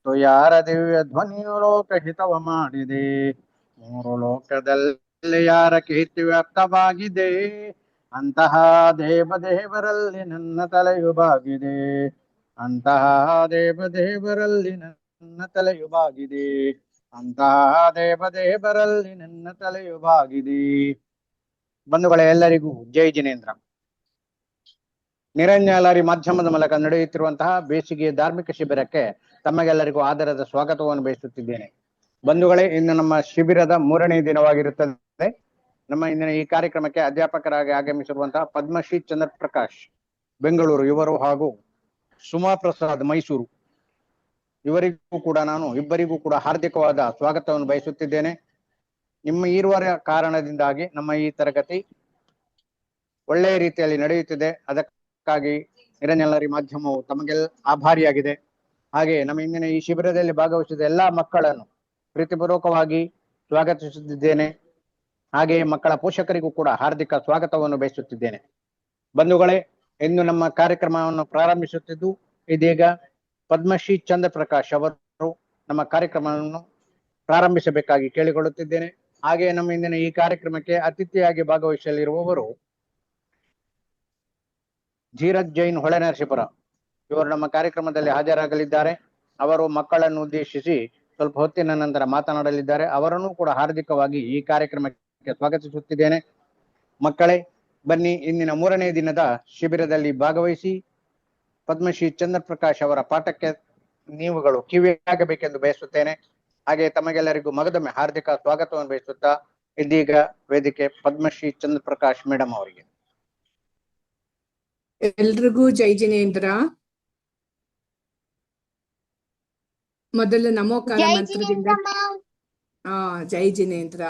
ಮತ್ತು ಯಾರ ದಿವ್ಯ ಧ್ವನಿಯು ಲೋಕಹಿತವ ಮಾಡಿದೆ. ಮೂರು ಲೋಕದಲ್ಲಿ ಯಾರ ಕೀರ್ತಿ ವ್ಯಕ್ತವಾಗಿದೆ. ಅಂತಹ ದೇವರಲ್ಲಿ ನನ್ನ ತಲೆಯು ಬಾಗಿದೆ. ಅಂತಹ ದೇವರಲ್ಲಿ ನನ್ನ ತಲೆಯು ಬಾಗಿದೆ. ಅಂತಹ ದೇವರಲ್ಲಿ ನನ್ನ ತಲೆಯು ಬಾಗಿದೆ. ಬಂಧುಗಳೇ, ಎಲ್ಲರಿಗೂ ಜೈ ಜಿನೇಂದ್ರ. ನಿರಂಜನಲಾರಿ ಮಾಧ್ಯಮದ ಮೂಲಕ ನಡೆಯುತ್ತಿರುವಂತಹ ಬೇಸಿಗೆ ಧಾರ್ಮಿಕ ಶಿಬಿರಕ್ಕೆ ತಮಗೆಲ್ಲರಿಗೂ ಆದರದ ಸ್ವಾಗತವನ್ನು ಬಯಸುತ್ತಿದ್ದೇನೆ. ಬಂಧುಗಳೇ, ಇನ್ನು ನಮ್ಮ ಶಿಬಿರದ 3ನೇ ದಿನವಾಗಿರುತ್ತದೆ. ನಮ್ಮ ಇಂದಿನ ಈ ಕಾರ್ಯಕ್ರಮಕ್ಕೆ ಅಧ್ಯಾಪಕರಾಗಿ ಆಗಮಿಸಿರುವಂತಹ ಪದ್ಮಶ್ರೀ ಚಂದ್ರ ಪ್ರಕಾಶ್ ಬೆಂಗಳೂರು ಇವರು ಹಾಗೂ ಸುಮಾ ಪ್ರಸಾದ್ ಮೈಸೂರು ಇಬ್ಬರಿಗೂ ಕೂಡ ಹಾರ್ದಿಕವಾದ ಸ್ವಾಗತವನ್ನು ಬಯಸುತ್ತಿದ್ದೇನೆ. ನಿಮ್ಮ ಈರುವರ ಕಾರಣದಿಂದಾಗಿ ನಮ್ಮ ಈ ತರಗತಿ ಒಳ್ಳೆಯ ರೀತಿಯಲ್ಲಿ ನಡೆಯುತ್ತಿದೆ. ಅದಕ್ಕಾಗಿ ನಿರಂಜನಲಾರಿ ಮಾಧ್ಯಮವು ತಮಗೆಲ್ಲ ಆಭಾರಿಯಾಗಿದೆ. ಹಾಗೆ ನಮ್ಮ ಇಂದಿನ ಈ ಶಿಬಿರದಲ್ಲಿ ಭಾಗವಹಿಸಿದ ಎಲ್ಲಾ ಮಕ್ಕಳನ್ನು ಪ್ರೀತಿಪೂರ್ವಕವಾಗಿ ಸ್ವಾಗತಿಸುತ್ತಿದ್ದೇನೆ. ಹಾಗೆಯೇ ಮಕ್ಕಳ ಪೋಷಕರಿಗೂ ಕೂಡ ಹಾರ್ದಿಕ ಸ್ವಾಗತವನ್ನು ಬಯಸುತ್ತಿದ್ದೇನೆ. ಬಂಧುಗಳೇ, ಇಂದು ನಮ್ಮ ಕಾರ್ಯಕ್ರಮವನ್ನು ಪ್ರಾರಂಭಿಸುತ್ತಿದ್ದು ಇದೀಗ ಪದ್ಮಶ್ರೀ ಚಂದ್ರ ಪ್ರಕಾಶ್ ಅವರು ನಮ್ಮ ಕಾರ್ಯಕ್ರಮವನ್ನು ಪ್ರಾರಂಭಿಸಬೇಕಾಗಿ ಕೇಳಿಕೊಳ್ಳುತ್ತಿದ್ದೇನೆ. ಹಾಗೆಯೇ ನಮ್ಮ ಇಂದಿನ ಈ ಕಾರ್ಯಕ್ರಮಕ್ಕೆ ಅತಿಥಿಯಾಗಿ ಭಾಗವಹಿಸಲಿರುವವರು ಧೀರಜ್ ಜೈನ್ ಹೊಳೆನರಸೀಪುರ ಇವರು ನಮ್ಮ ಕಾರ್ಯಕ್ರಮದಲ್ಲಿ ಹಾಜರಾಗಲಿದ್ದಾರೆ. ಅವರು ಮಕ್ಕಳನ್ನು ಉದ್ದೇಶಿಸಿ ಸ್ವಲ್ಪ ಹೊತ್ತಿನ ನಂತರ ಮಾತನಾಡಲಿದ್ದಾರೆ. ಅವರನ್ನು ಕೂಡ ಹಾರ್ದಿಕವಾಗಿ ಈ ಕಾರ್ಯಕ್ರಮಕ್ಕೆ ಸ್ವಾಗತಿಸುತ್ತಿದ್ದೇನೆ. ಮಕ್ಕಳೇ, ಬನ್ನಿ, ಇಂದಿನ 3ನೇ ದಿನದ ಶಿಬಿರದಲ್ಲಿ ಭಾಗವಹಿಸಿ ಪದ್ಮಶ್ರೀ ಚಂದ್ರ ಪ್ರಕಾಶ್ ಅವರ ಪಾಠಕ್ಕೆ ನೀವುಗಳು ಕಿವಿಯಾಗಬೇಕೆಂದು ಬಯಸುತ್ತೇನೆ. ಹಾಗೆ ತಮಗೆಲ್ಲರಿಗೂ ಮಗದೊಮ್ಮೆ ಹಾರ್ದಿಕ ಸ್ವಾಗತವನ್ನು ಬಯಸುತ್ತಾ ಇದೀಗ ವೇದಿಕೆ ಪದ್ಮಶ್ರೀ ಚಂದ್ರ ಪ್ರಕಾಶ್ ಮೇಡಮ್ ಅವರಿಗೆ. ಎಲ್ರಿಗೂ ಜೈ ಜಿನೇಂದ್ರ. ಮೊದಲು ನಮೋಕಾರ ಮಂತ್ರದಿಂದ ಜೈ ಜಿನೇಂದ್ರ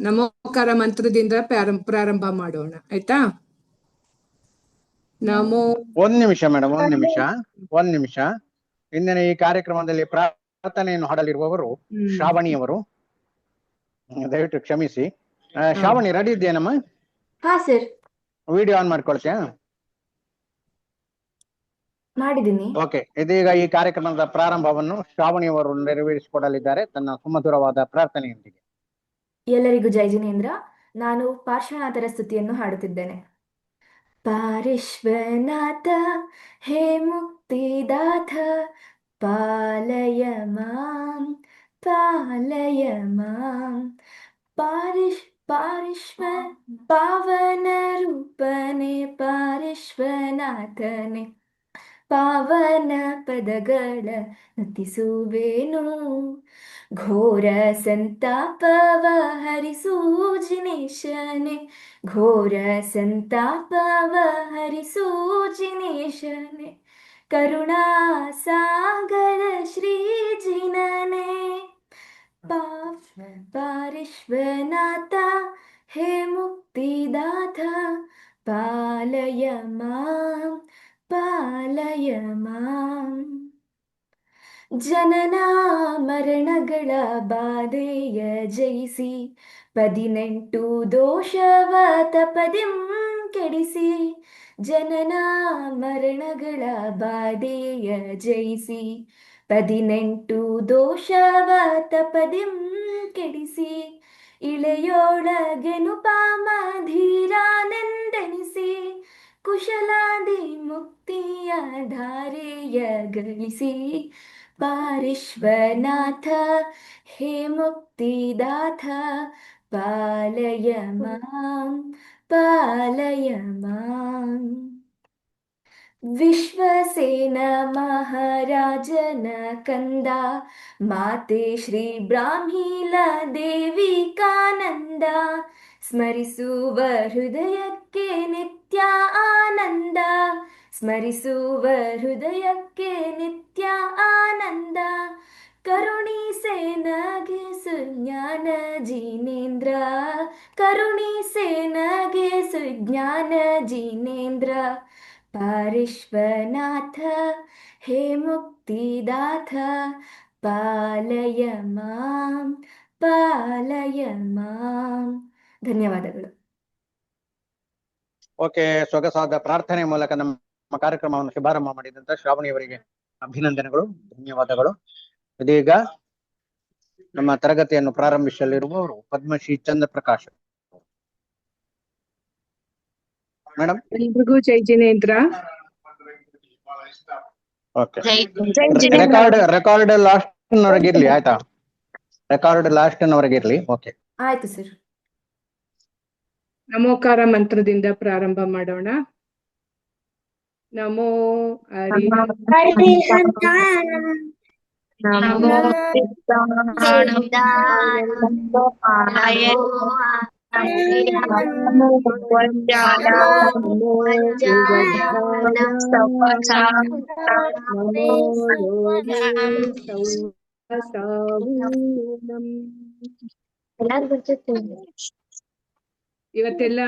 ನಮೋಕಾರ ಮಂತ್ರದಿಂದ ಪ್ರಾರಂಭ ಮಾಡೋಣ, ಆಯ್ತಾ? ನಮೋ. ಒಂದ್ ನಿಮಿಷ ಮೇಡಮ್, ಒಂದ್ ನಿಮಿಷ. ಇಂದಿನ ಈ ಕಾರ್ಯಕ್ರಮದಲ್ಲಿ ಪ್ರಾರ್ಥನೆಯನ್ನು ಹಾಡಲಿರುವವರು ಶ್ರಾವಣಿಯವರು. ದಯವಿಟ್ಟು ಕ್ಷಮಿಸಿ. ಶ್ರಾವಣಿ, ರೆಡಿ ಇದೆಯೇನಮ್ಮ? ಹಾ ಸರ್, ವಿಡಿಯೋ ಆನ್ ಮಾಡ್ಕೊಳ್ತೀಯಾ? ಮಾಡಿದ್ದೀನಿ. ಓಕೆ, ಇದೀಗ ಈ ಕಾರ್ಯಕ್ರಮದ ಪ್ರಾರಂಭವನ್ನು ಶ್ರಾವಣಿಯವರು ನೆರವೇರಿಸಿಕೊಡಲಿದ್ದಾರೆ ತನ್ನ ಸುಮಧುರವಾದ ಪ್ರಾರ್ಥನೆಯೊಂದಿಗೆ. ಎಲ್ಲರಿಗೂ ಜೈ ಜಿನೇಂದ್ರ. ನಾನು ಪಾರ್ಶ್ವನಾಥರ ಸ್ತುತಿಯನ್ನು ಹಾಡುತ್ತಿದ್ದೇನೆ. ಪಾರ್ಶ್ವನಾಥ ಹೇ ಮುಕ್ತಿದಾಥ ಪಾಲಯ ಮಾಂ ಪಾಲಯ ಮಾಂ. ಪಾರ್ಶ್ವ ಪಾವನ ರೂಪನೆ ಪಾರ್ಶ್ವನಾಥನೆ ಪಾವನ ಪದಗಳ ನುತಿಸುವೇನು. ಘೋರ ಸಂತಾಪವ ಹರಿಸು ಜಿನೇಶನೆ ಘೋರ ಸಂತಾಪವ ಹರಿಸು ಜಿನೇಶನೆ. ಕರುಣಾ ಸಾಗರ ಶ್ರೀ ಜಿನನೆ ಪಾರ್ಶ್ವನಾಥ ಹೇ ಮುಕ್ತಿದಾಥ ಪಾಲಯ ಮಾಂ ಪಾಲಯ ಮಾಂ. ಜನನ ಮರಣಗಳ ಬಾಧೆಯ ಜಯಿಸಿ 18 ದೋಷವ ತಪದಿಂ ಕೆಡಿಸಿ. ಜನನ ಮರಣಗಳ ಬಾಧೆಯ ಜಯಿಸಿ 18 ದೋಷವ ತಪದಿಂ ಕೆಡಿಸಿ. ಇಳೆಯೊಳಗೆನು ಪಾಮಧೀರಾನೆಂದೆನಿಸಿ ಕುಶಲಾದಿ ಮುಕ್ತಿಯ ಧಾರೆಯ ಗಳಿಸಿ. ಪಾರ್ಶ್ವನಾಥ ಹೇ ಮುಕ್ತಿದಾಥ ಪಾಲಯ ಮಾಂ ಪಾಲಯ ಮಾಂ. ವಿಶ್ವಸೇನ ಮಹಾರಾಜನ ಕಂದ ಮಾತೆ ಶ್ರೀ ಬ್ರಾಹ್ಮೀಲ ದೇವಿ ಕಾನಂದ. ಸ್ಮರಿಸುವ ಹೃದಯಕ್ಕೆ ನಿತ್ಯ ಆನಂದ ಸ್ಮರಿಸುವ ಹೃದಯಕ್ಕೆ ನಿತ್ಯ ಆನಂದ. ಕರುಣಿಸೆ ನಗೆ ಸುಜ್ಞಾನ ಜಿನೇಂದ್ರ ಕರುಣಿಸೆ ನಗೆ ಸುಜ್ಞಾನ ಜಿನೇಂದ್ರ. ಪಾರ್ಶ್ವನಾಥ ಹೇ ಮುಕ್ತಿದಾಥ ಪಾಲಯ ಮಾಂ ಪಾಲಯ ಮಾಂ. ಧನ್ಯವಾದಗಳು. ಓಕೆ, ಸೊಗಸಾದ ಪ್ರಾರ್ಥನೆ ಮೂಲಕ ನಮ್ಮ ಕಾರ್ಯಕ್ರಮವನ್ನು ಶುಭಾರಂಭ ಮಾಡಿದಂತ ಶ್ರಾವಣಿಯವರಿಗೆ ಅಭಿನಂದನೆಗಳು, ಧನ್ಯವಾದಗಳು. ಇದೀಗ ನಮ್ಮ ತರಗತಿಯನ್ನು ಪ್ರಾರಂಭಿಸಲಿರುವವರು ಪದ್ಮಶ್ರೀ ಚಂದ್ರಪ್ರಕಾಶ್ ಮೇಡಮ್. ಎಲ್ರಿಗೂ Jai Jinendra. Okay, record last ನವರೆಗಿರ್ಲಿ ಆಯ್ತಾ? ರೆಕಾರ್ಡ್ ಲಾಸ್ಟ್ ನವರೆಗಿರ್ಲಿ. ಓಕೆ, ಆಯ್ತು ಸರ್. ನಮೋಕಾರ ಮಂತ್ರದಿಂದ ಪ್ರಾರಂಭ ಮಾಡೋಣ. ನಮೋ ನಮೋ ಇವತ್ತೆಲ್ಲ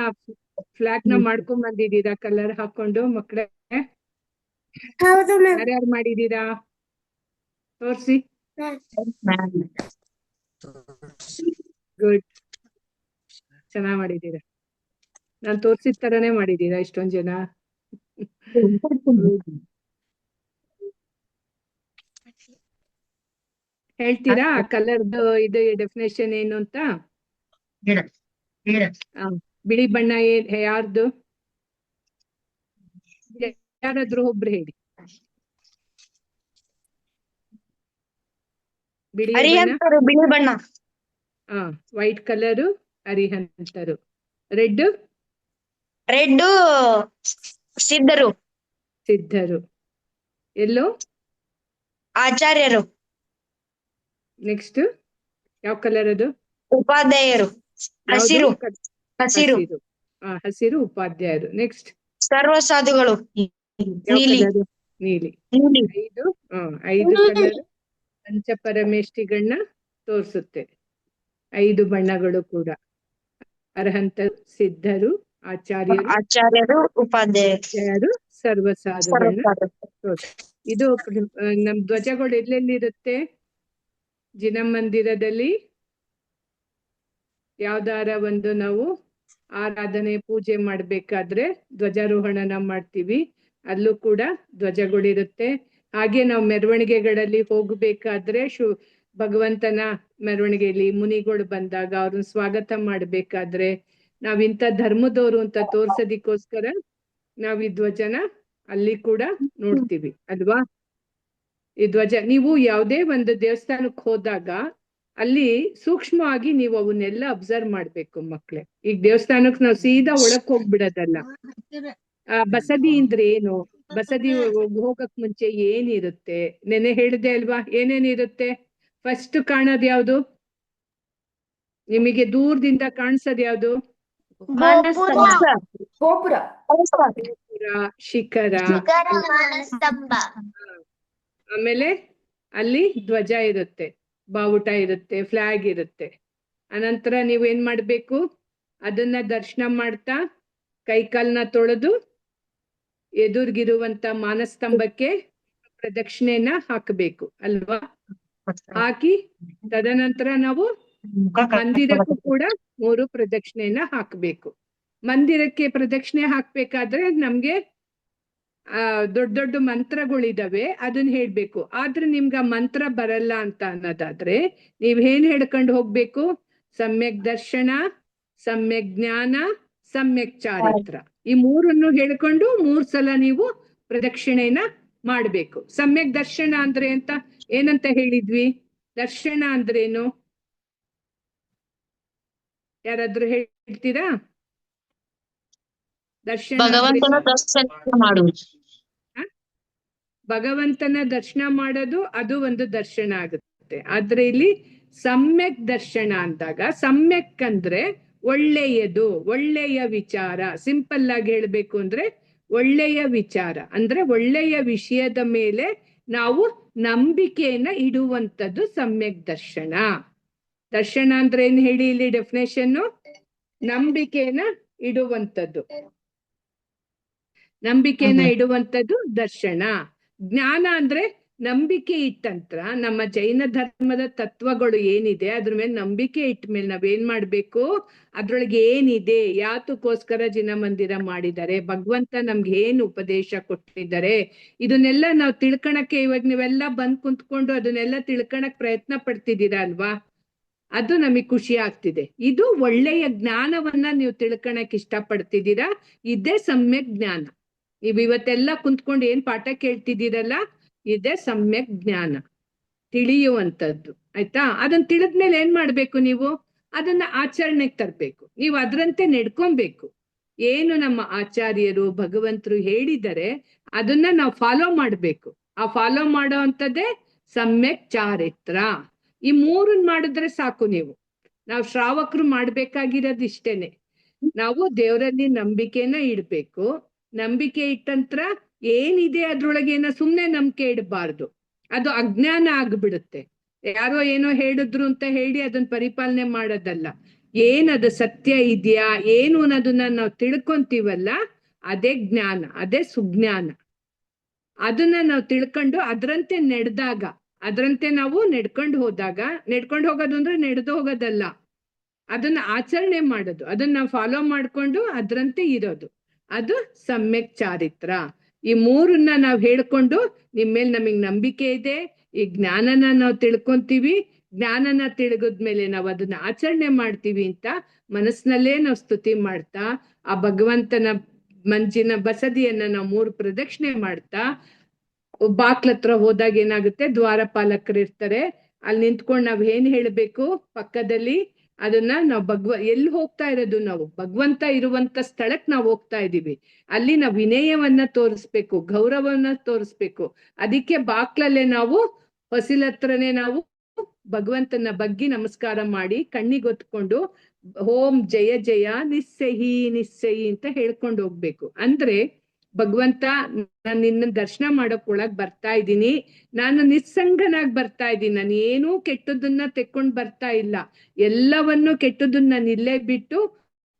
ಫ್ಲಾಗ್ ನ ಮಾಡ್ಕೊಂಡ್ ಬಂದಿದ್ದೀರಾ ಕಲರ್ ಹಾಕೊಂಡು ಮಕ್ಕಳೇ? ಯಾರ್ಯಾರು ಮಾಡಿದೀರಾ ತೋರ್ಸಿ. ಗುಡ್, ಚೆನ್ನಾಗ್ ಮಾಡಿದೀರಾ. ನಾನ್ ತೋರ್ಸಿದ ತರನೇ ಮಾಡಿದೀರಾ ಇಷ್ಟೊಂದ್ ಜನ. ಹೇಳ್ತೀರಾ ಕಲರ್ದು ಇದು ಡೆಫಿನೇಷನ್ ಏನು ಅಂತ? ಬಿಳಿ ಬಣ್ಣ ಯಾರ್ದು? ಯಾರಾದ್ರೂ ಒಬ್ರು ಹೇಳಿ. ಬಿಳಿ ಬಣ್ಣ. ವೈಟ್ ಕಲರು ಅರಿಹಂತರು. ರೆಡ್ ಸಿದ್ಧರು. ಎಲ್ಲೋ ಆಚಾರ್ಯರು. ನೆಕ್ಸ್ಟ್ ಯಾವ ಕಲರ್ ಅದು? ಉಪಾಧ್ಯಾಯರು. ಹಸಿರು ಹಸಿರು ಉಪಾಧ್ಯಾಯರು. ನೆಕ್ಸ್ಟ್ ಸರ್ವಸಾಧುಗಳು. ನೀಲಿ. ಐದು ಕಲರ್ ಪಂಚಪರಮೇಷ್ಠಿಗಳನ್ನ ತೋರಿಸುತ್ತೆ. 5 ಬಣ್ಣಗಳು ಕೂಡ. ಅರ್ಹಂತರು, ಸಿದ್ಧರು, ಆಚಾರ್ಯರು, ಉಪಾಧ್ಯಾಯರು, ಸರ್ವಸಾಧುಗಳನ್ನ ತೋರಿಸುತ್ತೆ. ಇದು ನಮ್ ಧ್ವಜಗಳು ಎಲ್ಲೆಲ್ಲಿರುತ್ತೆ? ಜಿನ ಮಂದಿರದಲ್ಲಿ ಯಾವ್ದಾರ ಒಂದು ನಾವು ಆರಾಧನೆ ಪೂಜೆ ಮಾಡ್ಬೇಕಾದ್ರೆ ಧ್ವಜಾರೋಹಣನ ಮಾಡ್ತೀವಿ, ಅಲ್ಲೂ ಕೂಡ ಧ್ವಜಗಳಿರುತ್ತೆ. ಹಾಗೆ ನಾವು ಮೆರವಣಿಗೆಗಳಲ್ಲಿ ಹೋಗ್ಬೇಕಾದ್ರೆ ಭಗವಂತನ ಮೆರವಣಿಗೆಯಲ್ಲಿ ಮುನಿಗಳು ಬಂದಾಗ ಅವ್ರನ್ನ ಸ್ವಾಗತ ಮಾಡ್ಬೇಕಾದ್ರೆ ನಾವಿಂತ ಧರ್ಮದವರು ಅಂತ ತೋರ್ಸೋದಿಕ್ಕೋಸ್ಕರ ನಾವ್ ಈ ಧ್ವಜನ ಅಲ್ಲಿ ಕೂಡ ನೋಡ್ತೀವಿ ಅಲ್ವಾ? ಈ ಧ್ವಜ ನೀವು ಯಾವುದೇ ಒಂದು ದೇವಸ್ಥಾನಕ್ಕೆ ಹೋದಾಗ ಅಲ್ಲಿ ಸೂಕ್ಷ್ಮವಾಗಿ ನೀವು ಅವನ್ನೆಲ್ಲ ಅಬ್ಸರ್ವ್ ಮಾಡ್ಬೇಕು ಮಕ್ಳೇ. ಈಗ ದೇವಸ್ಥಾನಕ್ಕೆ ನಾವು ಸೀದಾ ಒಳಕ್ ಹೋಗ್ಬಿಡೋದಲ್ಲ. ಬಸದಿ ಅಂದ್ರೆ ಏನು, ಬಸದಿ ಹೋಗಕ್ ಮುಂಚೆ ಏನಿರುತ್ತೆ ನೆನೆ ಹೇಳಿದೆ ಅಲ್ವಾ? ಏನೇನಿರುತ್ತೆ? ಫಸ್ಟ್ ಕಾಣೋದ್ ಯಾವ್ದು ನಿಮಗೆ? ದೂರದಿಂದ ಕಾಣಿಸೋದ್ ಯಾವ್ದು? ಗೋಪುರ, ಶಿಖರ. ಆಮೇಲೆ ಅಲ್ಲಿ ಧ್ವಜ ಇರುತ್ತೆ, ಬಾವುಟ ಇರುತ್ತೆ, ಫ್ಲಾಗ್ ಇರುತ್ತೆ. ಅನಂತರ ನೀವು ಏನ್ ಮಾಡ್ಬೇಕು? ಅದನ್ನ ದರ್ಶನ ಮಾಡ್ತಾ ಕೈಕಾಲ್ನ ತೊಳೆದು ಎದುರ್ಗಿರುವಂತ ಮಾನಸ್ತಂಭಕ್ಕೆ ಪ್ರದಕ್ಷಿಣೆನ ಹಾಕಬೇಕು ಅಲ್ವಾ? ಹಾಕಿ ತದನಂತರ ನಾವು ಮಂದಿರಕ್ಕೂ ಕೂಡ 3 ಪ್ರದಕ್ಷಿಣೆನ ಹಾಕ್ಬೇಕು. ಮಂದಿರಕ್ಕೆ ಪ್ರದಕ್ಷಿಣೆ ಹಾಕ್ಬೇಕಾದ್ರೆ ನಮ್ಗೆ ದೊಡ್ಡ ದೊಡ್ಡ ಮಂತ್ರಗಳಿದಾವೆ, ಅದನ್ನ ಹೇಳ್ಬೇಕು. ಆದ್ರೆ ನಿಮ್ಗೆ ಆ ಮಂತ್ರ ಬರಲ್ಲ ಅಂತ ಅನ್ನೋದಾದ್ರೆ ನೀವ್ ಏನ್ ಹೇಳ್ಕೊಂಡು ಹೋಗ್ಬೇಕು? ಸಮ್ಯಕ್ ದರ್ಶನ, ಸಮ್ಯಕ್ ಜ್ಞಾನ, ಸಮ್ಯಕ್ ಚಾರಿತ್ರ. ಈ 3 ಹೇಳ್ಕೊಂಡು 3 ಸಲ ನೀವು ಪ್ರದಕ್ಷಿಣೆನ ಮಾಡ್ಬೇಕು. ಸಮ್ಯಕ್ ದರ್ಶನ ಅಂದ್ರೆ ಅಂತ ಏನಂತ ಹೇಳಿದ್ವಿ? ದರ್ಶನ ಅಂದ್ರೇನು? ಯಾರಾದ್ರೂ ಹೇಳ್ತೀರಾ? ದರ್ಶನ ಭಗವಂತನ ದರ್ಶನ ಮಾಡೋದು ಅದು ಒಂದು ದರ್ಶನ ಆಗುತ್ತೆ. ಆದ್ರೆ ಇಲ್ಲಿ ಸಮ್ಯಕ್ ದರ್ಶನ ಅಂದಾಗ, ಸಮ್ಯಕ್ ಅಂದ್ರೆ ಒಳ್ಳೆಯದು, ಒಳ್ಳೆಯ ವಿಚಾರ. ಸಿಂಪಲ್ ಆಗಿ ಹೇಳ್ಬೇಕು ಅಂದ್ರೆ ಒಳ್ಳೆಯ ವಿಚಾರ ಅಂದ್ರೆ ಒಳ್ಳೆಯ ವಿಷಯದ ಮೇಲೆ ನಾವು ನಂಬಿಕೆಯನ್ನ ಇಡುವಂಥದ್ದು ಸಮ್ಯಕ್ ದರ್ಶನ. ದರ್ಶನ ಅಂದ್ರೆ ಏನ್ ಹೇಳಿ ಇಲ್ಲಿ ಡೆಫಿನೇಷನ್? ನಂಬಿಕೆಯನ್ನ ಇಡುವಂಥದ್ದು, ನಂಬಿಕೆಯನ್ನ ಇಡುವಂಥದ್ದು ದರ್ಶನ. ಜ್ಞಾನ ಅಂದ್ರೆ ನಂಬಿಕೆ ಇಟ್ಟಂತ್ರ ನಮ್ಮ ಜೈನ ಧರ್ಮದ ತತ್ವಗಳು ಏನಿದೆ ಅದ್ರ ಮೇಲೆ ನಂಬಿಕೆ ಇಟ್ಟ ಮೇಲೆ ನಾವೇನ್ ಮಾಡ್ಬೇಕು, ಅದ್ರೊಳಗೆ ಏನಿದೆ, ಯಾತಕ್ಕೋಸ್ಕರ ಜಿನ ಮಂದಿರ ಮಾಡಿದ್ದಾರೆ, ಭಗವಂತ ನಮ್ಗೆ ಏನ್ ಉಪದೇಶ ಕೊಟ್ಟಿದ್ದಾರೆ, ಇದನ್ನೆಲ್ಲ ನಾವು ತಿಳ್ಕಣಕ್ಕೆ ಇವಾಗ ನೀವೆಲ್ಲ ಬಂದ್ ಕುಂತ್ಕೊಂಡು ಅದನ್ನೆಲ್ಲ ತಿಳ್ಕಣಕ್ ಪ್ರಯತ್ನ ಪಡ್ತಿದ್ದೀರಾ ಅಲ್ವಾ? ಅದು ನಮಗ್ ಖುಷಿ ಆಗ್ತಿದೆ. ಇದು ಒಳ್ಳೆಯ ಜ್ಞಾನವನ್ನ ನೀವು ತಿಳ್ಕಣಕ್ ಇಷ್ಟ ಪಡ್ತಿದ್ದೀರಾ. ಇದೇ ಸಮ್ಯಕ್ ಜ್ಞಾನ. ನೀವು ಇವತ್ತೆಲ್ಲ ಕುಂತ್ಕೊಂಡು ಏನ್ ಪಾಠ ಕೇಳ್ತಿದ್ದೀರಲ್ಲ, ಇದೇ ಸಮ್ಯಕ್ ಜ್ಞಾನ, ತಿಳಿಯುವಂಥದ್ದು. ಆಯ್ತಾ? ಅದನ್ನ ತಿಳಿದ್ಮೇಲೆ ಏನ್ ಮಾಡ್ಬೇಕು ನೀವು? ಅದನ್ನ ಆಚರಣೆಗೆ ತರ್ಬೇಕು. ನೀವು ಅದರಂತೆ ನಡ್ಕೊಬೇಕು. ಏನು ನಮ್ಮ ಆಚಾರ್ಯರು ಭಗವಂತರು ಹೇಳಿದರೆ ಅದನ್ನ ನಾವು ಫಾಲೋ ಮಾಡ್ಬೇಕು. ಆ ಫಾಲೋ ಮಾಡೋ ಅಂಥದ್ದೇ ಸಮ್ಯಕ್ ಚಾರಿತ್ರ. ಈ ಮೂರನ್ ಮಾಡಿದ್ರೆ ಸಾಕು. ನಾವು ಶ್ರಾವಕರು ಮಾಡ್ಬೇಕಾಗಿರೋದು ಇಷ್ಟೇನೆ. ನಾವು ದೇವರಲ್ಲಿ ನಂಬಿಕೆನ ಇಡ್ಬೇಕು. ನಂಬಿಕೆ ಇಟ್ಟಂತ್ರ ಏನಿದೆ ಅದ್ರೊಳಗೇನ ಸುಮ್ನೆ ನಂಬಿಕೆ ಇಡಬಾರ್ದು. ಅದು ಅಜ್ಞಾನ ಆಗ್ಬಿಡುತ್ತೆ. ಯಾರೋ ಏನೋ ಹೇಳಿದ್ರು ಅಂತ ಹೇಳಿ ಅದನ್ನ ಪರಿಪಾಲನೆ ಮಾಡೋದಲ್ಲ. ಏನದು ಸತ್ಯ ಇದೆಯಾ ಏನು ಅನ್ನೋದನ್ನ ನಾವು ತಿಳ್ಕೊಂತೀವಲ್ಲ, ಅದೇ ಜ್ಞಾನ, ಅದೇ ಸುಜ್ಞಾನ. ಅದನ್ನ ನಾವು ತಿಳ್ಕೊಂಡು ಅದರಂತೆ ನಡೆದಾಗ, ಅದರಂತೆ ನಾವು ನಡ್ಕೊಂಡು ಹೋಗೋದು ಅಂದ್ರೆ ನಡೆದು ಹೋಗೋದಲ್ಲ, ಅದನ್ನ ಆಚರಣೆ ಮಾಡೋದು, ಅದನ್ನ ನಾವು ಫಾಲೋ ಮಾಡ್ಕೊಂಡು ಅದರಂತೆ ಇರೋದು, ಅದು ಸಮ್ಯಕ್ ಚಾರಿತ್ರ. ಈ ಮೂರನ್ನ ನಾವು ಹೇಳ್ಕೊಂಡು ನಿಮ್ಮೇಲೆ ನಮಗ್ ನಂಬಿಕೆ ಇದೆ, ಈ ಜ್ಞಾನನ ನಾವು ತಿಳ್ಕೊಂತೀವಿ, ಜ್ಞಾನನ ತಿಳಿದ್ಮೇಲೆ ನಾವು ಅದನ್ನ ಆಚರಣೆ ಮಾಡ್ತೀವಿ ಅಂತ ಮನಸ್ಸಿನಲ್ಲೇ ನಾವು ಸ್ತುತಿ ಮಾಡ್ತಾ, ಆ ಭಗವಂತನ ಮಂಜಿನ ಬಸದಿಯನ್ನ ನಾವು 3 ಪ್ರದಕ್ಷಿಣೆ ಮಾಡ್ತಾ ಬಾಕ್ಲತ್ರ ಹೋದಾಗ ಏನಾಗುತ್ತೆ, ದ್ವಾರಪಾಲಕರು ಇರ್ತಾರೆ. ಅಲ್ಲಿ ನಿಂತ್ಕೊಂಡು ನಾವ್ ಏನ್ ಹೇಳ್ಬೇಕು, ಪಕ್ಕದಲ್ಲಿ ಅದನ್ನ ನಾವು ಎಲ್ಲಿ ಹೋಗ್ತಾ ಇರೋದು, ನಾವು ಭಗವಂತ ಇರುವಂತ ಸ್ಥಳಕ್ ನಾವು ಹೋಗ್ತಾ ಇದೀವಿ. ಅಲ್ಲಿ ನಾವು ವಿನಯವನ್ನ ತೋರಿಸ್ಬೇಕು, ಗೌರವವನ್ನ ತೋರಿಸ್ಬೇಕು. ಅದಕ್ಕೆ ಬಾಕ್ಲಲ್ಲೇ ನಾವು ಹೊಸಿಲತ್ರನೇ ನಾವು ಭಗವಂತನ ಬಗ್ಗೆ ನಮಸ್ಕಾರ ಮಾಡಿ ಕಣ್ಣಿಗೊತ್ಕೊಂಡು ಓಂ ಜಯ ಜಯ ನಿಸ್ಸಹಿ ನಿಸ್ಸಹಿ ಅಂತ ಹೇಳ್ಕೊಂಡು ಹೋಗ್ಬೇಕು. ಅಂದ್ರೆ ಭಗವಂತ, ನಾನು ನಿನ್ನ ದರ್ಶನ ಮಾಡೋಕ್ ಒಳಗ್ ಬರ್ತಾ ಇದ್ದೀನಿ, ನಾನು ನಿಸ್ಸಂಗನಾಗಿ ಬರ್ತಾ ಇದ್ದೀನಿ, ನಾನು ಏನೂ ಕೆಟ್ಟದನ್ನ ತೆಕ್ಕೊಂಡ್ ಬರ್ತಾ ಇಲ್ಲ, ಎಲ್ಲವನ್ನೂ ಕೆಟ್ಟದನ್ನ ನಾನು ಇಲ್ಲೇ ಬಿಟ್ಟು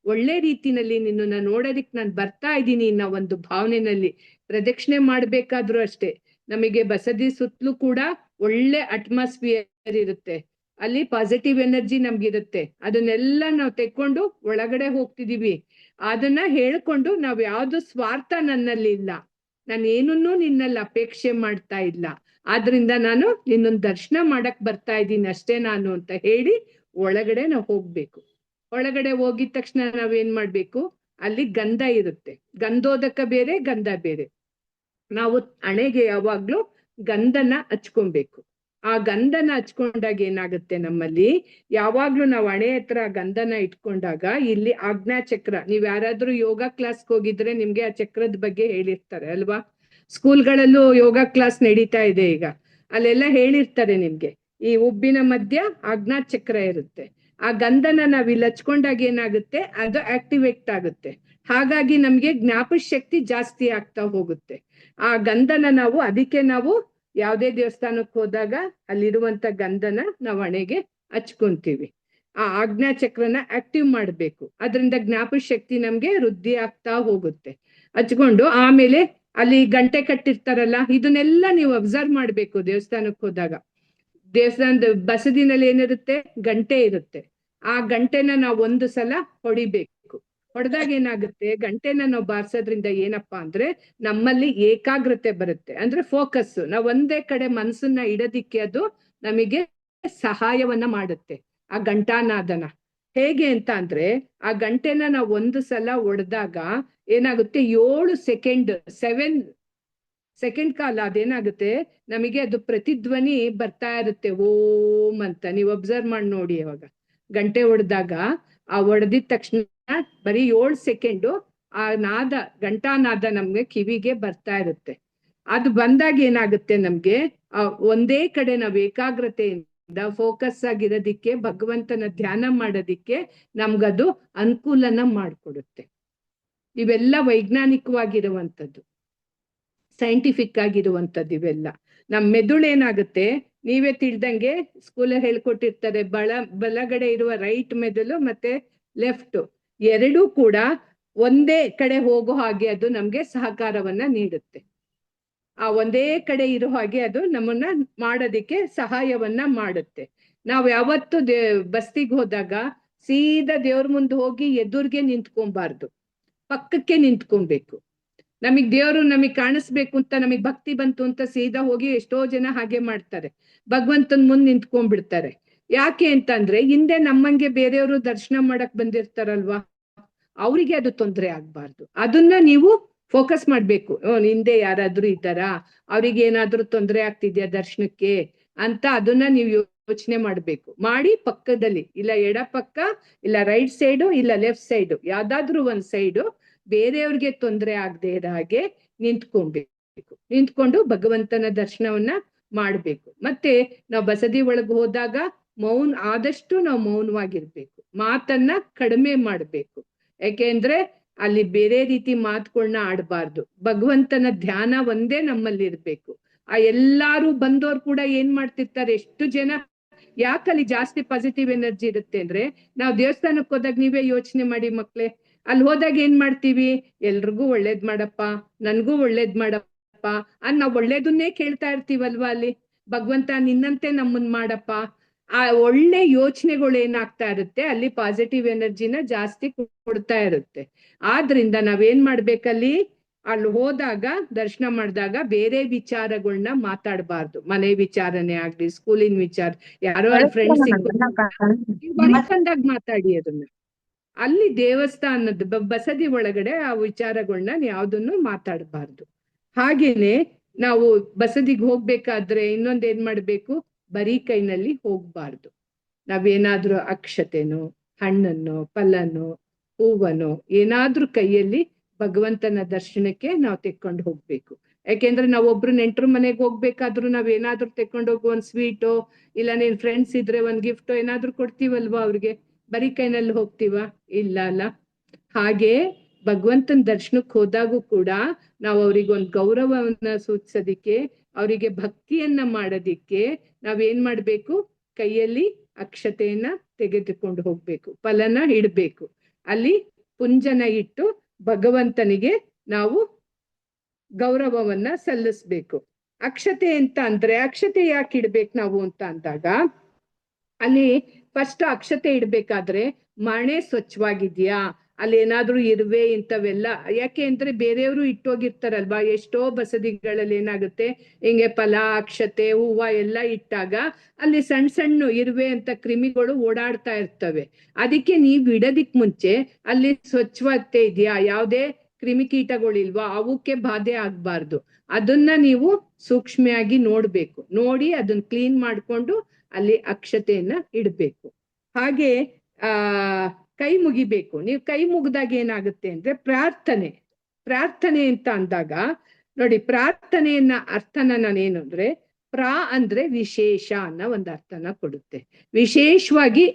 ಒಳ್ಳೆ ರೀತಿನಲ್ಲಿ ನಿನ್ನ ನೋಡೋದಿಕ್ ನಾನು ಬರ್ತಾ ಇದ್ದೀನಿ ಅನ್ನೋ ಒಂದು ಭಾವನೆನಲ್ಲಿ ಪ್ರದಕ್ಷಿಣೆ ಮಾಡ್ಬೇಕಾದ್ರೂ ಅಷ್ಟೇ. ನಮಗೆ ಬಸದಿ ಸುತ್ತಲೂ ಕೂಡ ಒಳ್ಳೆ ಅಟ್ಮಾಸ್ಫಿಯರ್ ಇರುತ್ತೆ, ಅಲ್ಲಿ ಪಾಸಿಟಿವ್ ಎನರ್ಜಿ ನಮ್ಗಿರುತ್ತೆ. ಅದನ್ನೆಲ್ಲ ನಾವು ತೆಕ್ಕೊಂಡು ಒಳಗಡೆ ಹೋಗ್ತಿದೀವಿ. ಅದನ್ನ ಹೇಳ್ಕೊಂಡು ನಾವ್ ಯಾವ್ದು ಸ್ವಾರ್ಥ ನನ್ನಲ್ಲಿ ಇಲ್ಲ, ನಾನು ಏನನ್ನೂ ನಿನ್ನಲ್ಲಿ ಅಪೇಕ್ಷೆ ಮಾಡ್ತಾ ಇಲ್ಲ, ಆದ್ರಿಂದ ನಾನು ನಿನ್ನೊಂದು ದರ್ಶನ ಮಾಡಕ್ ಬರ್ತಾ ಇದ್ದೀನಿ ಅಷ್ಟೇ ನಾನು ಅಂತ ಹೇಳಿ ಒಳಗಡೆ ನಾವು ಹೋಗ್ಬೇಕು. ಒಳಗಡೆ ಹೋಗಿದ ತಕ್ಷಣ ನಾವೇನ್ ಮಾಡ್ಬೇಕು, ಅಲ್ಲಿ ಗಂಧ ಇರುತ್ತೆ. ಗಂಧೋದಕ ಬೇರೆ, ಗಂಧ ಬೇರೆ. ನಾವು ಹಣೆಗೆ ಯಾವಾಗ್ಲೂ ಗಂಧನ ಹಚ್ಕೊಬೇಕು. ಆ ಗಂಧನ ಹಚ್ಕೊಂಡಾಗ ಏನಾಗುತ್ತೆ, ನಮ್ಮಲ್ಲಿ ಯಾವಾಗ್ಲೂ ನಾವು ಹಣೆ ಹತ್ರ ಗಂಧನ ಇಟ್ಕೊಂಡಾಗ ಇಲ್ಲಿ ಆಜ್ಞಾ ಚಕ್ರ, ನೀವ್ ಯಾರಾದ್ರೂ ಯೋಗ ಕ್ಲಾಸ್ಗೆ ಹೋಗಿದ್ರೆ ನಿಮ್ಗೆ ಆ ಚಕ್ರದ ಬಗ್ಗೆ ಹೇಳಿರ್ತಾರೆ ಅಲ್ವಾ? ಸ್ಕೂಲ್ಗಳಲ್ಲೂ ಯೋಗ ಕ್ಲಾಸ್ ನಡೀತಾ ಇದೆ ಈಗ, ಅಲ್ಲೆಲ್ಲ ಹೇಳಿರ್ತಾರೆ ನಿಮ್ಗೆ. ಈ ಉಬ್ಬಿನ ಮಧ್ಯ ಆಜ್ಞಾ ಚಕ್ರ ಇರುತ್ತೆ. ಆ ಗಂಧನ ನಾವ್ ಇಲ್ಲಿ ಹಚ್ಕೊಂಡಾಗ ಏನಾಗುತ್ತೆ, ಅದು ಆಕ್ಟಿವೇಟ್ ಆಗುತ್ತೆ. ಹಾಗಾಗಿ ನಮ್ಗೆ ಜ್ಞಾಪಕ ಶಕ್ತಿ ಜಾಸ್ತಿ ಆಗ್ತಾ ಹೋಗುತ್ತೆ. ಆ ಗಂಧನ ಅದಕ್ಕೆ ನಾವು ಯಾವುದೇ ದೇವಸ್ಥಾನಕ್ಕೆ ಹೋದಾಗ ಅಲ್ಲಿರುವಂತ ಗಂಧನ ನಾವು ಹಣೆಗೆ ಹಚ್ಕೊಂತೀವಿ. ಆ ಆಜ್ಞಾ ಚಕ್ರನ ಆಕ್ಟಿವ್ ಮಾಡ್ಬೇಕು. ಅದರಿಂದ ಜ್ಞಾಪಕ ಶಕ್ತಿ ನಮ್ಗೆ ವೃದ್ಧಿ ಆಗ್ತಾ ಹೋಗುತ್ತೆ. ಹಚ್ಕೊಂಡು ಆಮೇಲೆ ಅಲ್ಲಿ ಗಂಟೆ ಕಟ್ಟಿರ್ತಾರಲ್ಲ, ಇದನ್ನೆಲ್ಲ ನೀವು ಅಬ್ಸರ್ವ್ ಮಾಡ್ಬೇಕು. ದೇವಸ್ಥಾನಕ್ಕೆ ಹೋದಾಗ ದೇವಸ್ಥಾನದ ಬಸದಿನಲ್ಲಿ ಏನಿರುತ್ತೆ, ಗಂಟೆ ಇರುತ್ತೆ. ಆ ಗಂಟೆನ ನಾವು 1 ಸಲ ಹೊಡಿಬೇಕು. ಹೊಡೆದಾಗ ಏನಾಗುತ್ತೆ, ಗಂಟೆನ ನಾವು ಬಾರಿಸೋದ್ರಿಂದ ಏನಪ್ಪಾ ಅಂದ್ರೆ ನಮ್ಮಲ್ಲಿ ಏಕಾಗ್ರತೆ ಬರುತ್ತೆ, ಅಂದ್ರೆ ಫೋಕಸ್. ನಾವು ಒಂದೇ ಕಡೆ ಮನಸ್ಸನ್ನ ಇಡೋದಿಕ್ಕೆ ಅದು ನಮಗೆ ಸಹಾಯವನ್ನ ಮಾಡುತ್ತೆ. ಆ ಘಂಟಾನಾದನ ಹೇಗೆ ಅಂತ ಅಂದ್ರೆ, ಆ ಗಂಟೆನ ನಾವು 1 ಸಲ ಹೊಡೆದಾಗ ಏನಾಗುತ್ತೆ, 7 ಸೆಕೆಂಡ್ ಕಾಲ ಅದೇನಾಗುತ್ತೆ, ನಮಗೆ ಅದು ಪ್ರತಿಧ್ವನಿ ಬರ್ತಾ ಇರುತ್ತೆ, ಓಂ ಅಂತ. ನೀವು ಅಬ್ಸರ್ವ್ ಮಾಡಿ ನೋಡಿ. ಅವಾಗ ಗಂಟೆ ಹೊಡೆದಾಗ ಆ ಹೊಡೆದಿದ ತಕ್ಷಣ ಬರೀ 7 ಸೆಕೆಂಡು ಆ ನಾದ, ಘಂಟಾನಾದ ನಮ್ಗೆ ಕಿವಿಗೆ ಬರ್ತಾ ಇರುತ್ತೆ. ಅದು ಬಂದಾಗ ಏನಾಗುತ್ತೆ, ನಮ್ಗೆ ಒಂದೇ ಕಡೆ ನಾವು ಏಕಾಗ್ರತೆಯಿಂದ ಫೋಕಸ್ ಆಗಿರೋದಿಕ್ಕೆ, ಭಗವಂತನ ಧ್ಯಾನ ಮಾಡೋದಿಕ್ಕೆ ನಮ್ಗದು ಅನುಕೂಲನ ಮಾಡ್ಕೊಡುತ್ತೆ. ಇವೆಲ್ಲ ವೈಜ್ಞಾನಿಕವಾಗಿರುವಂಥದ್ದು, ಸೈಂಟಿಫಿಕ್ ಆಗಿರುವಂಥದ್ದು ಇವೆಲ್ಲ. ನಮ್ ಮೆದುಳು ಏನಾಗುತ್ತೆ, ನೀವೇ ತಿಳಿದಂಗೆ ಸ್ಕೂಲಲ್ಲಿ ಹೇಳ್ಕೊಟ್ಟಿರ್ತಾರೆ, ಬಲಗಡೆ ಇರುವ ರೈಟ್ ಮೆದುಳು ಮತ್ತೆ ಲೆಫ್ಟ್ ಎರಡೂ ಕೂಡ ಒಂದೇ ಕಡೆ ಹೋಗೋ ಹಾಗೆ ಅದು ನಮ್ಗೆ ಸಹಕಾರವನ್ನ ನೀಡುತ್ತೆ. ಆ ಒಂದೇ ಕಡೆ ಇರೋ ಹಾಗೆ ಅದು ನಮ್ಮನ್ನ ಮಾಡೋದಿಕ್ಕೆ ಸಹಾಯವನ್ನ ಮಾಡುತ್ತೆ. ನಾವ್ ಯಾವತ್ತು ಬಸ್ತಿಗೆ ಹೋದಾಗ ಸೀದಾ ದೇವ್ರ ಮುಂದೆ ಹೋಗಿ ಎದುರ್ಗೆ ನಿಂತ್ಕೊಬಾರ್ದು, ಪಕ್ಕಕ್ಕೆ ನಿಂತ್ಕೊಬೇಕು. ದೇವ್ರು ನಮಗ್ ಕಾಣಿಸ್ಬೇಕು ಅಂತ, ನಮಗ್ ಭಕ್ತಿ ಬಂತು ಅಂತ ಸೀದಾ ಹೋಗಿ ಎಷ್ಟೋ ಜನ ಹಾಗೆ ಮಾಡ್ತಾರೆ, ಭಗವಂತನ್ ಮುಂದ್ ನಿಂತ್ಕೊಂಡ್ಬಿಡ್ತಾರೆ. ಯಾಕೆ ಅಂತಂದ್ರೆ ಹಿಂದೆ ನಮ್ಮಂಗೆ ಬೇರೆಯವರು ದರ್ಶನ ಮಾಡಕ್ ಬಂದಿರ್ತಾರಲ್ವಾ, ಅವರಿಗೆ ಅದು ತೊಂದರೆ ಆಗ್ಬಾರ್ದು. ಅದನ್ನ ನೀವು ಫೋಕಸ್ ಮಾಡ್ಬೇಕು. ಹಿಂದೆ ಯಾರಾದ್ರೂ ಇದ್ದಾರಾ, ಅವ್ರಿಗೆ ಏನಾದ್ರೂ ತೊಂದರೆ ಆಗ್ತಿದ್ಯಾ ದರ್ಶನಕ್ಕೆ ಅಂತ ಅದನ್ನ ನೀವು ಯೋಚನೆ ಮಾಡ್ಬೇಕು. ಮಾಡಿ ಪಕ್ಕದಲ್ಲಿ, ಇಲ್ಲ ಎಡ ಪಕ್ಕ, ಇಲ್ಲ ರೈಟ್ ಸೈಡು, ಇಲ್ಲ ಲೆಫ್ಟ್ ಸೈಡು, ಯಾವ್ದಾದ್ರು ಒಂದ್ ಸೈಡು ಬೇರೆಯವ್ರಿಗೆ ತೊಂದರೆ ಆಗದೆ ಇರೋ ಹಾಗೆ ನಿಂತ್ಕೊಬೇಕು. ನಿಂತ್ಕೊಂಡು ಭಗವಂತನ ದರ್ಶನವನ್ನ ಮಾಡ್ಬೇಕು. ಮತ್ತೆ ನಾವು ಬಸದಿ ಒಳಗೆ ಹೋದಾಗ ಆದಷ್ಟು ನಾವು ಮೌನವಾಗಿರ್ಬೇಕು, ಮಾತನ್ನ ಕಡಿಮೆ ಮಾಡ್ಬೇಕು. ಯಾಕೆಂದ್ರೆ ಅಲ್ಲಿ ಬೇರೆ ರೀತಿ ಮಾತುಗಳನ್ನ ಆಡ್ಬಾರ್ದು. ಭಗವಂತನ ಧ್ಯಾನ ಒಂದೇ ನಮ್ಮಲ್ಲಿ ಇರ್ಬೇಕು. ಆ ಎಲ್ಲಾರು ಬಂದವ್ರು ಕೂಡ ಏನ್ ಮಾಡ್ತಿರ್ತಾರೆ, ಎಷ್ಟು ಜನ ಯಾಕಲ್ಲಿ ಜಾಸ್ತಿ ಪಾಸಿಟಿವ್ ಎನರ್ಜಿ ಇರುತ್ತೆ ಅಂದ್ರೆ, ನಾವು ದೇವಸ್ಥಾನಕ್ಕೆ ಹೋದಾಗ ನೀವೇ ಯೋಚನೆ ಮಾಡಿ ಮಕ್ಳೇ, ಅಲ್ಲಿ ಹೋದಾಗ ಏನ್ ಮಾಡ್ತೀವಿ, ಎಲ್ರಿಗೂ ಒಳ್ಳೇದ್ ಮಾಡಪ್ಪ, ನನ್ಗೂ ಒಳ್ಳೇದ್ ಮಾಡಪ್ಪ ಅದ್ ನಾವ್ ಒಳ್ಳೇದನ್ನೇ ಕೇಳ್ತಾ ಇರ್ತೀವಲ್ವಾ. ಅಲ್ಲಿ ಭಗವಂತ ನಿನ್ನಂತೆ ನಮ್ಮನ್ ಮಾಡಪ್ಪ, ಆ ಒಳ್ಳೆ ಯೋಚನೆಗಳು ಏನಾಗ್ತಾ ಇರುತ್ತೆ, ಅಲ್ಲಿ ಪಾಸಿಟಿವ್ ಎನರ್ಜಿನ ಜಾಸ್ತಿ ಕೊಡ್ತಾ ಇರುತ್ತೆ. ಆದ್ರಿಂದ ನಾವೇನ್ ಮಾಡ್ಬೇಕಲ್ಲಿ, ಅಲ್ಲಿ ಹೋದಾಗ ದರ್ಶನ ಮಾಡಿದಾಗ ಬೇರೆ ವಿಚಾರಗಳನ್ನ ಮಾತಾಡಬಾರ್ದು. ಮನೆ ವಿಚಾರನೆ ಆಗ್ಲಿ, ಸ್ಕೂಲಿನ ವಿಚಾರ, ಯಾರೋ ಫ್ರೆಂಡ್ಸ್ ಬಂದಾಗ ಮಾತಾಡಿ ಅದನ್ನ. ಅಲ್ಲಿ ದೇವಸ್ಥಾನದ ಬಸದಿ ಒಳಗಡೆ ಆ ವಿಚಾರಗಳನ್ನ ಯಾವ್ದನ್ನು ಮಾತಾಡಬಾರ್ದು. ಹಾಗೇನೆ ನಾವು ಬಸದಿಗೆ ಹೋಗ್ಬೇಕಾದ್ರೆ ಇನ್ನೊಂದ್ ಏನ್ ಮಾಡ್ಬೇಕು, ಬರೀ ಕೈನಲ್ಲಿ ಹೋಗ್ಬಾರ್ದು. ನಾವೇನಾದ್ರೂ ಅಕ್ಷತೆನೋ, ಹಣ್ಣನ್ನು, ಫಲನೋ, ಹೂವನೋ ಏನಾದ್ರೂ ಕೈಯಲ್ಲಿ ಭಗವಂತನ ದರ್ಶನಕ್ಕೆ ನಾವು ತೆಕ್ಕೊಂಡು ಹೋಗ್ಬೇಕು. ಯಾಕೆಂದ್ರೆ ನಾವೊಬ್ರು ನೆಂಟ್ರ ಮನೆಗೆ ಹೋಗ್ಬೇಕಾದ್ರೂ ನಾವೇನಾದ್ರೂ ತೆಕ್ಕೊಂಡು ಹೋಗು, ಒಂದ್ ಸ್ವೀಟೋ, ಇಲ್ಲ ನಿನ್ ಫ್ರೆಂಡ್ಸ್ ಇದ್ರೆ ಒಂದ್ ಗಿಫ್ಟೋ ಏನಾದ್ರೂ ಕೊಡ್ತೀವಲ್ವಾ ಅವ್ರಿಗೆ. ಬರೀ ಕೈನಲ್ಲಿ ಹೋಗ್ತೀವ? ಇಲ್ಲ ಅಲ್ಲ. ಹಾಗೆ ಭಗವಂತನ ದರ್ಶನಕ್ಕೆ ಹೋದಾಗೂ ಕೂಡ ನಾವು ಅವ್ರಿಗೆ ಒಂದು ಗೌರವವನ್ನ ಸೂಚಿಸೋದಿಕ್ಕೆ, ಅವರಿಗೆ ಭಕ್ತಿಯನ್ನ ಮಾಡೋದಿಕ್ಕೆ ನಾವೇನ್ ಮಾಡ್ಬೇಕು, ಕೈಯಲ್ಲಿ ಅಕ್ಷತೆಯನ್ನ ತೆಗೆದುಕೊಂಡು ಹೋಗ್ಬೇಕು, ಫಲನ ಇಡ್ಬೇಕು. ಅಲ್ಲಿ ಪುಂಜನ ಇಟ್ಟು ಭಗವಂತನಿಗೆ ನಾವು ಗೌರವವನ್ನ ಸಲ್ಲಿಸ್ಬೇಕು. ಅಕ್ಷತೆ ಅಂತ ಅಂದ್ರೆ, ಅಕ್ಷತೆ ಯಾಕೆ ಇಡ್ಬೇಕು ನಾವು ಅಂತ ಅಂದಾಗ, ಅಲ್ಲಿ ಫಸ್ಟ್ ಅಕ್ಷತೆ ಇಡ್ಬೇಕಾದ್ರೆ ಮಣೆ ಸ್ವಚ್ಛವಾಗಿದ್ಯಾ, ಅಲ್ಲಿ ಏನಾದ್ರೂ ಇರುವೆ ಇಂಥವೆಲ್ಲ, ಯಾಕೆ ಅಂದ್ರೆ ಬೇರೆಯವರು ಇಟ್ಟೋಗಿರ್ತಾರಲ್ವಾ. ಎಷ್ಟೋ ಬಸದಿಗಳಲ್ಲಿ ಏನಾಗುತ್ತೆ, ಹಿಂಗೆ ಫಲ, ಅಕ್ಷತೆ, ಹೂವ ಎಲ್ಲ ಇಟ್ಟಾಗ ಅಲ್ಲಿ ಸಣ್ಣ ಸಣ್ಣ ಇರುವೆ ಅಂತ ಕ್ರಿಮಿಗಳು ಓಡಾಡ್ತಾ ಇರ್ತವೆ. ಅದಕ್ಕೆ ನೀವ್ ಇಡೋದಿಕ್ ಮುಂಚೆ ಅಲ್ಲಿ ಸ್ವಚ್ಛತೆ ಇದೆಯಾ, ಯಾವುದೇ ಕ್ರಿಮಿಕೀಟಗಳಿಲ್ವಾ, ಅವಕ್ಕೆ ಬಾಧೆ ಆಗ್ಬಾರ್ದು. ಅದನ್ನ ನೀವು ಸೂಕ್ಷ್ಮೆಯಾಗಿ ನೋಡ್ಬೇಕು. ನೋಡಿ ಅದನ್ನ ಕ್ಲೀನ್ ಮಾಡ್ಕೊಂಡು ಅಲ್ಲಿ ಅಕ್ಷತೆಯನ್ನ ಇಡ್ಬೇಕು. ಹಾಗೆ ಕೈ ಮುಗಿಬೇಕು. ನೀವು ಕೈ ಮುಗಿದಾಗ ಏನಾಗುತ್ತೆ ಅಂದ್ರೆ, ಪ್ರಾರ್ಥನೆ ಅಂತ ಅಂದಾಗ ನೋಡಿ, ಪ್ರಾರ್ಥನೆಯನ್ನ ಅರ್ಥನ ನಾನೇನು ಅಂದ್ರೆ, ಅಂದ್ರೆ ವಿಶೇಷ ಅನ್ನೋ ಒಂದು ಅರ್ಥನ ಕೊಡುತ್ತೆ. ವಿಶೇಷವಾಗಿ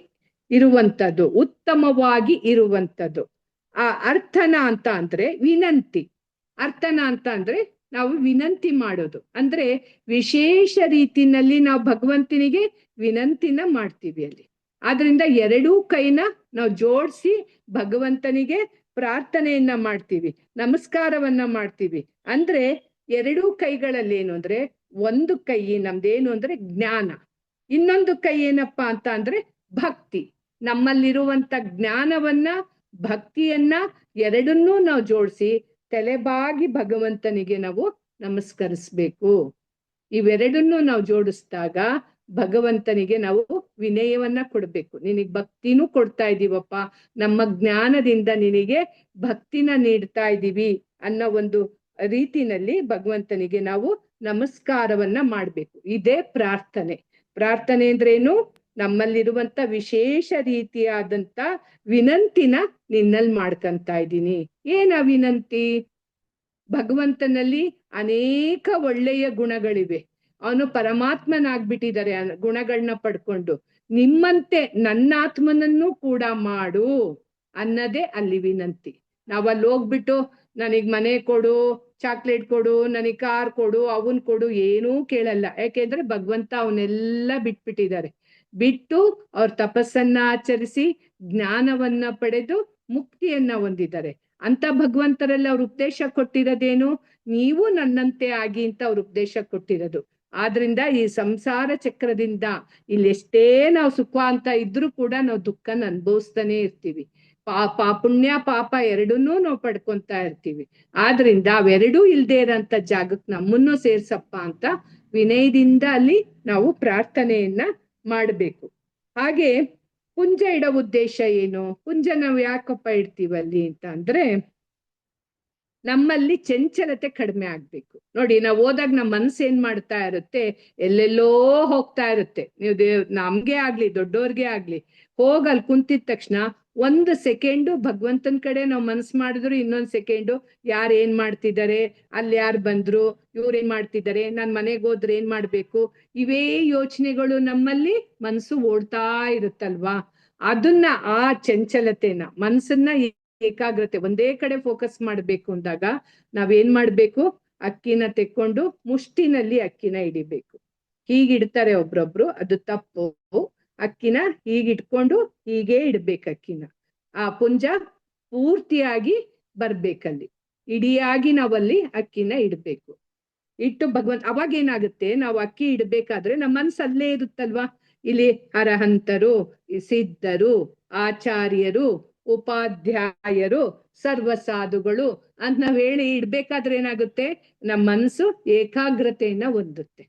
ಇರುವಂತದ್ದು, ಉತ್ತಮವಾಗಿ ಇರುವಂತದ್ದು. ಆ ಅರ್ಥನ ಅಂತ ಅಂದ್ರೆ ವಿನಂತಿ. ಅರ್ಥನ ಅಂತ ಅಂದ್ರೆ ನಾವು ವಿನಂತಿ ಮಾಡೋದು, ಅಂದ್ರೆ ವಿಶೇಷ ರೀತಿನಲ್ಲಿ ನಾವು ಭಗವಂತನಿಗೆ ವಿನಂತಿನ ಮಾಡ್ತೀವಿ ಅಲ್ಲಿ. ಆದ್ರಿಂದ ಎರಡೂ ಕೈನ ನಾವು ಜೋಡಿಸಿ ಭಗವಂತನಿಗೆ ಪ್ರಾರ್ಥನೆಯನ್ನ ಮಾಡ್ತೀವಿ, ನಮಸ್ಕಾರವನ್ನ ಮಾಡ್ತೀವಿ. ಅಂದ್ರೆ ಎರಡೂ ಕೈಗಳಲ್ಲಿ ಏನು ಅಂದ್ರೆ, ಒಂದು ಕೈ ನಮ್ದೇನು ಅಂದ್ರೆ ಜ್ಞಾನ, ಇನ್ನೊಂದು ಕೈ ಏನಪ್ಪಾ ಅಂತ ಅಂದ್ರೆ ಭಕ್ತಿ. ನಮ್ಮಲ್ಲಿರುವಂತ ಜ್ಞಾನವನ್ನ, ಭಕ್ತಿಯನ್ನ ಎರಡನ್ನೂ ನಾವು ಜೋಡಿಸಿ ತಲೆಬಾಗಿ ಭಗವಂತನಿಗೆ ನಾವು ನಮಸ್ಕರಿಸ್ಬೇಕು. ಇವೆರಡನ್ನೂ ನಾವು ಜೋಡಿಸಿದಾಗ ಭಗವಂತನಿಗೆ ನಾವು ವಿನಯವನ್ನ ಕೊಡ್ಬೇಕು. ನಿನಗ್ ಭಕ್ತಿನೂ ಕೊಡ್ತಾ ಇದೀವಪ್ಪ, ನಮ್ಮ ಜ್ಞಾನದಿಂದ ನಿನಗೆ ಭಕ್ತಿನ ನೀಡ್ತಾ ಇದ್ದೀವಿ ಅನ್ನೋ ಒಂದು ರೀತಿನಲ್ಲಿ ಭಗವಂತನಿಗೆ ನಾವು ನಮಸ್ಕಾರವನ್ನ ಮಾಡ್ಬೇಕು. ಇದೇ ಪ್ರಾರ್ಥನೆ. ಪ್ರಾರ್ಥನೆ ಅಂದ್ರೇನು, ನಮ್ಮಲ್ಲಿರುವಂತ ವಿಶೇಷ ರೀತಿಯಾದಂತ ವಿನಂತಿನ ನಿನ್ನಲ್ಲಿ ಮಾಡ್ಕಂತ ಇದ್ದೀನಿ. ಏನ ವಿನಂತಿ? ಭಗವಂತನಲ್ಲಿ ಅನೇಕ ಒಳ್ಳೆಯ ಗುಣಗಳಿವೆ, ಅವನು ಪರಮಾತ್ಮನಾಗ್ಬಿಟ್ಟಿದ್ದಾರೆ ಗುಣಗಳನ್ನ ಪಡ್ಕೊಂಡು. ನಿಮ್ಮಂತೆ ನನ್ನ ಆತ್ಮನನ್ನು ಕೂಡ ಮಾಡು ಅನ್ನದೇ ಅಲ್ಲಿ ವಿನಂತಿ. ನಾವಲ್ಲಿ ಹೋಗ್ಬಿಟ್ಟು ನನಗ್ ಮನೆ ಕೊಡು, ಚಾಕ್ಲೇಟ್ ಕೊಡು, ನನಗ್ ಕಾರ್ ಕೊಡು, ಅವನ್ ಕೊಡು ಏನೂ ಕೇಳಲ್ಲ. ಯಾಕೆಂದ್ರೆ ಭಗವಂತ ಅವನ್ನೆಲ್ಲ ಬಿಟ್ಬಿಟ್ಟಿದ್ದಾರೆ. ಬಿಟ್ಟು ಅವ್ರ ತಪಸ್ಸನ್ನ ಆಚರಿಸಿ ಜ್ಞಾನವನ್ನ ಪಡೆದು ಮುಕ್ತಿಯನ್ನ ಹೊಂದಿದ್ದಾರೆ. ಅಂತ ಭಗವಂತರಲ್ಲಿ ಅವ್ರ ಉಪದೇಶ ಕೊಟ್ಟಿರೋದೇನು, ನೀವು ನನ್ನಂತೆ ಆಗಿ ಅಂತ ಅವ್ರು ಉಪದೇಶ ಕೊಟ್ಟಿರೋದು. ಆದ್ರಿಂದ ಈ ಸಂಸಾರ ಚಕ್ರದಿಂದ ಇಲ್ಲಿ ಎಷ್ಟೇ ನಾವು ಸುಖ ಅಂತ ಇದ್ರೂ ಕೂಡ ನಾವು ದುಃಖನ ಅನುಭವಿಸ್ತಾನೆ ಇರ್ತೀವಿ. ಪುಣ್ಯ ಪಾಪ ಎರಡನ್ನೂ ನಾವು ಪಡ್ಕೊಂತಾ ಇರ್ತೀವಿ. ಆದ್ರಿಂದ ಅವೆರಡೂ ಇಲ್ದೇ ಇರೋಂಥ ಜಾಗಕ್ಕೆ ನಮ್ಮನ್ನು ಸೇರ್ಸಪ್ಪ ಅಂತ ವಿನಯದಿಂದ ಅಲ್ಲಿ ನಾವು ಪ್ರಾರ್ಥನೆಯನ್ನ ಮಾಡ್ಬೇಕು. ಹಾಗೆ ಪುಂಜ ಇಡೋ ಉದ್ದೇಶ ಏನು? ಪುಂಜ ನಾವು ಯಾಕಪ್ಪ ಇಡ್ತೀವಲ್ಲಿ ಅಂತ ಅಂದ್ರೆ ನಮ್ಮಲ್ಲಿ ಚಂಚಲತೆ ಕಡಿಮೆ ಆಗ್ಬೇಕು. ನೋಡಿ, ನಾವು ಹೋದಾಗ ನಮ್ಮ ಮನ್ಸು ಏನ್ ಮಾಡ್ತಾ ಇರುತ್ತೆ, ಎಲ್ಲೆಲ್ಲೋ ಹೋಗ್ತಾ ಇರುತ್ತೆ. ನೀವು ನಮ್ಗೆ ಆಗ್ಲಿ ದೊಡ್ಡೋರ್ಗೆ ಆಗ್ಲಿ ಹೋಗ್ ಅಲ್ಲಿ ಕುಂತಿದ ತಕ್ಷಣ 1 ಸೆಕೆಂಡು ಭಗವಂತನ ಕಡೆ ನಾವು ಮನ್ಸು ಮಾಡಿದ್ರು, ಇನ್ನೊಂದ್ ಸೆಕೆಂಡು ಯಾರು ಏನ್ ಮಾಡ್ತಿದ್ದಾರೆ, ಅಲ್ಲಿ ಯಾರು ಬಂದ್ರು, ಇವ್ರು ಏನ್ ಮಾಡ್ತಿದ್ದಾರೆ, ನಾನ್ ಮನೆಗೆ ಹೋದ್ರೆ ಏನ್ ಮಾಡ್ಬೇಕು, ಇವೇ ಯೋಚನೆಗಳು ನಮ್ಮಲ್ಲಿ ಮನ್ಸು ಓಡ್ತಾ ಇರುತ್ತಲ್ವಾ. ಅದನ್ನ ಆ ಚಂಚಲತೆನ ಮನ್ಸನ್ನ ಏಕಾಗ್ರತೆ ಒಂದೇ ಕಡೆ ಫೋಕಸ್ ಮಾಡ್ಬೇಕು ಅಂದಾಗ ನಾವೇನ್ ಮಾಡ್ಬೇಕು, ಅಕ್ಕಿನ ತೆಕ್ಕೊಂಡು ಮುಷ್ಟಿನಲ್ಲಿ ಅಕ್ಕಿನ ಹಿಡಿಬೇಕು. ಹೀಗಿಡ್ತಾರೆ ಒಬ್ರೊಬ್ರು, ಅದು ತಪ್ಪು. ಅಕ್ಕಿನ ಹೀಗಿಟ್ಕೊಂಡು ಹೀಗೆ ಇಡ್ಬೇಕು ಅಕ್ಕಿನ. ಆ ಪುಂಜ ಪೂರ್ತಿಯಾಗಿ ಬರ್ಬೇಕಲ್ಲಿ, ಇಡಿಯಾಗಿ ನಾವಲ್ಲಿ ಅಕ್ಕಿನ ಇಡ್ಬೇಕು. ಇಟ್ಟು ಅವಾಗ ಏನಾಗುತ್ತೆ, ನಾವು ಅಕ್ಕಿ ಇಡ್ಬೇಕಾದ್ರೆ ನಮ್ಮ ಮನ್ಸು ಅಲ್ಲೇ ಇರುತ್ತಲ್ವಾ. ಇಲ್ಲಿ ಅರಹಂತರು, ಸಿದ್ಧರು, ಆಚಾರ್ಯರು, ಉಪಾಧ್ಯಾಯರು, ಸರ್ವ ಸಾಧುಗಳು ಅಂತ ನಾವ್ ಹೇಳಿ ಇಡ್ಬೇಕಾದ್ರೆ ಏನಾಗುತ್ತೆ, ನಮ್ಮ ಮನಸ್ಸು ಏಕಾಗ್ರತೆಯನ್ನ ಹೊಂದುತ್ತೆ.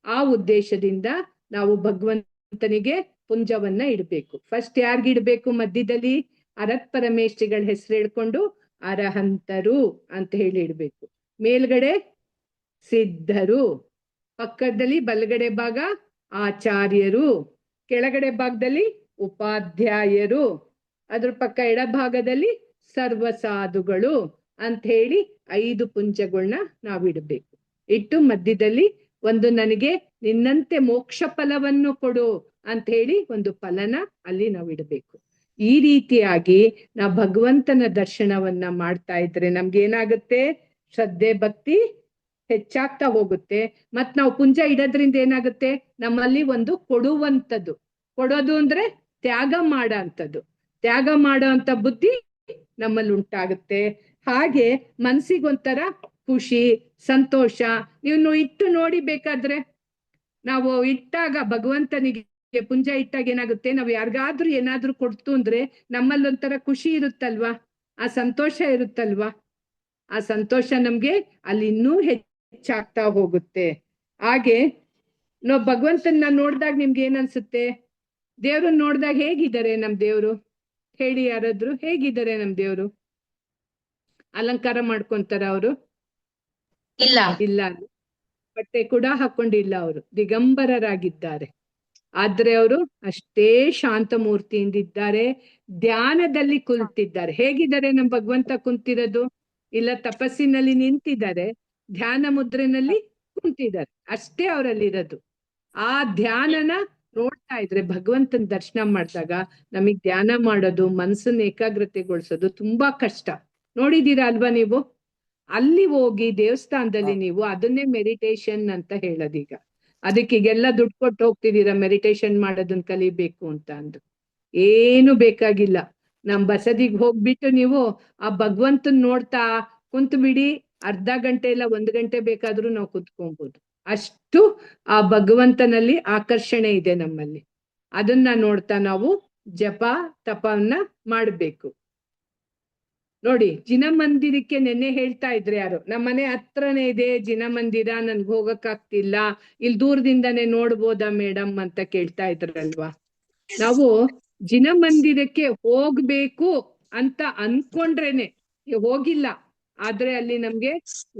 ಆ ಉದ್ದೇಶದಿಂದ ನಾವು ಭಗವಂತನಿಗೆ ಪುಂಜವನ್ನ ಇಡ್ಬೇಕು. ಫಸ್ಟ್ ಯಾರಿಗಿಡ್ಬೇಕು? ಮಧ್ಯದಲ್ಲಿ ಅರತ್ ಪರಮೇಶ್ವರಿಗಳ ಹೆಸರು ಹೇಳ್ಕೊಂಡು ಅರಹಂತರು ಅಂತ ಹೇಳಿ ಇಡ್ಬೇಕು. ಮೇಲ್ಗಡೆ ಸಿದ್ಧರು, ಪಕ್ಕದಲ್ಲಿ ಬಲಗಡೆ ಭಾಗ ಆಚಾರ್ಯರು, ಕೆಳಗಡೆ ಭಾಗದಲ್ಲಿ ಉಪಾಧ್ಯಾಯರು, ಅದ್ರ ಪಕ್ಕ ಎಡಭಾಗದಲ್ಲಿ ಸರ್ವ ಸಾಧುಗಳು ಅಂತ ಹೇಳಿ 5 ಪುಂಜಗಳನ್ನ ನಾವಿಡ್ಬೇಕು. ಇಟ್ಟು ಮಧ್ಯದಲ್ಲಿ ಒಂದು ನನಗೆ ನಿನ್ನಂತೆ ಮೋಕ್ಷ ಫಲವನ್ನು ಕೊಡು ಅಂತ ಹೇಳಿ ಒಂದು ಫಲನ ಅಲ್ಲಿ ನಾವು ಇಡಬೇಕು. ಈ ರೀತಿಯಾಗಿ ನಾವು ಭಗವಂತನ ದರ್ಶನವನ್ನ ಮಾಡ್ತಾ ಇದ್ರೆ ನಮ್ಗೆ ಏನಾಗುತ್ತೆ, ಶ್ರದ್ಧೆ ಭಕ್ತಿ ಹೆಚ್ಚಾಗ್ತಾ ಹೋಗುತ್ತೆ. ಮತ್ ನಾವು ಪುಂಜ ಇಡೋದ್ರಿಂದ ಏನಾಗುತ್ತೆ, ನಮ್ಮಲ್ಲಿ ಒಂದು ಕೊಡುವಂಥದ್ದು, ಕೊಡೋದು ಅಂದ್ರೆ ತ್ಯಾಗ ಮಾಡೋ ಅಂಥದ್ದು, ತ್ಯಾಗ ಮಾಡೋ ಅಂತ ಬುದ್ಧಿ ನಮ್ಮಲ್ಲಿ ಉಂಟಾಗುತ್ತೆ. ಹಾಗೆ ಮನ್ಸಿಗೊಂಥರ ಖುಷಿ, ಸಂತೋಷ. ನೀವು ಇಟ್ಟು ನೋಡಿ, ಬೇಕಾದ್ರೆ ನಾವು ಇಟ್ಟಾಗ ಭಗವಂತನಿಗೆ ಪುಂಜ ಇಟ್ಟಾಗ ಏನಾಗುತ್ತೆ, ನಾವು ಯಾರಿಗಾದ್ರೂ ಏನಾದ್ರೂ ಕೊಡ್ತು ಅಂದ್ರೆ ನಮ್ಮಲ್ಲಿ ಒಂಥರ ಖುಷಿ ಇರುತ್ತಲ್ವಾ, ಆ ಸಂತೋಷ ಇರುತ್ತಲ್ವಾ, ಆ ಸಂತೋಷ ನಮ್ಗೆ ಅಲ್ಲಿ ಇನ್ನೂ ಹೆಚ್ಚಾಗ್ತಾ ಹೋಗುತ್ತೆ. ಹಾಗೆ ನಾವು ಭಗವಂತನ ನೋಡ್ದಾಗ ನಿಮ್ಗೆ ಏನ್ ಅನ್ಸುತ್ತೆ? ದೇವ್ರನ್ನ ನೋಡ್ದಾಗ ಹೇಗಿದ್ದಾರೆ ನಮ್ ದೇವ್ರು ಹೇಳಿ, ಯಾರಾದ್ರು ಹೇಗಿದ್ದಾರೆ ನಮ್ ದೇವ್ರು? ಅಲಂಕಾರ ಮಾಡ್ಕೊಂತಾರ ಅವರು? ಇಲ್ಲ. ಇಲ್ಲ, ಬಟ್ಟೆ ಕೂಡ ಹಾಕೊಂಡಿಲ್ಲ, ಅವರು ದಿಗಂಬರರಾಗಿದ್ದಾರೆ. ಆದ್ರೆ ಅವರು ಅಷ್ಟೇ ಶಾಂತ ಮೂರ್ತಿಯಿಂದಿದ್ದಾರೆ, ಧ್ಯಾನದಲ್ಲಿ ಕುಳಿತಿದ್ದಾರೆ. ಹೇಗಿದ್ದಾರೆ ನಮ್ ಭಗವಂತ ಕುಂತಿರೋದು? ಇಲ್ಲ ತಪಸ್ಸಿನಲ್ಲಿ ನಿಂತಿದ್ದಾರೆ, ಧ್ಯಾನ ಮುದ್ರೆನಲ್ಲಿ ಕುಂತಿದ್ದಾರೆ, ಅಷ್ಟೇ ಅವರಲ್ಲಿರೋದು. ಆ ಧ್ಯಾನನ ನೋಡ್ತಾ ಇದ್ರೆ, ಭಗವಂತನ ದರ್ಶನ ಮಾಡಿದಾಗ ನಮಗ್ ಧ್ಯಾನ ಮಾಡೋದು, ಮನ್ಸನ್ನ ಏಕಾಗ್ರತೆಗೊಳಿಸೋದು ತುಂಬಾ ಕಷ್ಟ. ನೋಡಿದೀರಾ ಅಲ್ವಾ ನೀವು? ಅಲ್ಲಿ ಹೋಗಿ ದೇವಸ್ಥಾನದಲ್ಲಿ ನೀವು ಅದನ್ನೇ ಮೆಡಿಟೇಷನ್ ಅಂತ ಹೇಳೋದೀಗ. ಅದಕ್ಕೆ ಈಗೆಲ್ಲ ದುಡ್ಡು ಕೊಟ್ಟು ಹೋಗ್ತಿದ್ದೀರಾ ಮೆಡಿಟೇಷನ್ ಮಾಡೋದನ್ನ ಕಲಿಬೇಕು ಅಂತ ಅಂದು. ಏನು ಬೇಕಾಗಿಲ್ಲ, ನಮ್ ಬಸದಿಗೆ ಹೋಗ್ಬಿಟ್ಟು ನೀವು ಆ ಭಗವಂತನ್ ನೋಡ್ತಾ ಕುಂತು ಬಿಡಿ. ಅರ್ಧ ಗಂಟೆ ಇಲ್ಲ 1 ಗಂಟೆ ಬೇಕಾದ್ರೂ ನಾವು ಕುತ್ಕೊಬಹುದು. ಅಷ್ಟು ಆ ಭಗವಂತನಲ್ಲಿ ಆಕರ್ಷಣೆ ಇದೆ ನಮ್ಮಲ್ಲಿ. ಅದನ್ನ ನೋಡ್ತಾ ನಾವು ಜಪ ತಪವನ್ನ ಮಾಡ್ಬೇಕು. ನೋಡಿ, ಜಿನ ಮಂದಿರಕ್ಕೆ ನೆನ್ನೆ ಹೇಳ್ತಾ ಇದ್ರೆ ಯಾರು, ನಮ್ಮನೆ ಹತ್ರನೇ ಇದೆ ಜಿನ ಮಂದಿರ, ನನ್ಗೆ ಹೋಗಕ್ ಆಗ್ತಿಲ್ಲ, ಇಲ್ಲಿ ದೂರದಿಂದಾನೇ ನೋಡ್ಬೋದಾ ಮೇಡಮ್ ಅಂತ ಕೇಳ್ತಾ ಇದ್ರಲ್ವಾ. ನಾವು ಜಿನ ಮಂದಿರಕ್ಕೆ ಹೋಗ್ಬೇಕು ಅಂತ ಅನ್ಕೊಂಡ್ರೇನೆ, ಹೋಗಿಲ್ಲ ಆದ್ರೆ ಅಲ್ಲಿ ನಮ್ಗೆ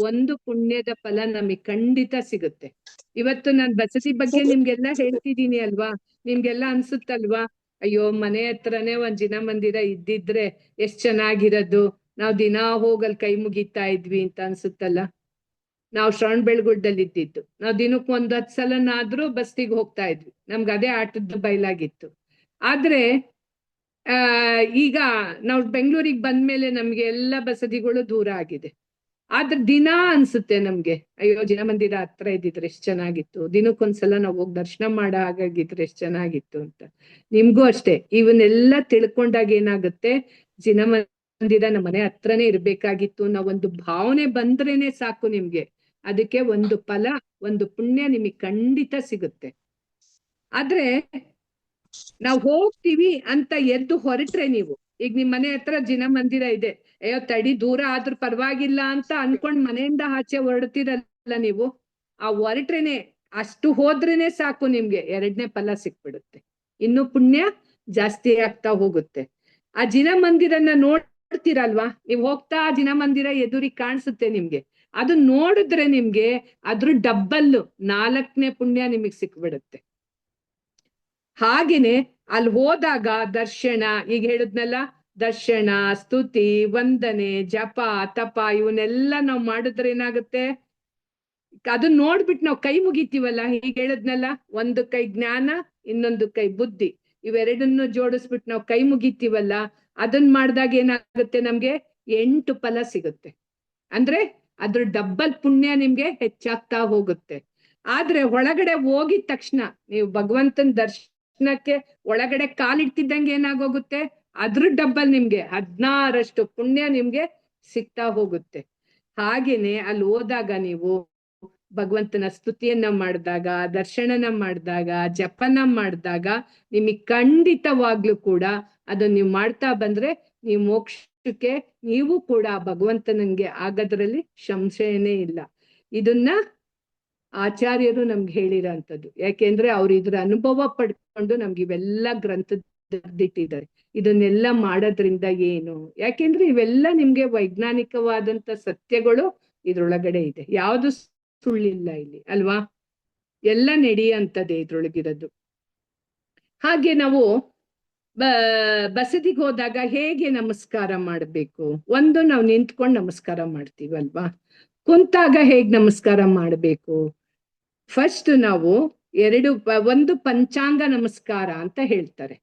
ಒಂದು ಪುಣ್ಯದ ಫಲ ನಮಗ್ ಖಂಡಿತ ಸಿಗುತ್ತೆ. ಇವತ್ತು ನಾನ್ ಬಸದಿ ಬಗ್ಗೆ ನಿಮ್ಗೆಲ್ಲ ಹೇಳ್ತಿದೀನಿ ಅಲ್ವಾ, ನಿಮ್ಗೆಲ್ಲ ಅನ್ಸುತ್ತಲ್ವಾ, ಅಯ್ಯೋ ಮನೆ ಹತ್ರನೇ ಒಂದ್ ಜಿನ ಮಂದಿರ ಇದ್ದಿದ್ರೆ ಎಷ್ಟ್ ಚೆನ್ನಾಗಿರೋದು, ನಾವ್ ದಿನಾ ಹೋಗಲ್ ಕೈ ಮುಗಿತಾ ಇದ್ವಿ ಅಂತ ಅನ್ಸುತ್ತಲ್ಲ. ನಾವು ಶ್ರವಣಬೆಳಗೊಳದಲ್ಲಿ ಇದ್ದಿದ್ದು, ನಾವ್ ದಿನಕ್ಕೆ 10 ಸಲನಾದ್ರೂ ಬಸ್ತಿಗೆ ಹೋಗ್ತಾ ಇದ್ವಿ, ನಮ್ಗೆ ಅದೇ ಆಟದ ಬಯಲಾಗಿತ್ತು. ಆದ್ರೆ ಈಗ ನಾವು ಬೆಂಗಳೂರಿಗೆ ಬಂದ್ಮೇಲೆ ನಮ್ಗೆ ಎಲ್ಲ ಬಸದಿಗಳು ದೂರ ಆಗಿದೆ. ಆದ್ರೆ ದಿನ ಅನ್ಸುತ್ತೆ ನಮ್ಗೆ, ಅಯ್ಯೋ ಜಿನ ಮಂದಿರ ಹತ್ರ ಇದ್ದಿದ್ರೆ ಎಷ್ಟ್ ಚೆನ್ನಾಗಿತ್ತು, ದಿನಕ್ಕೊಂದ್ಸಲ ನಾವು ಹೋಗಿ ದರ್ಶನ ಮಾಡೋ ಹಾಗಾಗಿದ್ರೆ ಎಷ್ಟ್ ಚೆನ್ನಾಗಿತ್ತು ಅಂತ. ನಿಮ್ಗೂ ಅಷ್ಟೇ, ಇವನ್ನೆಲ್ಲ ತಿಳ್ಕೊಂಡಾಗ ಏನಾಗುತ್ತೆ, ಜಿನ ಮಂದಿರ ನಮ್ಮ ಮನೆ ಹತ್ರನೇ ಇರ್ಬೇಕಾಗಿತ್ತು ನಾವೊಂದು ಭಾವನೆ ಬಂದ್ರೇನೆ ಸಾಕು ನಿಮ್ಗೆ, ಅದಕ್ಕೆ ಒಂದು ಫಲ, ಒಂದು ಪುಣ್ಯ ನಿಮಗೆ ಖಂಡಿತ ಸಿಗುತ್ತೆ. ಆದ್ರೆ ನಾವ್ ಹೋಗ್ತೀವಿ ಅಂತ ಎದ್ದು ಹೊರಟ್ರೆ, ನೀವು ಈಗ ನಿಮ್ ಮನೆ ಹತ್ರ ಜಿನ ಮಂದಿರ ಇದೆ, ಅಯ್ಯೋ ತಡಿ ದೂರ ಆದ್ರೂ ಪರವಾಗಿಲ್ಲ ಅಂತ ಅನ್ಕೊಂಡ್ ಮನೆಯಿಂದ ಆಚೆ ಹೊರಡ್ತಿರಲ್ಲ ನೀವು, ಆ ಹೊರಟ್ರೇನೆ ಅಷ್ಟು ಹೋದ್ರೇನೆ ಸಾಕು ನಿಮ್ಗೆ ಎರಡನೇ ಫಲ ಸಿಕ್ಬಿಡುತ್ತೆ, ಇನ್ನು ಪುಣ್ಯ ಜಾಸ್ತಿ ಆಗ್ತಾ ಹೋಗುತ್ತೆ. ಆ ಜಿನ ಮಂದಿರನ ನೋಡ್ತೀರಲ್ವಾ ನೀವ್ ಹೋಗ್ತಾ, ಜಿನ ಮಂದಿರ ಎದುರಿಗೆ ಕಾಣಿಸುತ್ತೆ ನಿಮ್ಗೆ, ಅದು ನೋಡಿದ್ರೆ ನಿಮ್ಗೆ ಅದ್ರ ಡಬ್ಬಲ್ 4ನೇ ಪುಣ್ಯ ನಿಮಗ್ ಸಿಕ್ಬಿಡುತ್ತೆ. ಹಾಗೇನೆ ಅಲ್ಲಿ ಹೋದಾಗ ದರ್ಶನ, ಈಗ ಹೇಳಿದ್ನಲ್ಲ, ದರ್ಶನ, ಸ್ತುತಿ, ವಂದನೆ, ಜಪ, ತಪ ಇವನ್ನೆಲ್ಲ ನಾವ್ ಮಾಡಿದ್ರೆ ಏನಾಗುತ್ತೆ, ಅದನ್ನ ನೋಡ್ಬಿಟ್ಟು ನಾವು ಕೈ ಮುಗಿತೀವಲ್ಲ, ಈಗ ಹೇಳಿದ್ನಲ್ಲ, ಒಂದು ಕೈ ಜ್ಞಾನ, ಇನ್ನೊಂದು ಕೈ ಬುದ್ಧಿ, ಇವೆರಡನ್ನು ಜೋಡಿಸ್ಬಿಟ್ಟು ನಾವು ಕೈ ಮುಗಿತೀವಲ್ಲ, ಅದನ್ನ ಮಾಡಿದಾಗ ಏನಾಗುತ್ತೆ, ನಮ್ಗೆ 8 ಫಲ ಸಿಗುತ್ತೆ. ಅಂದ್ರೆ ಅದ್ರ ಡಬ್ಬಲ್ ಪುಣ್ಯ ನಿಮ್ಗೆ ಹೆಚ್ಚಾಗ್ತಾ ಹೋಗುತ್ತೆ. ಆದ್ರೆ ಒಳಗಡೆ ಹೋಗಿದ ತಕ್ಷಣ ನೀವು ಭಗವಂತನ ದರ್ಶನಕ್ಕೆ ಒಳಗಡೆ ಕಾಲಿಡ್ತಿದ್ದಂಗೆ ಏನಾಗೋಗುತ್ತೆ, ಅದ್ರ ಡಬ್ಬಲ್ ನಿಮ್ಗೆ 16ರಷ್ಟು ಪುಣ್ಯ ನಿಮ್ಗೆ ಸಿಗ್ತಾ ಹೋಗುತ್ತೆ. ಹಾಗೇನೆ ಅಲ್ಲಿ ಹೋದಾಗ ನೀವು ಭಗವಂತನ ಸ್ತುತಿಯನ್ನ ಮಾಡಿದಾಗ, ದರ್ಶನನ ಮಾಡಿದಾಗ, ಜಪನ ಮಾಡಿದಾಗ ನಿಮಗೆ ಖಂಡಿತವಾಗ್ಲೂ ಕೂಡ ಅದನ್ನ ನೀವು ಮಾಡ್ತಾ ಬಂದ್ರೆ ನೀವು ಮೋಕ್ಷಕ್ಕೆ ನೀವು ಕೂಡ ಭಗವಂತನಿಗೆ ಆಗೋದ್ರಲ್ಲಿ ಸಂಶಯನೇ ಇಲ್ಲ. ಇದನ್ನ ಆಚಾರ್ಯರು ನಮ್ಗೆ ಹೇಳಿರೋಂಥದ್ದು, ಯಾಕೆಂದ್ರೆ ಅವ್ರು ಇದ್ರ ಅನುಭವ ಪಡ್ಕೊಂಡು ನಮ್ಗೆ ಇವೆಲ್ಲ ಗ್ರಂಥ ಬರ್ದಿಟ್ಟಿದ್ದಾರೆ. ಇದನ್ನೆಲ್ಲ ಮಾಡೋದ್ರಿಂದ ಏನು, ಯಾಕೆಂದ್ರೆ ಇವೆಲ್ಲ ನಿಮ್ಗೆ ವೈಜ್ಞಾನಿಕವಾದಂತ ಸತ್ಯಗಳು ಇದ್ರೊಳಗಡೆ ಇದೆ, ಯಾವ್ದು ಸುಳ್ಳಿಲ್ಲ ಇಲ್ಲಿ ಅಲ್ವಾ, ಎಲ್ಲ ನಡೆಯಂತದೇ ಇದ್ರೊಳಗಿರೋದು. ಹಾಗೆ ನಾವು ಬಸದಿಗೆ ಹೋದಾಗ ಹೇಗೆ ನಮಸ್ಕಾರ ಮಾಡ್ಬೇಕು, ಒಂದು ನಾವು ನಿಂತ್ಕೊಂಡು ನಮಸ್ಕಾರ ಮಾಡ್ತೀವಲ್ವಾ, ಕುಂತಾಗ ಹೇಗ್ ನಮಸ್ಕಾರ ಮಾಡ್ಬೇಕು, ಫಸ್ಟ್ ನಾವು ಒಂದು ಪಂಚಾಂಗ ನಮಸ್ಕಾರ ಅಂತ ಹೇಳ್ತಾರೆ.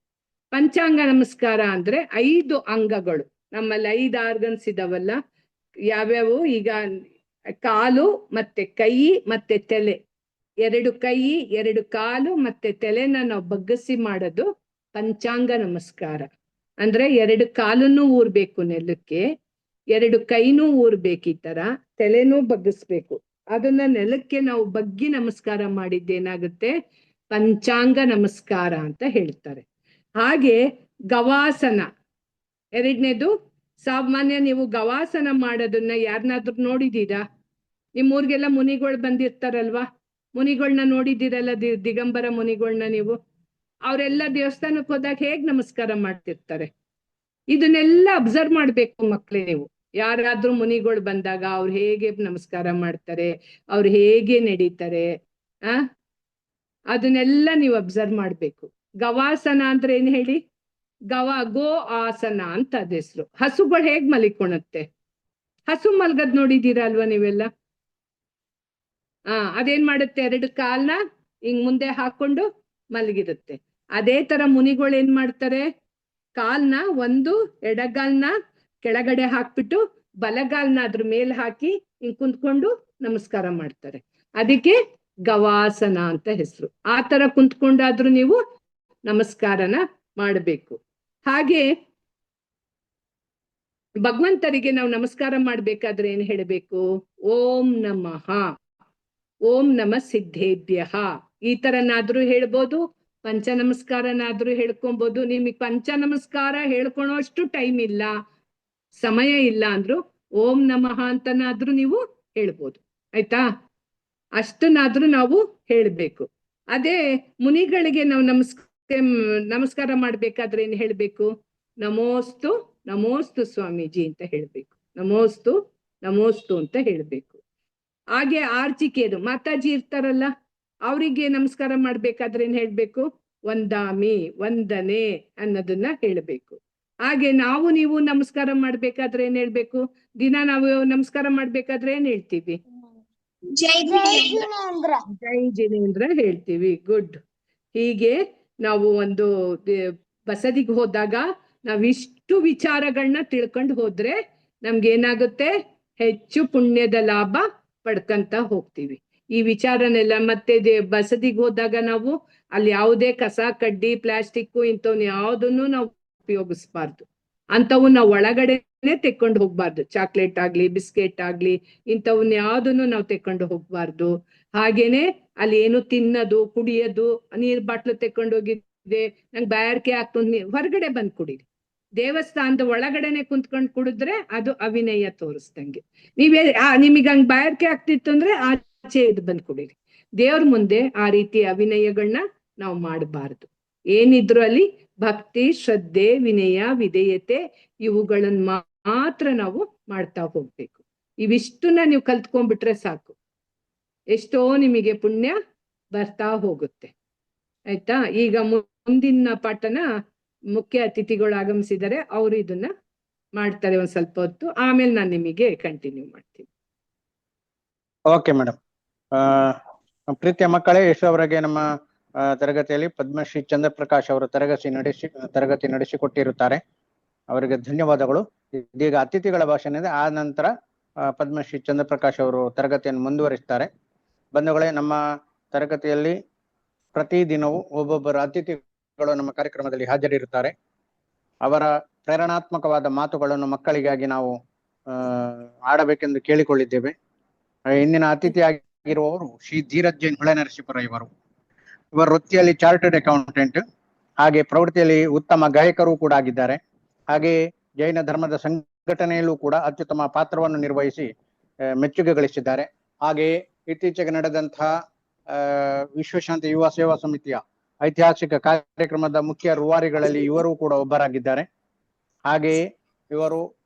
ಪಂಚಾಂಗ ನಮಸ್ಕಾರ ಅಂದ್ರೆ 5 ಅಂಗಗಳು, ನಮ್ಮಲ್ಲಿ 5 ಆರ್ಗನ್ಸ್ ಇದಾವಲ್ಲ, ಯಾವ್ಯಾವು, ಈಗ ಕಾಲು ಮತ್ತೆ ಕೈ ಮತ್ತೆ ತಲೆ, 2 ಕೈ 2 ಕಾಲು ಮತ್ತೆ ತಲೆನ ನಾವು ಬಗ್ಗಿಸಿ ಮಾಡೋದು ಪಂಚಾಂಗ ನಮಸ್ಕಾರ. ಅಂದ್ರೆ 2 ಕಾಲನ್ನು ಊರ್ಬೇಕು ನೆಲಕ್ಕೆ, 2 ಕೈನೂ ಊರ್ಬೇಕು, ಈ ತರ ತಲೆನೂ ಬಗ್ಗಿಸ್ಬೇಕು. ಅದನ್ನ ನೆಲಕ್ಕೆ ನಾವು ಬಗ್ಗಿ ನಮಸ್ಕಾರ ಮಾಡಿದ್ದೇನಾಗುತ್ತೆ, ಪಂಚಾಂಗ ನಮಸ್ಕಾರ ಅಂತ ಹೇಳ್ತಾರೆ. ಹಾಗೆ ಗವಾಸನ, 2ನೇದು ಸಾಮಾನ್ಯ ನೀವು ಗವಾಸನ ಮಾಡೋದನ್ನ ಯಾರನ್ನಾದ್ರೂ ನೋಡಿದೀರಾ? ನಿಮ್ಮೂರ್ಗೆಲ್ಲ ಮುನಿಗಳು ಬಂದಿರ್ತಾರಲ್ವಾ, ಮುನಿಗಳನ್ನ ನೋಡಿದ್ದೀರಲ್ಲ, ದಿಗಂಬರ ಮುನಿಗಳನ್ನ ನೀವು, ಅವರೆಲ್ಲ ದೇವಸ್ಥಾನಕ್ಕೆ ಹೋದಾಗ ಹೇಗ್ ನಮಸ್ಕಾರ ಮಾಡ್ತಿರ್ತಾರೆ, ಇದನ್ನೆಲ್ಲ ಅಬ್ಸರ್ವ್ ಮಾಡ್ಬೇಕು ಮಕ್ಳೇ. ನೀವು ಯಾರಾದ್ರೂ ಮುನಿಗಳು ಬಂದಾಗ ಅವ್ರು ಹೇಗೆ ನಮಸ್ಕಾರ ಮಾಡ್ತಾರೆ, ಅವ್ರು ಹೇಗೆ ನಡೀತಾರೆ, ಅದನ್ನೆಲ್ಲ ನೀವು ಅಬ್ಸರ್ವ್ ಮಾಡ್ಬೇಕು. ಗವಾಸನ ಅಂದ್ರೆ ಏನ್ ಹೇಳಿ, ಗೋ ಆಸನ ಅಂತ ಅದ ಹೆಸರು. ಹಸುಗಳು ಹೇಗ್ ಮಲಿಕೊಳುತ್ತೆ, ಹಸು ಮಲ್ಗದ್ ನೋಡಿದೀರಾ ಅಲ್ವಾ ನೀವೆಲ್ಲ? ಅದೇನ್ ಮಾಡುತ್ತೆ, 2 ಕಾಲ್ನ ಹಿಂಗ್ ಮುಂದೆ ಹಾಕೊಂಡು ಮಲಗಿರುತ್ತೆ. ಅದೇ ತರ ಮುನಿಗಳು ಏನ್ ಮಾಡ್ತಾರೆ, ಕಾಲ್ನ ಒಂದು ಎಡಗಾಲ್ನ ಕೆಳಗಡೆ ಹಾಕ್ಬಿಟ್ಟು ಬಲಗಾಲ್ನ ಅದ್ರ ಮೇಲೆ ಹಾಕಿ ಹಿಂಗ್ ಕುಂತ್ಕೊಂಡು ನಮಸ್ಕಾರ ಮಾಡ್ತಾರೆ. ಅದಕ್ಕೆ ಗವಾಸನ ಅಂತ ಹೆಸರು. ಆ ತರ ಕುಂತ್ಕೊಂಡಾದ್ರೂ ನೀವು ನಮಸ್ಕಾರನ ಮಾಡಬೇಕು. ಹಾಗೆ ಭಗವಂತರಿಗೆ ನಾವು ನಮಸ್ಕಾರ ಮಾಡ್ಬೇಕಾದ್ರೆ ಏನ್ ಹೇಳಬೇಕು, ಓಂ ನಮಃ, ಓಂ ನಮ ಸಿದ್ಧೇಭ್ಯ, ಈ ತರನಾದ್ರೂ ಹೇಳ್ಬೋದು, ಪಂಚ ನಮಸ್ಕಾರನಾದ್ರೂ ಹೇಳ್ಕೊಬಹುದು. ನಿಮಗೆ ಪಂಚ ನಮಸ್ಕಾರ ಹೇಳ್ಕೊಳೋಷ್ಟು ಟೈಮ್ ಇಲ್ಲ, ಸಮಯ ಇಲ್ಲ ಅಂದ್ರು ಓಂ ನಮಃ ಅಂತನಾದ್ರೂ ನೀವು ಹೇಳ್ಬೋದು, ಆಯ್ತಾ? ಅಷ್ಟನ್ನಾದ್ರೂ ನಾವು ಹೇಳ್ಬೇಕು. ಅದೇ ಮುನಿಗಳಿಗೆ ನಾವು ನಮಸ್ಕಾರ ಮಾಡ್ಬೇಕಾದ್ರೆ ಏನ್ ಹೇಳ್ಬೇಕು, ನಮೋಸ್ತು ನಮೋಸ್ತು ಸ್ವಾಮೀಜಿ ಅಂತ ಹೇಳ್ಬೇಕು, ನಮೋಸ್ತು ನಮೋಸ್ತು ಅಂತ ಹೇಳ್ಬೇಕು. ಹಾಗೆ ಆರ್ಚಿಕೆದು ಮಾತಾಜಿ ಇರ್ತಾರಲ್ಲ, ಅವರಿಗೆ ನಮಸ್ಕಾರ ಮಾಡ್ಬೇಕಾದ್ರೆ ಏನ್ ಹೇಳ್ಬೇಕು, ವಂದಾಮಿ ವಂದನೆ ಅನ್ನೋದನ್ನ ಹೇಳ್ಬೇಕು. ಹಾಗೆ ನಾವು ನೀವು ನಮಸ್ಕಾರ ಮಾಡ್ಬೇಕಾದ್ರೆ ಏನ್ ಹೇಳ್ಬೇಕು, ದಿನ ನಾವು ನಮಸ್ಕಾರ ಮಾಡ್ಬೇಕಾದ್ರೆ ಏನ್ ಹೇಳ್ತೀವಿ, ಜೈ ಜಿನೇಂದ್ರ ಹೇಳ್ತೀವಿ. ಗುಡ್. ಹೀಗೆ ನಾವು ಒಂದು ಬಸದಿಗೆ ಹೋದಾಗ ನಾವಿಷ್ಟು ವಿಚಾರಗಳನ್ನ ತಿಳ್ಕೊಂಡು ಹೋದ್ರೆ ನಮ್ಗೇನಾಗುತ್ತೆ, ಹೆಚ್ಚು ಪುಣ್ಯದ ಲಾಭ ಪಡ್ಕಂತ ಹೋಗ್ತೀವಿ. ಈ ವಿಚಾರನೆಲ್ಲ ಮತ್ತೆ ಬಸದಿಗೆ ಹೋದಾಗ ನಾವು ಅಲ್ಲಿ ಯಾವುದೇ ಕಸ ಕಡ್ಡಿ ಪ್ಲಾಸ್ಟಿಕ್ ಇಂಥವ್ನ ಯಾವುದನ್ನು ನಾವು ಉಪಯೋಗಿಸ್ಬಾರ್ದು. ಅಂತವು ನಾವು ಒಳಗಡೆನೆ ತೆಕ್ಕೊಂಡು ಹೋಗ್ಬಾರ್ದು. ಚಾಕ್ಲೇಟ್ ಆಗ್ಲಿ, ಬಿಸ್ಕೆಟ್ ಆಗ್ಲಿ, ಇಂಥವನ್ನ ಯಾವ್ದನ್ನು ನಾವು ತೆಕ್ಕೊಂಡು ಹೋಗ್ಬಾರ್ದು. ಹಾಗೇನೆ ಅಲ್ಲಿ ಏನು ತಿನ್ನೋದು, ಕುಡಿಯೋದು, ನೀರ್ ಬಾಟ್ಲು ತೆಕ್ಕೊಂಡು ಹೋಗಿದ್ದೆ ನಂಗೆ ಬಾಯಾರಿಕೆ ಆಗ್ತದೆ, ಹೊರಗಡೆ ಬಂದ್ ಕುಡೀರಿ. ದೇವಸ್ಥಾನದ ಒಳಗಡೆನೆ ಕುಂತ್ಕೊಂಡು ಕುಡಿದ್ರೆ ಅದು ಅವಿನಯ ತೋರಿಸ್ದಂಗೆ. ನಿಮಗೆ ಹಂಗ್ ಬಾಯಾರಿಕೆ ಆಗ್ತಿತ್ತು ಅಂದ್ರೆ ಆಚೆ ಇದು ಬಂದ್ ಕುಡೀರಿ. ದೇವ್ರ ಮುಂದೆ ಆ ರೀತಿ ಅವಿನಯಗಳನ್ನ ನಾವು ಮಾಡಬಾರ್ದು. ಏನಿದ್ರು ಅಲ್ಲಿ ಭಕ್ತಿ, ಶ್ರದ್ಧೆ, ವಿನಯ, ವಿಧೇಯತೆ ಇವುಗಳನ್ನ ಮಾತ್ರ ನಾವು ಮಾಡ್ತಾ ಹೋಗ್ಬೇಕು. ಇವಿಷ್ಟನ್ನ ನೀವು ಕಲ್ತ್ಕೊಂಡ್ಬಿಟ್ರೆ ಸಾಕು, ಎಷ್ಟೋ ನಿಮಗೆ ಪುಣ್ಯ ಬರ್ತಾ ಹೋಗುತ್ತೆ. ಆಯ್ತಾ? ಈಗ ಮುಂದಿನ ಪಾಠನ ಮುಖ್ಯ ಅತಿಥಿಗಳು ಆಗಮಿಸಿದರೆ ಅವರು ಇದನ್ನ ಮಾಡ್ತಾರೆ ಒಂದ್ ಸ್ವಲ್ಪ ಹೊತ್ತು, ಆಮೇಲೆ ನಾನು ನಿಮಗೆ ಕಂಟಿನ್ಯೂ ಮಾಡ್ತೀನಿ. Okay madam. ಪ್ರೀತಿಯ ಮಕ್ಕಳೇ, ಇಷ್ಟರವರೆಗೆ ನಮ್ಮ ತರಗತಿಯಲ್ಲಿ ಪದ್ಮಶ್ರೀ ಚಂದ್ರಪ್ರಕಾಶ್ ಅವರು ತರಗತಿ ನಡೆಸಿಕೊಟ್ಟಿರುತ್ತಾರೆ. ಅವರಿಗೆ ಧನ್ಯವಾದಗಳು. ಇದೀಗ ಅತಿಥಿಗಳ ಭಾಷಣ ಇದೆ. ಆ ನಂತರ ಪದ್ಮಶ್ರೀ ಚಂದ್ರಪ್ರಕಾಶ್ ಅವರು ತರಗತಿಯನ್ನು ಮುಂದುವರಿಸ್ತಾರೆ. ಬಂಧುಗಳೇ, ನಮ್ಮ ತರಗತಿಯಲ್ಲಿ ಪ್ರತಿದಿನವೂ ಒಬ್ಬೊಬ್ಬರ ಅತಿಥಿಗಳು ನಮ್ಮ ಕಾರ್ಯಕ್ರಮದಲ್ಲಿ ಹಾಜರಿರುತ್ತಾರೆ. ಅವರ ಪ್ರೇರಣಾತ್ಮಕವಾದ ಮಾತುಗಳನ್ನು ಮಕ್ಕಳಿಗಾಗಿ ನಾವು ಆಡಬೇಕೆಂದು ಕೇಳಿಕೊಳ್ಳಿದ್ದೇವೆ. ಇಂದಿನ ಅತಿಥಿಯಾಗಿರುವವರು ಶ್ರೀ ಧೀರಜ್ ಜೈನ್ ಹೊಳೆನರಸೀಪುರ ಇವರು ವೃತ್ತಿಯಲ್ಲಿ ಚಾರ್ಟರ್ಡ್ ಅಕೌಂಟೆಂಟ್, ಹಾಗೆ ಪ್ರವೃತ್ತಿಯಲ್ಲಿ ಉತ್ತಮ ಗಾಯಕರು ಕೂಡ ಆಗಿದ್ದಾರೆ. ಹಾಗೆ ಜೈನ ಧರ್ಮದ ಸಂಘಟನೆಯಲ್ಲೂ ಕೂಡ ಅತ್ಯುತ್ತಮ ಪಾತ್ರವನ್ನು ನಿರ್ವಹಿಸಿ ಮೆಚ್ಚುಗೆ ಗಳಿಸಿದ್ದಾರೆ. ಹಾಗೆಯೇ ಇತ್ತೀಚೆಗೆ ನಡೆದಂತಹ ವಿಶ್ವಶಾಂತಿ ಯುವ ಸೇವಾ ಸಮಿತಿಯ ಐತಿಹಾಸಿಕ ಕಾರ್ಯಕ್ರಮದ ಮುಖ್ಯ ರೂವಾರಿಗಳಲ್ಲಿ ಇವರು ಕೂಡ ಒಬ್ಬರಾಗಿದ್ದಾರೆ. ಹಾಗೆಯೇ ಇವರು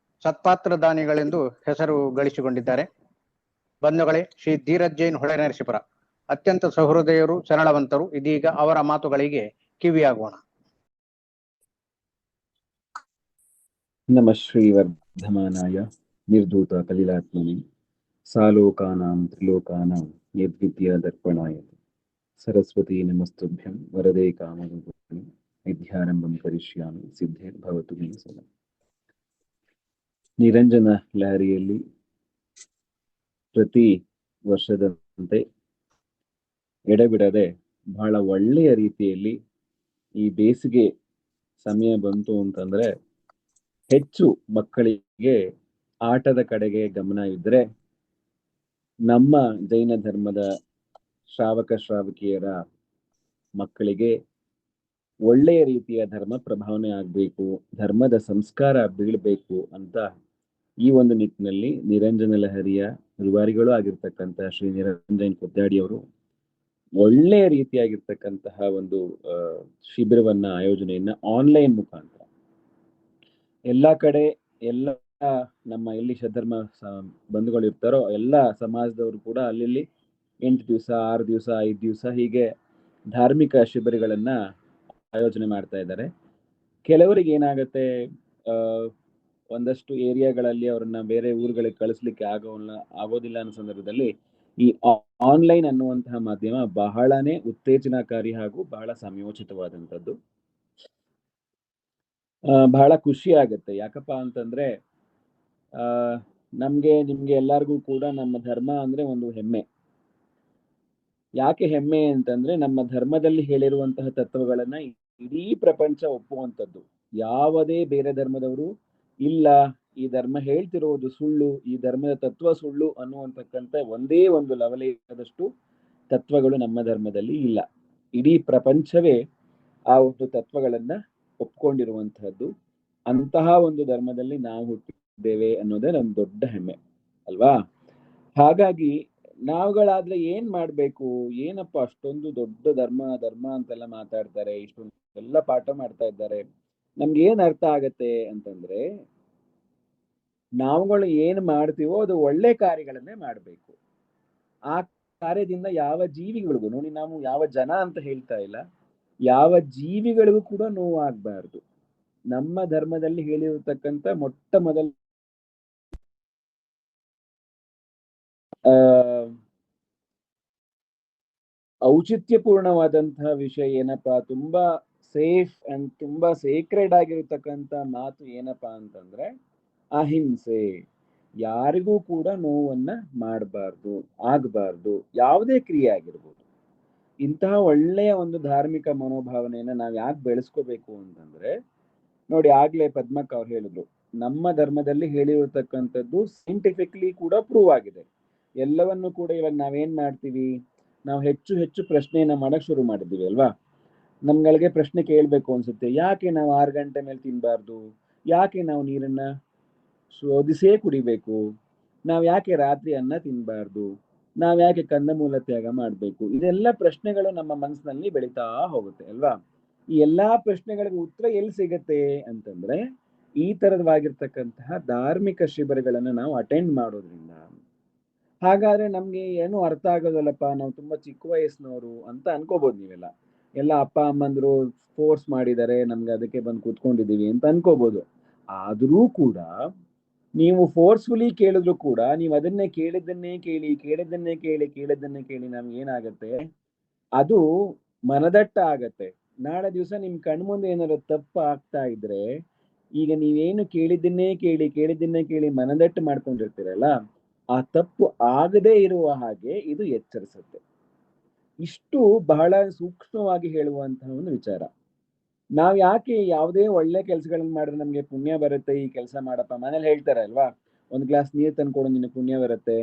ಸತ್ಪಾತ್ರದಾನಿಗಳೆಂದು ಹೆಸರು ಗಳಿಸಿಕೊಂಡಿದ್ದಾರೆ. ಬಂಧುಗಳೇ, ಶ್ರೀ ಧೀರಜ್ ಜೈನ್ ಹೊಳೆನರಸೀಪುರ ಅತ್ಯಂತ ಸಹೃದಯರು, ಸರಳವಂತರು. ಇದೀಗ ಅವರ ಮಾತುಗಳಿಗೆ ಕಿವಿಯಾಗೋಣ. ನಮಃ ಶ್ರೀ ವರ್ಧಮಾನಾಯ ನಿರ್ಧೂತ ಕಲಿಲಾತ್ಮನಿ ಸಾಲೋಕಾನಾಂ ತ್ರಿಲೋಕಾನಾಂ ಯದ್ವಿದ್ಯಾ ದರ್ಪಣಾಯ ಸರಸ್ವತಿ ನಮಸ್ತುಭ್ಯಂ ವರದೇ ಕಾಮರೂಪಿಣಿ ವಿದ್ಯಾರಂಭಂ ಕರಿಷ್ಯಾಮಿ ಸಿದ್ಧೇರ್ಭವತು ಮೇ ಸದಾ. ನಿರಂಜನ ಲಹರಿಯಲ್ಲಿ ಪ್ರತಿ ವರ್ಷದಂತೆ ಎಡೆಬಿಡದೆ ಬಹಳ ಒಳ್ಳೆಯ ರೀತಿಯಲ್ಲಿ ಈ ಬೇಸಿಗೆ ಸಮಯ ಬಂತು ಅಂತಂದ್ರೆ ಹೆಚ್ಚು ಮಕ್ಕಳಿಗೆ ಆಟದ ಕಡೆಗೆ ಗಮನ ಇದ್ರೆ ನಮ್ಮ ಜೈನ ಧರ್ಮದ ಶ್ರಾವಕಿಯರ ಮಕ್ಕಳಿಗೆ ಒಳ್ಳೆಯ ರೀತಿಯ ಧರ್ಮ ಪ್ರಭಾವನೆ ಆಗ್ಬೇಕು, ಧರ್ಮದ ಸಂಸ್ಕಾರ ಬೀಳ್ಬೇಕು ಅಂತ ಈ ಒಂದು ನಿಟ್ಟಿನಲ್ಲಿ ನಿರಂಜನ ಲಹರಿಯ ರೂವಾರಿಗಳು ಆಗಿರ್ತಕ್ಕಂಥ ಶ್ರೀ ನಿರಂಜನ್ ಕೊದ್ದಾಡಿ ಅವರು ಒಳ್ಳೆಯ ರೀತಿಯಾಗಿರ್ತಕ್ಕಂತಹ ಒಂದು ಶಿಬಿರವನ್ನ ಆಯೋಜನೆಯನ್ನ ಆನ್ಲೈನ್ ಮುಖಾಂತರ ಎಲ್ಲಾ ಕಡೆ ಎಲ್ಲ ನಮ್ಮ ಎಲ್ಲಿ ಷಧರ್ಮ ಬಂಧುಗಳು ಇರ್ತಾರೋ ಎಲ್ಲ ಸಮಾಜದವರು ಕೂಡ ಅಲ್ಲಿ 8 ದಿವಸ 6 ದಿವಸ 5 ದಿವಸ ಹೀಗೆ ಧಾರ್ಮಿಕ ಶಿಬಿರಗಳನ್ನ ಆಯೋಜನೆ ಮಾಡ್ತಾ ಇದ್ದಾರೆ. ಕೆಲವರಿಗೆ ಏನಾಗತ್ತೆ, ಒಂದಷ್ಟು ಏರಿಯಾಗಳಲ್ಲಿ ಅವ್ರನ್ನ ಬೇರೆ ಊರುಗಳಿಗೆ ಕಳಿಸ್ಲಿಕ್ಕೆ ಆಗೋದಿಲ್ಲ ಅನ್ನೋ ಸಂದರ್ಭದಲ್ಲಿ ಈ ಆನ್ಲೈನ್ ಅನ್ನುವಂತಹ ಮಾಧ್ಯಮ ಬಹಳನೇ ಉತ್ತೇಜನಕಾರಿ ಹಾಗೂ ಬಹಳ ಸಮಯೋಚಿತವಾದಂಥದ್ದು. ಬಹಳ ಖುಷಿ ಆಗತ್ತೆ. ಯಾಕಪ್ಪ ಅಂತಂದ್ರೆ ನಿಮ್ಗೆ ಎಲ್ಲರಿಗೂ ಕೂಡ ನಮ್ಮ ಧರ್ಮ ಅಂದ್ರೆ ಒಂದು ಹೆಮ್ಮೆ. ಯಾಕೆ ಹೆಮ್ಮೆ ಅಂತಂದ್ರೆ ನಮ್ಮ ಧರ್ಮದಲ್ಲಿ ಹೇಳಿರುವಂತಹ ತತ್ವಗಳನ್ನ ಇಡೀ ಪ್ರಪಂಚ ಒಪ್ಪುವಂಥದ್ದು. ಯಾವುದೇ ಬೇರೆ ಧರ್ಮದವರು ಇಲ್ಲ, ಈ ಧರ್ಮ ಹೇಳ್ತಿರೋದು ಸುಳ್ಳು, ಈ ಧರ್ಮದ ತತ್ವ ಸುಳ್ಳು ಅನ್ನುವಂತಕ್ಕಂಥ ಒಂದೇ ಒಂದು ಲವಲೇಶದಷ್ಟು ತತ್ವಗಳು ನಮ್ಮ ಧರ್ಮದಲ್ಲಿ ಇಲ್ಲ. ಇಡೀ ಪ್ರಪಂಚವೇ ಆ ಒಂದು ತತ್ವಗಳನ್ನ ಒಪ್ಕೊಂಡಿರುವಂತಹದ್ದು. ಅಂತಹ ಒಂದು ಧರ್ಮದಲ್ಲಿ ನಾವು ಹುಟ್ಟಿದ್ದೇವೆ ಅನ್ನೋದೇ ನಮ್ ದೊಡ್ಡ ಹೆಮ್ಮೆ ಅಲ್ವಾ? ಹಾಗಾಗಿ ನಾವುಗಳಾದ್ರೆ ಏನ್ ಮಾಡ್ಬೇಕು, ಏನಪ್ಪ ಅಷ್ಟೊಂದು ದೊಡ್ಡ ಧರ್ಮ ಅಂತೆಲ್ಲ ಮಾತಾಡ್ತಾರೆ, ಇಷ್ಟೊಂದೆಲ್ಲ ಪಾಠ ಮಾಡ್ತಾ ಇದ್ದಾರೆ, ನಮ್ಗೆ ಏನ್ ಅರ್ಥ ಆಗತ್ತೆ ಅಂತಂದ್ರೆ ನಾವುಗಳು ಏನ್ ಮಾಡ್ತೀವೋ ಅದು ಒಳ್ಳೆ ಕಾರ್ಯಗಳನ್ನೇ ಮಾಡ್ಬೇಕು. ಆ ಕಾರ್ಯದಿಂದ ಯಾವ ಜೀವಿಗಳಿಗೂ, ನೋಡಿ ನಾವು ಯಾವ ಜನ ಅಂತ ಹೇಳ್ತಾ ಇಲ್ಲ, ಯಾವ ಜೀವಿಗಳಿಗೂ ಕೂಡ ನೋವು ಆಗ್ಬಾರ್ದು. ನಮ್ಮ ಧರ್ಮದಲ್ಲಿ ಹೇಳಿರತಕ್ಕಂತ ಮೊಟ್ಟ ಮೊದಲ ಔಚಿತ್ಯಪೂರ್ಣವಾದಂತಹ ವಿಷಯ ಏನಪ್ಪಾ, ತುಂಬಾ ಸೇಫ್ ಅಂಡ್ ತುಂಬಾ ಸೇಕ್ರೆಡ್ ಆಗಿರತಕ್ಕಂತ ಮಾತು ಏನಪ್ಪಾ ಅಂತಂದ್ರೆ ಅಹಿಂಸೆ. ಯಾರಿಗೂ ಕೂಡ ನೋವನ್ನ ಮಾಡಬಾರ್ದು, ಆಗಬಾರ್ದು, ಯಾವುದೇ ಕ್ರಿಯೆ ಆಗಿರ್ಬೋದು. ಇಂತಹ ಒಳ್ಳೆಯ ಒಂದು ಧಾರ್ಮಿಕ ಮನೋಭಾವನೆಯನ್ನ ನಾವ್ ಯಾಕೆ ಬೆಳೆಸ್ಕೋಬೇಕು ಅಂತಂದ್ರೆ ನೋಡಿ, ಆಗ್ಲೇ ಪದ್ಮಕ್ಕ ಅವ್ರು ಹೇಳಿದ್ರು, ನಮ್ಮ ಧರ್ಮದಲ್ಲಿ ಹೇಳಿರತಕ್ಕಂಥದ್ದು ಸೈಂಟಿಫಿಕ್ಲಿ ಕೂಡ ಪ್ರೂವ್ ಆಗಿದೆ. ಎಲ್ಲವನ್ನು ಕೂಡ ಇವಾಗ ನಾವೇನ್ ಮಾಡ್ತೀವಿ, ನಾವು ಹೆಚ್ಚು ಹೆಚ್ಚು ಪ್ರಶ್ನೆಯನ್ನ ಮಾಡಕ್ ಶುರು ಮಾಡಿದ್ದೀವಿ ಅಲ್ವಾ. ನಮ್ಗಳಿಗೆ ಪ್ರಶ್ನೆ ಕೇಳ್ಬೇಕು ಅನ್ಸುತ್ತೆ, ಯಾಕೆ ನಾವು 6 ಗಂಟೆ ಮೇಲೆ ತಿನ್ಬಾರ್ದು, ಯಾಕೆ ನಾವು ನೀರನ್ನ ಶೋಧಿಸೇ ಕುಡಿಬೇಕು, ನಾವ್ ಯಾಕೆ ರಾತ್ರಿ ಅನ್ನ ತಿನ್ಬಾರ್ದು, ನಾವ್ ಯಾಕೆ ಕಂದಮೂಲ ತ್ಯಾಗ ಮಾಡ್ಬೇಕು, ಇದೆಲ್ಲ ಪ್ರಶ್ನೆಗಳು ನಮ್ಮ ಮನಸ್ಸಿನಲ್ಲಿ ಬೆಳೀತಾ ಹೋಗುತ್ತೆ ಅಲ್ವಾ. ಈ ಎಲ್ಲಾ ಪ್ರಶ್ನೆಗಳಿಗೆ ಉತ್ತರ ಎಲ್ಲಿ ಸಿಗತ್ತೆ ಅಂತಂದ್ರೆ, ಈ ತರದವಾಗಿರ್ತಕ್ಕಂತಹ ಧಾರ್ಮಿಕ ಶಿಬಿರಗಳನ್ನ ನಾವು ಅಟೆಂಡ್ ಮಾಡೋದ್ರಿಂದ. ಹಾಗಾದ್ರೆ ನಮ್ಗೆ ಏನು ಅರ್ಥ ಆಗೋದಲ್ಲಪ್ಪ, ನಾವು ತುಂಬಾ ಚಿಕ್ಕ ವಯಸ್ಸಿನವರು ಅಂತ ಅನ್ಕೋಬಹುದು ನೀವೆಲ್ಲ. ಎಲ್ಲ ಅಪ್ಪ ಅಮ್ಮಂದ್ರು ಫೋರ್ಸ್ ಮಾಡಿದ್ದಾರೆ, ನಮ್ಗೆ ಅದಕ್ಕೆ ಬಂದು ಕೂತ್ಕೊಂಡಿದೀವಿ ಅಂತ ಅನ್ಕೋಬಹುದು. ಆದ್ರೂ ಕೂಡ ನೀವು ಫೋರ್ಸ್ಫುಲಿ ಕೇಳಿದ್ರು ಕೂಡ, ನೀವು ಅದನ್ನೇ ಕೇಳಿದ್ದನ್ನೇ ಕೇಳಿ ನಮ್ಗೆ ಏನಾಗತ್ತೆ, ಅದು ಮನದಟ್ಟ ಆಗತ್ತೆ. ನಾಳೆ ದಿವಸ ನಿಮ್ ಕಣ್ಮುಂದೆ ಏನಾದ್ರು ತಪ್ಪು ಆಗ್ತಾ ಇದ್ರೆ, ಈಗ ನೀವೇನು ಕೇಳಿದ್ದನ್ನೇ ಕೇಳಿ ಮನದಟ್ಟು ಮಾಡ್ಕೊಂಡಿರ್ತೀರಲ್ಲ, ಆ ತಪ್ಪು ಆಗದೇ ಇರುವ ಹಾಗೆ ಇದು ಎಚ್ಚರಿಸುತ್ತೆ. ಇಷ್ಟು ಬಹಳ ಸೂಕ್ಷ್ಮವಾಗಿ ಹೇಳುವಂತಹ ಒಂದು ವಿಚಾರ. ನಾವ್ ಯಾಕೆ ಯಾವುದೇ ಒಳ್ಳೆ ಕೆಲಸಗಳನ್ನ ಮಾಡಿದ್ರೆ ನಮ್ಗೆ ಪುಣ್ಯ ಬರುತ್ತೆ, ಈ ಕೆಲಸ ಮಾಡಪ್ಪ, ಮನೇಲಿ ಹೇಳ್ತಾರೆ ಅಲ್ವಾ, ಒಂದ್ ಗ್ಲಾಸ್ ನೀರ್ ತಂದ್ಕೊಡು ನಿನಗೆ ಪುಣ್ಯ ಬರುತ್ತೆ,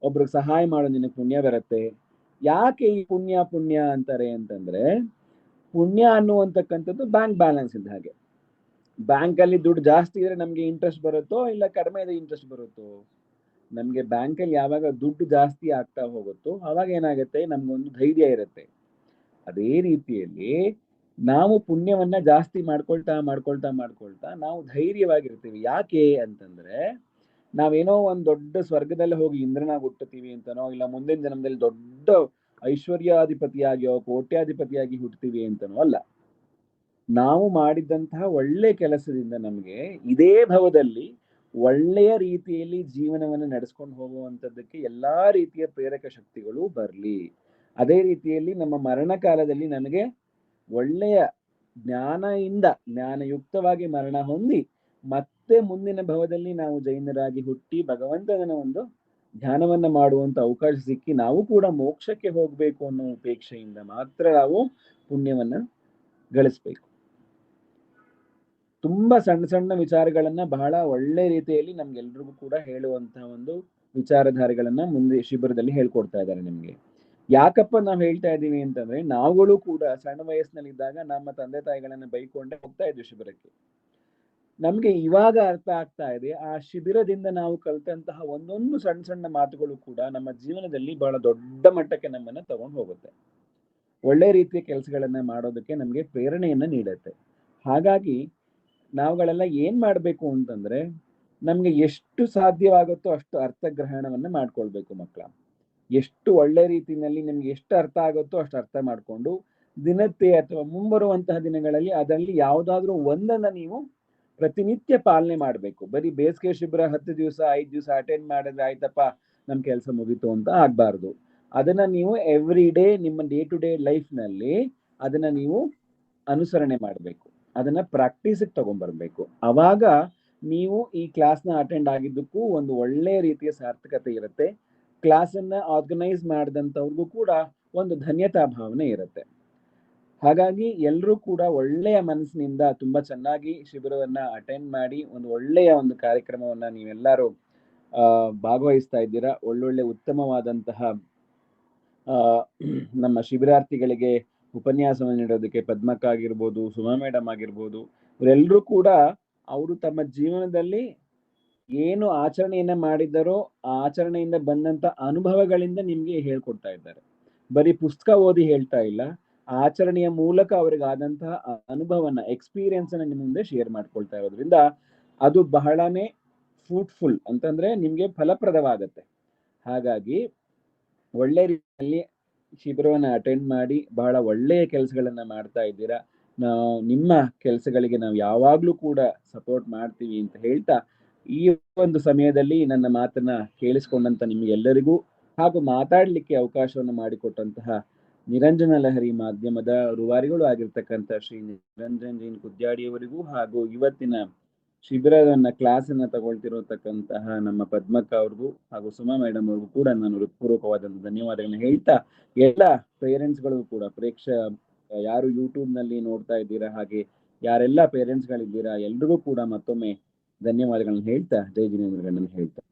ಒಬ್ರಿಗೆ ಸಹಾಯ ಮಾಡೋ ನಿನಗೆ ಪುಣ್ಯ ಬರುತ್ತೆ. ಯಾಕೆ ಈ ಪುಣ್ಯ ಅಂತಾರೆ ಅಂತಂದ್ರೆ, ಪುಣ್ಯ ಅನ್ನುವಂತಕ್ಕಂಥದ್ದು ಬ್ಯಾಂಕ್ ಬ್ಯಾಲೆನ್ಸ್ ಇದ್ದ ಹಾಗೆ. ಬ್ಯಾಂಕ್ ಅಲ್ಲಿ ದುಡ್ಡು ಜಾಸ್ತಿ ಇದ್ರೆ ನಮ್ಗೆ ಇಂಟ್ರೆಸ್ಟ್ ಬರುತ್ತೋ, ಇಲ್ಲ ಕಡಿಮೆ ಇದೆ ಇಂಟ್ರೆಸ್ಟ್ ಬರುತ್ತೋ. ನಮ್ಗೆ ಬ್ಯಾಂಕಲ್ಲಿ ಯಾವಾಗ ದುಡ್ಡು ಜಾಸ್ತಿ ಆಗ್ತಾ ಹೋಗುತ್ತೋ ಅವಾಗ ಏನಾಗುತ್ತೆ, ನಮ್ಗೊಂದು ಧೈರ್ಯ ಇರುತ್ತೆ. ಅದೇ ರೀತಿಯಲ್ಲಿ ನಾವು ಪುಣ್ಯವನ್ನ ಜಾಸ್ತಿ ಮಾಡ್ಕೊಳ್ತಾ ನಾವು ಧೈರ್ಯವಾಗಿರ್ತೀವಿ. ಯಾಕೆ ಅಂತಂದ್ರೆ, ನಾವೇನೋ ಒಂದ್ ದೊಡ್ಡ ಸ್ವರ್ಗದಲ್ಲಿ ಹೋಗಿ ಇಂದ್ರನಾಗಿ ಹುಟ್ಟುತ್ತೀವಿ ಅಂತನೋ, ಇಲ್ಲ ಮುಂದಿನ ಜನ್ಮದಲ್ಲಿ ದೊಡ್ಡ ಐಶ್ವರ್ಯಾಧಿಪತಿಯಾಗಿಯೋ ಕೋಟ್ಯಾಧಿಪತಿಯಾಗಿ ಹುಟ್ಟುತ್ತೀವಿ ಅಂತನೋ ಅಲ್ಲ. ನಾವು ಮಾಡಿದಂತಹ ಒಳ್ಳೆ ಕೆಲಸದಿಂದ ನಮ್ಗೆ ಇದೇ ಭವದಲ್ಲಿ ಒಳ್ಳೆಯ ರೀತಿಯಲ್ಲಿ ಜೀವನವನ್ನು ನಡೆಸ್ಕೊಂಡು ಹೋಗುವಂತದ್ದಕ್ಕೆ ಎಲ್ಲಾ ರೀತಿಯ ಪ್ರೇರಕ ಶಕ್ತಿಗಳು ಬರ್ಲಿ. ಅದೇ ರೀತಿಯಲ್ಲಿ ನಮ್ಮ ಮರಣ ಕಾಲದಲ್ಲಿ ನಮಗೆ ಒಳ್ಳೆಯ ಜ್ಞಾನಯುಕ್ತವಾಗಿ ಮರಣ ಹೊಂದಿ ಮತ್ತೆ ಮುಂದಿನ ಭವದಲ್ಲಿ ನಾವು ಜೈನರಾಗಿ ಹುಟ್ಟಿ ಭಗವಂತನ ಒಂದು ಧ್ಯಾನವನ್ನ ಮಾಡುವಂತ ಅವಕಾಶ ಸಿಕ್ಕಿ ನಾವು ಕೂಡ ಮೋಕ್ಷಕ್ಕೆ ಹೋಗ್ಬೇಕು ಅನ್ನೋ ಉಪೇಕ್ಷೆಯಿಂದ ಮಾತ್ರ ನಾವು ಪುಣ್ಯವನ್ನ ಗಳಿಸ್ಬೇಕು. ತುಂಬಾ ಸಣ್ಣ ಸಣ್ಣ ವಿಚಾರಗಳನ್ನ ಬಹಳ ಒಳ್ಳೆ ರೀತಿಯಲ್ಲಿ ನಮ್ಗೆಲ್ರಿಗೂ ಕೂಡ ಹೇಳುವಂತಹ ಒಂದು ವಿಚಾರಧಾರೆಗಳನ್ನ ಮುಂದೆ ಶಿಬಿರದಲ್ಲಿ ಹೇಳ್ಕೊಡ್ತಾ ಇದ್ದಾರೆ ನಿಮ್ಗೆ. ಯಾಕಪ್ಪ ನಾವ್ ಹೇಳ್ತಾ ಇದ್ದೀವಿ ಅಂತಂದ್ರೆ, ನಾವುಗಳು ಕೂಡ ಸಣ್ಣ ವಯಸ್ಸಿನಲ್ಲಿದ್ದಾಗ ನಮ್ಮ ತಂದೆ ತಾಯಿಗಳನ್ನ ಬೈಕೊಂಡೆ ಹೋಗ್ತಾ ಇದ್ವಿ ಶಿಬಿರಕ್ಕೆ. ನಮ್ಗೆ ಇವಾಗ ಅರ್ಥ ಆಗ್ತಾ ಇದೆ, ಆ ಶಿಬಿರದಿಂದ ನಾವು ಕಲಿತಂತಹ ಒಂದೊಂದು ಸಣ್ಣ ಸಣ್ಣ ಮಾತುಗಳು ಕೂಡ ನಮ್ಮ ಜೀವನದಲ್ಲಿ ಬಹಳ ದೊಡ್ಡ ಮಟ್ಟಕ್ಕೆ ನಮ್ಮನ್ನ ತಗೊಂಡು ಹೋಗುತ್ತೆ, ಒಳ್ಳೆ ರೀತಿಯ ಕೆಲಸಗಳನ್ನ ಮಾಡೋದಕ್ಕೆ ನಮ್ಗೆ ಪ್ರೇರಣೆಯನ್ನ ನೀಡುತ್ತೆ. ಹಾಗಾಗಿ ನಾವುಗಳೆಲ್ಲ ಏನ್ ಮಾಡ್ಬೇಕು ಅಂತಂದ್ರೆ, ನಮ್ಗೆ ಎಷ್ಟು ಸಾಧ್ಯವಾಗುತ್ತೋ ಅಷ್ಟು ಅರ್ಥಗ್ರಹಣವನ್ನ ಮಾಡ್ಕೊಳ್ಬೇಕು ಮಕ್ಕಳ. ಎಷ್ಟು ಒಳ್ಳೆ ರೀತಿಯಲ್ಲಿ ನಿಮ್ಗೆ ಎಷ್ಟು ಅರ್ಥ ಆಗುತ್ತೋ ಅಷ್ಟು ಅರ್ಥ ಮಾಡ್ಕೊಂಡು, ದಿನಕ್ಕೆ ಅಥವಾ ಮುಂಬರುವಂತಹ ದಿನಗಳಲ್ಲಿ ಅದರಲ್ಲಿ ಯಾವ್ದಾದ್ರು ಒಂದನ್ನ ನೀವು ಪ್ರತಿನಿತ್ಯ ಪಾಲನೆ ಮಾಡ್ಬೇಕು. ಬರೀ ಬೇಸಿಗೆ ಶಿಬಿರ 10 ದಿವಸ 5 ದಿವಸ ಅಟೆಂಡ್ ಮಾಡಿದ್ರೆ ಆಯ್ತಪ್ಪ ನಮ್ ಕೆಲಸ ಮುಗೀತು ಅಂತ ಆಗ್ಬಾರ್ದು. ಅದನ್ನ ನೀವು ಎವ್ರಿ ಡೇ ನಿಮ್ಮ ಡೇ ಟು ಡೇ ಲೈಫ್ ನಲ್ಲಿ ಅದನ್ನ ನೀವು ಅನುಸರಣೆ ಮಾಡ್ಬೇಕು, ಅದನ್ನ ಪ್ರಾಕ್ಟೀಸ್ಗೆ ತಗೊಂಡ್ಬರ್ಬೇಕು. ಅವಾಗ ನೀವು ಈ ಕ್ಲಾಸ್ನ ಅಟೆಂಡ್ ಆಗಿದ್ದಕ್ಕೂ ಒಂದು ಒಳ್ಳೆ ರೀತಿಯ ಸಾರ್ಥಕತೆ ಇರುತ್ತೆ. ಕ್ಲಾಸನ್ನ ಆರ್ಗನೈಸ್ ಮಾಡಿದಂಥವ್ರಿಗೂ ಕೂಡ ಒಂದು ಧನ್ಯತಾ ಭಾವನೆ ಇರುತ್ತೆ. ಹಾಗಾಗಿ ಎಲ್ಲರೂ ಕೂಡ ಒಳ್ಳೆಯ ಮನಸ್ಸಿನಿಂದ ತುಂಬಾ ಚೆನ್ನಾಗಿ ಶಿಬಿರವನ್ನ ಅಟೆಂಡ್ ಮಾಡಿ ಒಂದು ಒಳ್ಳೆಯ ಒಂದು ಕಾರ್ಯಕ್ರಮವನ್ನ ನೀವೆಲ್ಲರೂ ಭಾಗವಹಿಸ್ತಾ ಇದ್ದೀರಾ. ಒಳ್ಳೊಳ್ಳೆ ಉತ್ತಮವಾದಂತಹ ನಮ್ಮ ಶಿಬಿರಾರ್ಥಿಗಳಿಗೆ ಉಪನ್ಯಾಸವನ್ನು ನೀಡೋದಕ್ಕೆ ಪದ್ಮಕ್ಕ ಆಗಿರ್ಬೋದು, ಸುಮಾ ಮೇಡಮ್ ಆಗಿರ್ಬೋದು, ಇವರೆಲ್ಲರೂ ಕೂಡ ಅವರು ತಮ್ಮ ಜೀವನದಲ್ಲಿ ಏನು ಆಚರಣೆಯನ್ನ ಮಾಡಿದ್ದಾರೋ ಆ ಆಚರಣೆಯಿಂದ ಬಂದಂತ ಅನುಭವಗಳಿಂದ ನಿಮ್ಗೆ ಹೇಳ್ಕೊಡ್ತಾ ಇದ್ದಾರೆ. ಬರೀ ಪುಸ್ತಕ ಓದಿ ಹೇಳ್ತಾ ಇಲ್ಲ, ಆಚರಣೆಯ ಮೂಲಕ ಅವರಿಗಾದಂತಹ ಅನುಭವನ ಎಕ್ಸ್ಪೀರಿಯನ್ಸ್ ಅನ್ನ ನಿಮ್ಮ ಮುಂದೆ ಶೇರ್ ಮಾಡ್ಕೊಳ್ತಾ ಇರೋದ್ರಿಂದ ಅದು ಬಹಳನೇ ಫ್ರೂಟ್ಫುಲ್ ಅಂತಂದ್ರೆ ನಿಮ್ಗೆ ಫಲಪ್ರದವಾಗತ್ತೆ. ಹಾಗಾಗಿ ಒಳ್ಳೆ ರೀತಿಯಲ್ಲಿ ಶಿಬಿರವನ್ನ ಅಟೆಂಡ್ ಮಾಡಿ ಬಹಳ ಒಳ್ಳೆಯ ಕೆಲಸಗಳನ್ನ ಮಾಡ್ತಾ ಇದ್ದೀರಾ. ನಿಮ್ಮ ಕೆಲಸಗಳಿಗೆ ನಾವು ಯಾವಾಗ್ಲೂ ಕೂಡ ಸಪೋರ್ಟ್ ಮಾಡ್ತೀವಿ ಅಂತ ಹೇಳ್ತಾ, ಈ ಒಂದು ಸಮಯದಲ್ಲಿ ನನ್ನ ಮಾತನ್ನ ಕೇಳಿಸ್ಕೊಂಡಂತ ನಿಮ್ಗೆಲ್ಲರಿಗೂ ಹಾಗೂ ಮಾತಾಡ್ಲಿಕ್ಕೆ ಅವಕಾಶವನ್ನು ಮಾಡಿಕೊಟ್ಟಂತಹ ನಿರಂಜನ ಲಹರಿ ಮಾಧ್ಯಮದ ರೂವಾರಿಗಳು ಆಗಿರ್ತಕ್ಕಂಥ ಶ್ರೀ ನಿರಂಜನ್ ಜೈನ್ ಕುದ್ಯಾಡಿಯವರಿಗೂ ಹಾಗೂ ಇವತ್ತಿನ ಶಿಬಿರವನ್ನ ಕ್ಲಾಸ್ ಅನ್ನ ತಗೊಳ್ತಿರತಕ್ಕಂತಹ ನಮ್ಮ ಪದ್ಮಕ್ಕ ಅವ್ರಿಗೂ ಹಾಗೂ ಸುಮಾ ಮೇಡಮ್ ಅವ್ರಿಗೂ ಕೂಡ ನಾನು ಹೃತ್ಪೂರ್ವಕವಾದಂತಹ ಧನ್ಯವಾದಗಳನ್ನ ಹೇಳ್ತಾ, ಎಲ್ಲ ಪೇರೆಂಟ್ಸ್ಗಳು ಕೂಡ ಯಾರು ಯೂಟ್ಯೂಬ್ ನಲ್ಲಿ ನೋಡ್ತಾ ಇದ್ದೀರಾ ಹಾಗೆ ಯಾರೆಲ್ಲ ಪೇರೆಂಟ್ಸ್ಗಳಿದ್ದೀರಾ ಎಲ್ರಿಗೂ ಕೂಡ ಮತ್ತೊಮ್ಮೆ ಧನ್ಯವಾದಗಳನ್ನ ಹೇಳ್ತಾ ಜೈ ಜಿನೇಂದ್ರಗಣ್ಣನ್ ಹೇಳ್ತಾ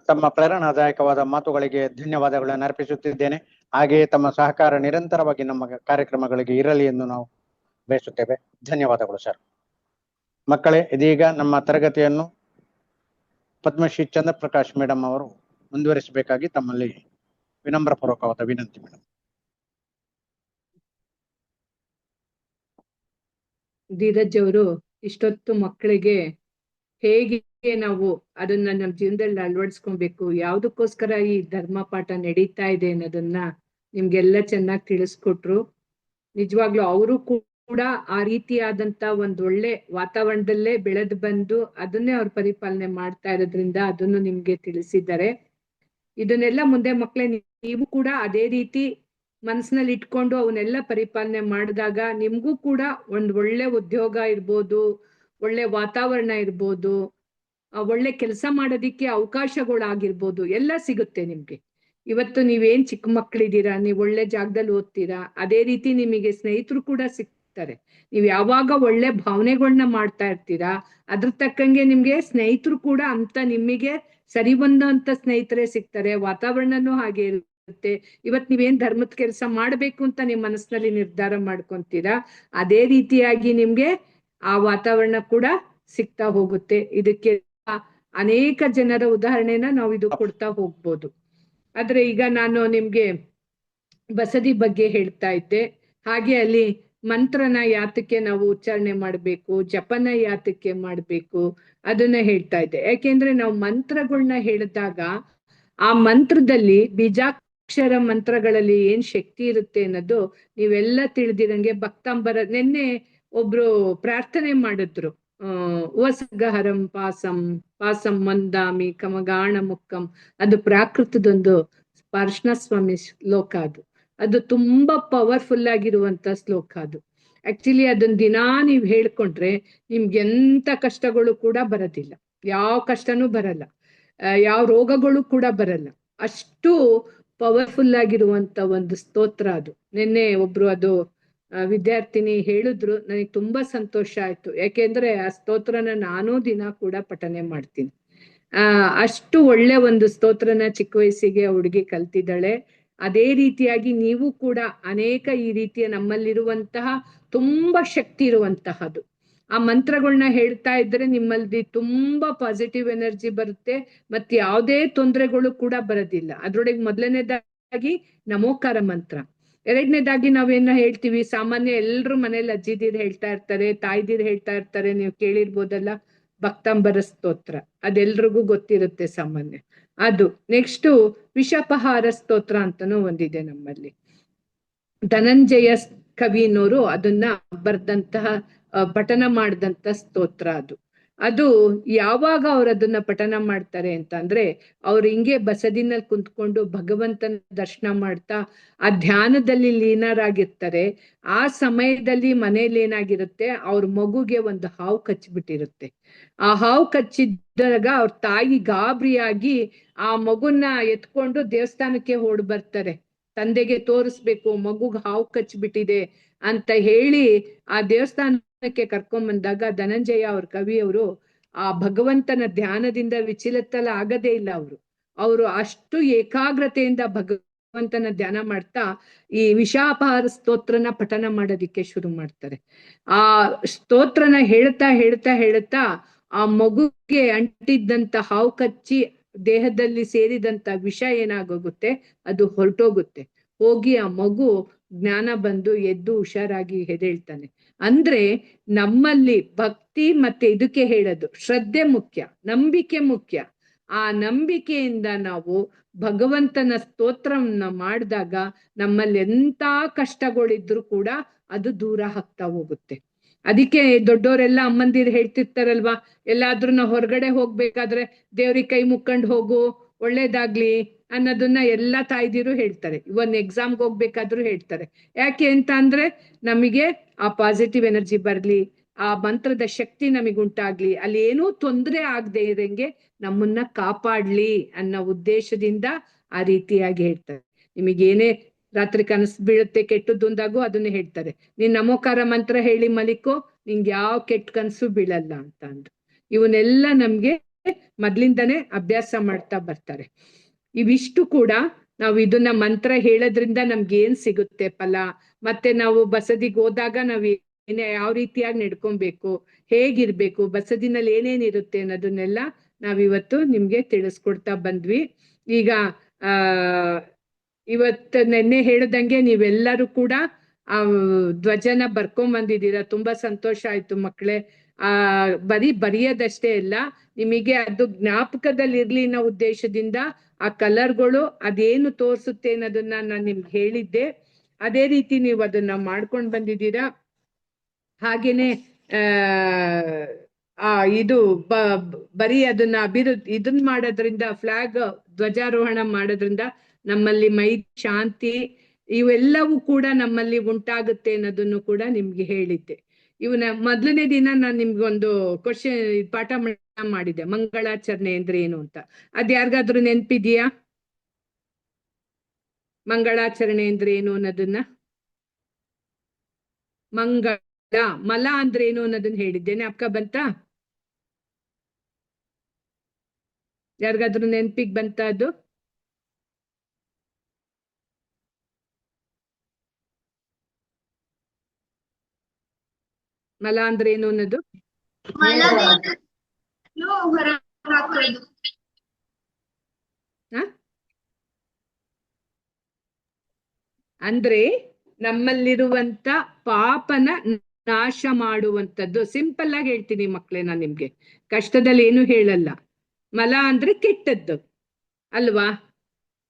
ತಮ್ಮ ಪ್ರೇರಣಾದಾಯಕವಾದ ಮಾತುಗಳಿಗೆ ಧನ್ಯವಾದಗಳನ್ನು ಅರ್ಪಿಸುತ್ತಿದ್ದೇನೆ. ಹಾಗೆಯೇ ತಮ್ಮ ಸಹಕಾರ ನಿರಂತರವಾಗಿ ನಮ್ಮ ಕಾರ್ಯಕ್ರಮಗಳಿಗೆ ಇರಲಿ ಎಂದು ನಾವು ಬಯಸುತ್ತೇವೆ. ಧನ್ಯವಾದಗಳು ಸರ್. ಮಕ್ಕಳೇ, ಇದೀಗ ನಮ್ಮ ತರಗತಿಯನ್ನು ಪದ್ಮಶ್ರೀ ಚಂದ್ರಪ್ರಕಾಶ್ ಮೇಡಮ್ ಅವರು ಮುಂದುವರಿಸಬೇಕಾಗಿ ತಮ್ಮಲ್ಲಿ ವಿನಮ್ರ ಪೂರ್ವಕವಾದ ವಿನಂತಿ ಮೇಡಮ್. ಧೀರಜ್ ಅವರು ಇಷ್ಟೊತ್ತು ಮಕ್ಕಳಿಗೆ ಹೇಗೆ ನಾವು ಅದನ್ನ ನಮ್ಮ ಜೀವನದಲ್ಲಿ ಅಳವಡಿಸ್ಕೊಬೇಕು, ಯಾವ್ದಕ್ಕೋಸ್ಕರ ಈ ಧರ್ಮ ಪಾಠ ನಡೀತಾ ಇದೆ ಅನ್ನೋದನ್ನ ನಿಮ್ಗೆಲ್ಲ ಚೆನ್ನಾಗಿ ತಿಳಿಸ್ಕೊಟ್ರು. ನಿಜವಾಗ್ಲೂ ಅವರು ಕೂಡ ಆ ರೀತಿಯಾದಂತ ಒಂದ್ ಒಳ್ಳೆ ವಾತಾವರಣದಲ್ಲೇ ಬೆಳೆದು ಬಂದು ಅದನ್ನೇ ಅವ್ರು ಪರಿಪಾಲನೆ ಮಾಡ್ತಾ ಇರೋದ್ರಿಂದ ಅದನ್ನು ನಿಮ್ಗೆ ತಿಳಿಸಿದ್ದಾರೆ. ಇದನ್ನೆಲ್ಲ ಮುಂದೆ ಮಕ್ಕಳೇ ನೀವು ಕೂಡ ಅದೇ ರೀತಿ ಮನಸ್ಸಿನಲ್ಲಿ ಇಟ್ಕೊಂಡು ಅವನ್ನೆಲ್ಲ ಪರಿಪಾಲನೆ ಮಾಡಿದಾಗ ನಿಮ್ಗೂ ಕೂಡ ಒಂದ್ ಒಳ್ಳೆ ಉದ್ಯೋಗ ಇರ್ಬೋದು, ಒಳ್ಳೆ ವಾತಾವರಣ ಇರ್ಬೋದು, ಒಳ್ಳೆ ಕೆಲಸ ಮಾಡೋದಿಕ್ಕೆ ಅವಕಾಶಗಳಾಗಿರ್ಬೋದು, ಎಲ್ಲ ಸಿಗುತ್ತೆ ನಿಮ್ಗೆ. ಇವತ್ತು ನೀವೇನ್ ಚಿಕ್ಕ ಮಕ್ಕಳಿದ್ದೀರಾ, ನೀವು ಒಳ್ಳೆ ಜಾಗದಲ್ಲಿ ಓದ್ತೀರಾ, ಅದೇ ರೀತಿ ನಿಮಗೆ ಸ್ನೇಹಿತರು ಕೂಡ ಸಿಗ್ತಾರೆ. ನೀವ್ ಯಾವಾಗ ಒಳ್ಳೆ ಭಾವನೆಗಳನ್ನ ಮಾಡ್ತಾ ಇರ್ತೀರಾ ಅದ್ರ ತಕ್ಕಂಗೆ ನಿಮ್ಗೆ ಸ್ನೇಹಿತರು ಕೂಡ ಅಂತ ನಿಮಗೆ ಸರಿ ಬಂದಂತ ಸ್ನೇಹಿತರೇ ಸಿಗ್ತಾರೆ. ವಾತಾವರಣನೂ ಹಾಗೆ ಇರುತ್ತೆ. ಇವತ್ ನೀವೇನ್ ಧರ್ಮದ ಕೆಲಸ ಮಾಡ್ಬೇಕು ಅಂತ ನಿಮ್ ಮನಸ್ಸಿನಲ್ಲಿ ನಿರ್ಧಾರ ಮಾಡ್ಕೊಂತೀರಾ, ಅದೇ ರೀತಿಯಾಗಿ ನಿಮ್ಗೆ ಆ ವಾತಾವರಣ ಕೂಡ ಸಿಗ್ತಾ ಹೋಗುತ್ತೆ. ಇದಕ್ಕೆ ಅನೇಕ ಜನರ ಉದಾಹರಣೆನ ನಾವು ಇದು ಕೊಡ್ತಾ ಹೋಗ್ಬೋದು. ಆದ್ರೆ ಈಗ ನಾನು ನಿಮ್ಗೆ ಬಸದಿ ಬಗ್ಗೆ ಹೇಳ್ತಾ ಇದ್ದೆ. ಹಾಗೆ ಅಲ್ಲಿ ಮಂತ್ರನ ಯಾತಕ್ಕೆ ನಾವು ಉಚ್ಚಾರಣೆ ಮಾಡ್ಬೇಕು, ಜಪನ ಯಾತಕ್ಕೆ ಮಾಡ್ಬೇಕು ಅದನ್ನ ಹೇಳ್ತಾ ಇದ್ದೆ. ಯಾಕೆಂದ್ರೆ ನಾವು ಮಂತ್ರಗಳನ್ನ ಹೇಳಿದಾಗ ಆ ಮಂತ್ರದಲ್ಲಿ ಬೀಜಾಕ್ಷರ ಮಂತ್ರಗಳಲ್ಲಿ ಏನ್ ಶಕ್ತಿ ಇರುತ್ತೆ ಅನ್ನೋದು ನೀವೆಲ್ಲ ತಿಳಿದಿರಂಗೆ ಭಕ್ತಾಂಬರ ನಿನ್ನೆ ಒಬ್ರು ಪ್ರಾರ್ಥನೆ ಮಾಡಿದ್ರು. ವಸಗಹರಂ ಪಾಸಂ ಪಾಸಂ ಮಂದಾಮಿ ಕಮಗಾಣ ಮುಕ್ಕಂ, ಅದು ಪ್ರಾಕೃತದೊಂದು ಪಾರ್ಶ್ವನಾಥ ಸ್ವಾಮಿ ಶ್ಲೋಕ. ಅದು ತುಂಬಾ ಪವರ್ಫುಲ್ ಆಗಿರುವಂತ ಶ್ಲೋಕ. ಅದು ಆಕ್ಚುಲಿ ಅದನ್ನ ದಿನಾ ನೀವ್ ಹೇಳ್ಕೊಂಡ್ರೆ ನಿಮ್ಗೆ ಎಂತ ಕಷ್ಟಗಳು ಕೂಡ ಬರೋದಿಲ್ಲ, ಯಾವ ಕಷ್ಟನೂ ಬರಲ್ಲ, ಯಾವ ರೋಗಗಳು ಕೂಡ ಬರಲ್ಲ. ಅಷ್ಟು ಪವರ್ಫುಲ್ ಆಗಿರುವಂತ ಒಂದು ಸ್ತೋತ್ರ ಅದು. ನಿನ್ನೆ ಒಬ್ರು ಅದು ವಿದ್ಯಾರ್ಥಿನಿ ಹೇಳಿದ್ರು, ನನಗೆ ತುಂಬಾ ಸಂತೋಷ ಆಯ್ತು. ಯಾಕೆಂದ್ರೆ ಆ ಸ್ತೋತ್ರನ ನಾನು ದಿನ ಕೂಡ ಪಠನೆ ಮಾಡ್ತೀನಿ. ಅಷ್ಟು ಒಳ್ಳೆ ಒಂದು ಸ್ತೋತ್ರನ ಚಿಕ್ಕ ವಯಸ್ಸಿಗೆ ಹುಡುಗಿ ಕಲ್ತಿದ್ದಾಳೆ. ಅದೇ ರೀತಿಯಾಗಿ ನೀವು ಕೂಡ ಅನೇಕ ಈ ರೀತಿಯ ನಮ್ಮಲ್ಲಿರುವಂತಹ ತುಂಬಾ ಶಕ್ತಿ ಇರುವಂತಹದ್ದು ಆ ಮಂತ್ರಗಳನ್ನ ಹೇಳ್ತಾ ಇದ್ರೆ ನಿಮ್ಮಲ್ಲಿ ತುಂಬಾ ಪಾಸಿಟಿವ್ ಎನರ್ಜಿ ಬರುತ್ತೆ, ಮತ್ತೆ ಯಾವುದೇ ತೊಂದರೆಗಳು ಕೂಡ ಬರೋದಿಲ್ಲ. ಅದ್ರೊಳಗೆ ಮೊದಲನೇದಾಗಿ ನಮೋಕಾರ ಮಂತ್ರ, ಎರಡನೇದಾಗಿ ನಾವೇನ ಹೇಳ್ತೀವಿ ಸಾಮಾನ್ಯ ಎಲ್ರು ಮನೇಲಿ ಅಜ್ಜಿದೀರ್ ಹೇಳ್ತಾ ಇರ್ತಾರೆ, ತಾಯ್ದೀರ್ ಹೇಳ್ತಾ ಇರ್ತಾರೆ, ನೀವು ಕೇಳಿರ್ಬೋದಲ್ಲ ಭಕ್ತಾಂಬರ ಸ್ತೋತ್ರ, ಅದೆಲ್ರಿಗೂ ಗೊತ್ತಿರುತ್ತೆ ಸಾಮಾನ್ಯ. ಅದು ನೆಕ್ಸ್ಟ್ ವಿಷಪಹಾರ ಸ್ತೋತ್ರ ಅಂತಾನೂ ಒಂದಿದೆ ನಮ್ಮಲ್ಲಿ. ಧನಂಜಯ ಕವಿನವರು ಅದನ್ನ ಬರ್ದಂತಹ ಪಠನ ಮಾಡಿದಂತ ಸ್ತೋತ್ರ ಅದು. ಅದು ಯಾವಾಗ ಅವ್ರು ಅದನ್ನ ಪಠನ ಮಾಡ್ತಾರೆ ಅಂತ ಅಂದ್ರೆ ಅವ್ರು ಹಿಂಗೆ ಬಸದಿನಲ್ಲಿ ಕುಂತ್ಕೊಂಡು ಭಗವಂತನ ದರ್ಶನ ಮಾಡ್ತಾ ಆ ಧ್ಯಾನದಲ್ಲಿ ಲೀನರಾಗಿರ್ತಾರೆ. ಆ ಸಮಯದಲ್ಲಿ ಮನೇಲಿ ಏನಾಗಿರುತ್ತೆ, ಅವ್ರ ಮಗುಗೆ ಒಂದು ಹಾವು ಕಚ್ಚಿಬಿಟ್ಟಿರುತ್ತೆ. ಆ ಹಾವು ಕಚ್ಚಿದ್ದಾಗ ಅವ್ರ ತಾಯಿ ಗಾಬರಿಯಾಗಿ ಆ ಮಗುನ ಎತ್ಕೊಂಡು ದೇವಸ್ಥಾನಕ್ಕೆ ಓಡ್ ಬರ್ತಾರೆ. ತಂದೆಗೆ ತೋರಿಸ್ಬೇಕು ಮಗುಗ್ ಹಾವು ಕಚ್ಚಿಬಿಟ್ಟಿದೆ ಅಂತ ಹೇಳಿ ಆ ದೇವಸ್ಥಾನಕ್ಕೆ ಕರ್ಕೊಂಡ್ ಬಂದಾಗ ಧನಂಜಯ ಅವ್ರ ಕವಿಯವರು ಆ ಭಗವಂತನ ಧ್ಯಾನದಿಂದ ವಿಚಲಿತಲ ಆಗದೇ ಇಲ್ಲ. ಅವರು ಅಷ್ಟು ಏಕಾಗ್ರತೆಯಿಂದ ಭಗವಂತನ ಧ್ಯಾನ ಮಾಡ್ತಾ ಈ ವಿಷಾಪಹಾರ ಸ್ತೋತ್ರನ ಪಠನ ಮಾಡೋದಿಕ್ಕೆ ಶುರು ಮಾಡ್ತಾರೆ. ಆ ಸ್ತೋತ್ರನ ಹೇಳ್ತಾ ಹೇಳ್ತಾ ಹೇಳ್ತಾ ಆ ಮಗುಗೆ ಅಂಟಿದ್ದಂತ ಹಾವು ಕಚ್ಚಿ ದೇಹದಲ್ಲಿ ಸೇರಿದಂತ ವಿಷ ಏನಾಗೋಗುತ್ತೆ, ಅದು ಹೊರಟೋಗುತ್ತೆ. ಹೋಗಿ ಆ ಮಗು ಜ್ಞಾನ ಬಂದು ಎದ್ದು ಹುಷಾರಾಗಿ ಎದ್ದೇಳ್ತಾನೆ. ಅಂದ್ರೆ ನಮ್ಮಲ್ಲಿ ಭಕ್ತಿ ಮತ್ತೆ ಇದಕ್ಕೆ ಹೇಳೋದು ಶ್ರದ್ಧೆ ಮುಖ್ಯ, ನಂಬಿಕೆ ಮುಖ್ಯ. ಆ ನಂಬಿಕೆಯಿಂದ ನಾವು ಭಗವಂತನ ಸ್ತೋತ್ರವನ್ನ ಮಾಡಿದಾಗ ನಮ್ಮಲ್ಲಿ ಎಂತ ಕಷ್ಟಗಳಿದ್ರು ಕೂಡ ಅದು ದೂರ ಆಗ್ತಾ ಹೋಗುತ್ತೆ. ಅದಕ್ಕೆ ದೊಡ್ಡವರೆಲ್ಲ ಅಮ್ಮಂದಿರು ಹೇಳ್ತಿರ್ತಾರಲ್ವಾ, ಎಲ್ಲಾದ್ರೂ ನಾವು ಹೊರಗಡೆ ಹೋಗ್ಬೇಕಾದ್ರೆ ದೇವ್ರಿಗೆ ಕೈ ಮುಕ್ಕೊಂಡು ಹೋಗು ಒಳ್ಳೇದಾಗ್ಲಿ ಅನ್ನೋದನ್ನ ಎಲ್ಲಾ ತಾಯ್ದಿರು ಹೇಳ್ತಾರೆ. ಇವನ್ ಎಕ್ಸಾಮ್ಗೆ ಹೋಗ್ಬೇಕಾದ್ರೂ ಹೇಳ್ತಾರೆ. ಯಾಕೆ ಅಂತ ಅಂದ್ರೆ ನಮಗೆ ಆ ಪಾಸಿಟಿವ್ ಎನರ್ಜಿ ಬರ್ಲಿ, ಆ ಮಂತ್ರದ ಶಕ್ತಿ ನಮಗುಂಟಾಗ್ಲಿ, ಅಲ್ಲಿ ಏನೂ ತೊಂದರೆ ಆಗದೆ ಇರಂಗೆ ನಮ್ಮನ್ನ ಕಾಪಾಡ್ಲಿ ಅನ್ನೋ ಉದ್ದೇಶದಿಂದ ಆ ರೀತಿಯಾಗಿ ಹೇಳ್ತಾರೆ. ನಿಮಗೇನೇ ರಾತ್ರಿ ಕನಸು ಬೀಳುತ್ತೆ ಕೆಟ್ಟದ್ದು ಅಂದಾಗೂ ಅದನ್ನ ಹೇಳ್ತಾರೆ. ನೀನ್ ನಮೋಕಾರ ಮಂತ್ರ ಹೇಳಿ ಮಲಿಕೋ, ನಿಂಗೆ ಯಾವ ಕೆಟ್ಟ ಕನಸು ಬೀಳಲ್ಲ ಅಂತ ಅಂದ್ರು. ಇವನ್ನೆಲ್ಲ ನಮ್ಗೆ ಮೊದ್ಲಿಂದಾನೇ ಅಭ್ಯಾಸ ಮಾಡ್ತಾ ಬರ್ತಾರೆ. ಇವಿಷ್ಟು ಕೂಡ ನಾವು ಇದನ್ನ ಮಂತ್ರ ಹೇಳೋದ್ರಿಂದ ನಮ್ಗೆ ಏನ್ ಸಿಗುತ್ತೆ ಫಲ, ಮತ್ತೆ ನಾವು ಬಸದಿಗೆ ಹೋದಾಗ ನಾವ್ ಯಾವ ರೀತಿಯಾಗಿ ನಡ್ಕೊಬೇಕು, ಹೇಗಿರ್ಬೇಕು, ಬಸದಿನಲ್ಲಿ ಏನೇನಿರುತ್ತೆ ಅನ್ನೋದನ್ನೆಲ್ಲ ನಾವಿವತ್ತು ನಿಮ್ಗೆ ತಿಳಿಸ್ಕೊಡ್ತಾ ಬಂದ್ವಿ. ಈಗ ಇವತ್ತು ನೆನ್ನೆ ಹೇಳ್ದಂಗೆ ನೀವೆಲ್ಲರೂ ಕೂಡ ಆ ಧ್ವಜನ ಬರ್ಕೊಂಡ್ ಬಂದಿದ್ದೀರಾ. ತುಂಬಾ ಸಂತೋಷ ಆಯ್ತು ಮಕ್ಕಳೇ. ಬರೀ ಬರೆಯೋದಷ್ಟೇ ಅಲ್ಲ, ನಿಮಗೆ ಅದು ಜ್ಞಾಪಕದಲ್ಲಿ ಇರ್ಲಿ ಅನ್ನೋ ಉದ್ದೇಶದಿಂದ ಆ ಕಲರ್ಗಳು ಅದೇನು ತೋರಿಸುತ್ತೆ ಅನ್ನೋದನ್ನ ನಾನು ನಿಮ್ಗೆ ಹೇಳಿದ್ದೆ. ಅದೇ ರೀತಿ ನೀವು ಅದನ್ನ ಮಾಡ್ಕೊಂಡು ಬಂದಿದ್ದೀರಾ. ಹಾಗೇನೆ ಇದು ಬರೀ ಅದನ್ನ ಇದನ್ ಮಾಡೋದ್ರಿಂದ, ಫ್ಲಾಗ್ ಧ್ವಜಾರೋಹಣ ಮಾಡೋದ್ರಿಂದ ನಮ್ಮಲ್ಲಿ ಮೈ ಶಾಂತಿ ಇವೆಲ್ಲವೂ ಕೂಡ ನಮ್ಮಲ್ಲಿ ಉಂಟಾಗುತ್ತೆ ಅನ್ನೋದನ್ನು ಕೂಡ ನಿಮ್ಗೆ ಹೇಳಿದ್ದೆ. ಇವನ ಮೊದಲನೇ ದಿನ ನಾನು ನಿಮ್ಗೊಂದು ಪಾಠ ಮಾಡಿದ್ದೆ, ಮಂಗಳಾಚರಣೆ ಅಂದ್ರೆ ಏನು ಅಂತ. ಅದ್ ಯಾರಿಗಾದ್ರೂ ನೆನ್ಪಿದ್ಯಾ? ಮಂಗಳಾಚರಣೆ ಅಂದ್ರೆ ಏನು ಅನ್ನೋದನ್ನ? ಮಲ ಅಂದ್ರೆ ಏನು ಅನ್ನೋದನ್ನ ಹೇಳಿದ್ದೇನೆ. ಅಕ್ಕ ಬಂತ? ಯಾರಿಗಾದ್ರೂ ನೆನ್ಪಿಗ್ ಬಂತ ಅದು? ಮಲ ಅಂದ್ರೆ ಏನು ಅನ್ನೋದು? ಅಂದ್ರೆ ನಮ್ಮಲ್ಲಿರುವಂತ ಪಾಪನ ನಾಶ ಮಾಡುವಂಥದ್ದು. ಸಿಂಪಲ್ ಆಗಿ ಹೇಳ್ತೀನಿ ಮಕ್ಳೇ, ನಾನು ನಿಮ್ಗೆ ಕಷ್ಟದಲ್ಲಿ ಏನು ಹೇಳಲ್ಲ. ಮಲ ಅಂದ್ರೆ ಕೆಟ್ಟದ್ದು ಅಲ್ವಾ?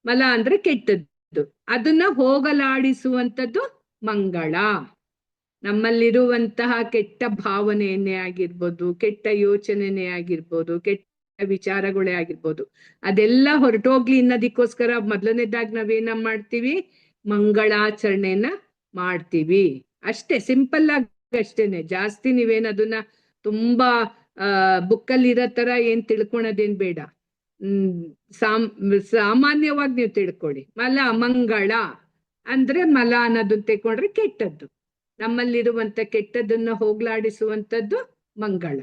ಮಲ ಅಂದ್ರೆ ಕೆಟ್ಟದ್ದು, ಅದನ್ನ ಹೋಗಲಾಡಿಸುವಂಥದ್ದು ಮಂಗಳ. ನಮ್ಮಲ್ಲಿರುವಂತಹ ಕೆಟ್ಟ ಭಾವನೆಯನ್ನೇ ಆಗಿರ್ಬೋದು, ಕೆಟ್ಟ ಯೋಚನೆನೇ ಆಗಿರ್ಬೋದು, ಕೆಟ್ಟ ವಿಚಾರಗಳೇ ಆಗಿರ್ಬೋದು, ಅದೆಲ್ಲ ಹೊರಟೋಗ್ಲಿ ಅನ್ನೋದಕ್ಕೋಸ್ಕರ ಮೊದಲನೇದಾಗಿ ನಾವೇನ ಮಾಡ್ತೀವಿ? ಮಂಗಳಾಚರಣೆಯನ್ನ ಮಾಡ್ತೀವಿ. ಅಷ್ಟೇ, ಸಿಂಪಲ್ ಆಗಿ ಅಷ್ಟೇನೆ. ಜಾಸ್ತಿ ನೀವೇನದನ್ನ ತುಂಬಾ ಬುಕ್ಕಲ್ಲಿ ಇರೋ ತರ ಏನ್ ತಿಳ್ಕೊಳೋದೇನ್ ಬೇಡ. ಸಾಮಾನ್ಯವಾಗಿ ನೀವು ತಿಳ್ಕೊಳ್ಳಿ. ಮಂಗಳ ಅಂದ್ರೆ ಮಲ ಅನ್ನೋದನ್ನ ತೆಕೊಂಡ್ರೆ ಕೆಟ್ಟದ್ದು. ನಮ್ಮಲ್ಲಿರುವಂತ ಕೆಟ್ಟದನ್ನ ಹೋಗ್ಲಾಡಿಸುವಂಥದ್ದು ಮಂಗಳ.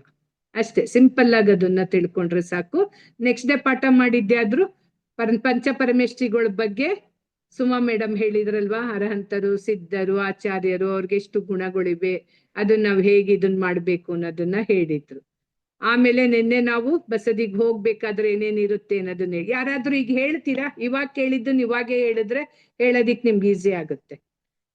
ಅಷ್ಟೇ, ಸಿಂಪಲ್ ಆಗಿ ಅದನ್ನ ತಿಳ್ಕೊಂಡ್ರೆ ಸಾಕು. ನೆಕ್ಸ್ಟ್ ಡೇ ಪಾಠ ಮಾಡಿದ್ದೆ ಆದ್ರೂ ಪಂಚಪರಮೇಷ್ಠಿಗಳ ಬಗ್ಗೆ ಸುಮಾ ಮೇಡಮ್ ಹೇಳಿದ್ರಲ್ವಾ? ಅರಹಂತರು, ಸಿದ್ಧರು, ಆಚಾರ್ಯರು, ಅವ್ರಿಗೆ ಎಷ್ಟು ಗುಣಗಳಿವೆ, ಅದನ್ನ ನಾವು ಹೇಗೆ ಇದನ್ನ ಮಾಡ್ಬೇಕು ಅನ್ನೋದನ್ನ ಹೇಳಿದ್ರು. ಆಮೇಲೆ ನಿನ್ನೆ ನಾವು ಬಸದಿಗೆ ಹೋಗ್ಬೇಕಾದ್ರೆ ಏನೇನಿರುತ್ತೆ ಅನ್ನೋದನ್ನ ಹೇಳಿ. ಯಾರಾದ್ರೂ ಈಗ ಹೇಳ್ತೀರಾ? ಇವಾಗ ಕೇಳಿದ್ದನ್ನ ಇವಾಗೇ ಹೇಳಿದ್ರೆ ಹೇಳೋದಿಕ್ ನಿಮ್ಗೆ ಈಸಿ ಆಗುತ್ತೆ.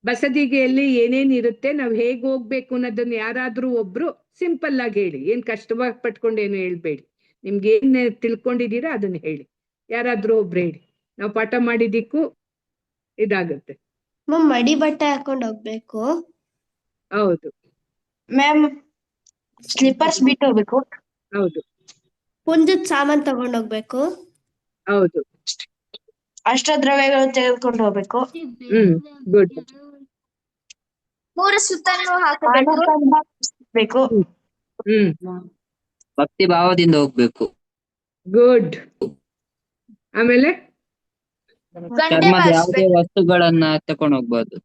ಬಸದಿಗೆಯಲ್ಲಿ ಏನೇನಿರುತ್ತೆ, ನಾವ್ ಹೇಗ್ ಹೋಗ್ಬೇಕು ಅನ್ನೋದನ್ನ ಯಾರಾದ್ರೂ ಒಬ್ರು ಸಿಂಪಲ್ ಆಗಿ ಹೇಳಿ. ಏನ್ ಕಷ್ಟವಾಗಿ ಪಟ್ಕೊಂಡೇನು ಹೇಳ್ಬೇಡಿ. ನಿಮ್ಗೆ ಏನ್ ತಿಳ್ಕೊಂಡಿದೀರಾ ಅದನ್ನ ಹೇಳಿ. ಯಾರಾದ್ರೂ ಒಬ್ರು ಹೇಳಿ, ನಾವು ಪಾಠ ಮಾಡಿದಿಕ್ಕೂ ಇದಾಗುತ್ತೆ. ಮಡಿ ಬಟ್ಟೆ ಹಾಕೊಂಡ್ ಹೋಗ್ಬೇಕು. ಹೌದು ಮ್ಯಾಮ್, ಸ್ಲಿಪ್ಪರ್ಸ್ ಬಿಟ್ಟು ಹೋಗ್ಬೇಕು. ಹೌದು ಪುಂಜದ ಸಾಮಾನ್ ತಗೊಂಡ್ ಹೋಗ್ಬೇಕು. ಹೌದು ಅಷ್ಟದ್ರವ್ಯಗಳು ತೆಗೆದುಕೊಂಡು ಹೋಗ್ಬೇಕು. ಗುಡ್. 3 ಸುತ್ತಲೂ ಹಾಕಬೇಕು. ಭಕ್ತಿ ಭಾವದಿಂದ ಹೋಗ್ಬೇಕು. ಗುಡ್. ಆಮೇಲೆ ಧರ್ಮದ ಯಾವುದೇ ವಸ್ತುಗಳನ್ನ ತಕೊಂಡು ಹೋಗ್ಬಾರ್ದು.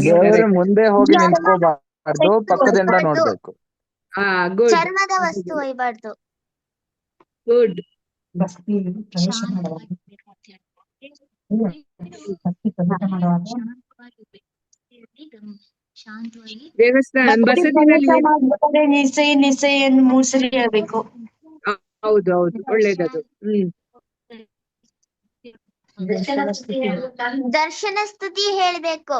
ದೇವರ ಮುಂದೆ ಹೋಗಿ ನಿಂತ್ಕೋಬಾರ್ದು, ಪಕ್ಕದಿಂದ ನೋಡ್ಬೇಕು. ಚರ್ಮದ ವಸ್ತು ಒಯ್ಬಾರ್ದು. ಗುಡ್. ದೇವಸ್ಥಾನ ಬಸದಿನಲ್ಲಿ ನಿಸೆಯನ್ನು ಮೂಸರಿ ಹೇಳ್ಬೇಕು. ಹೌದು ಹೌದು, ಒಳ್ಳೇದದು. ದರ್ಶನ ಸ್ತುತಿ ಹೇಳ್ಬೇಕು.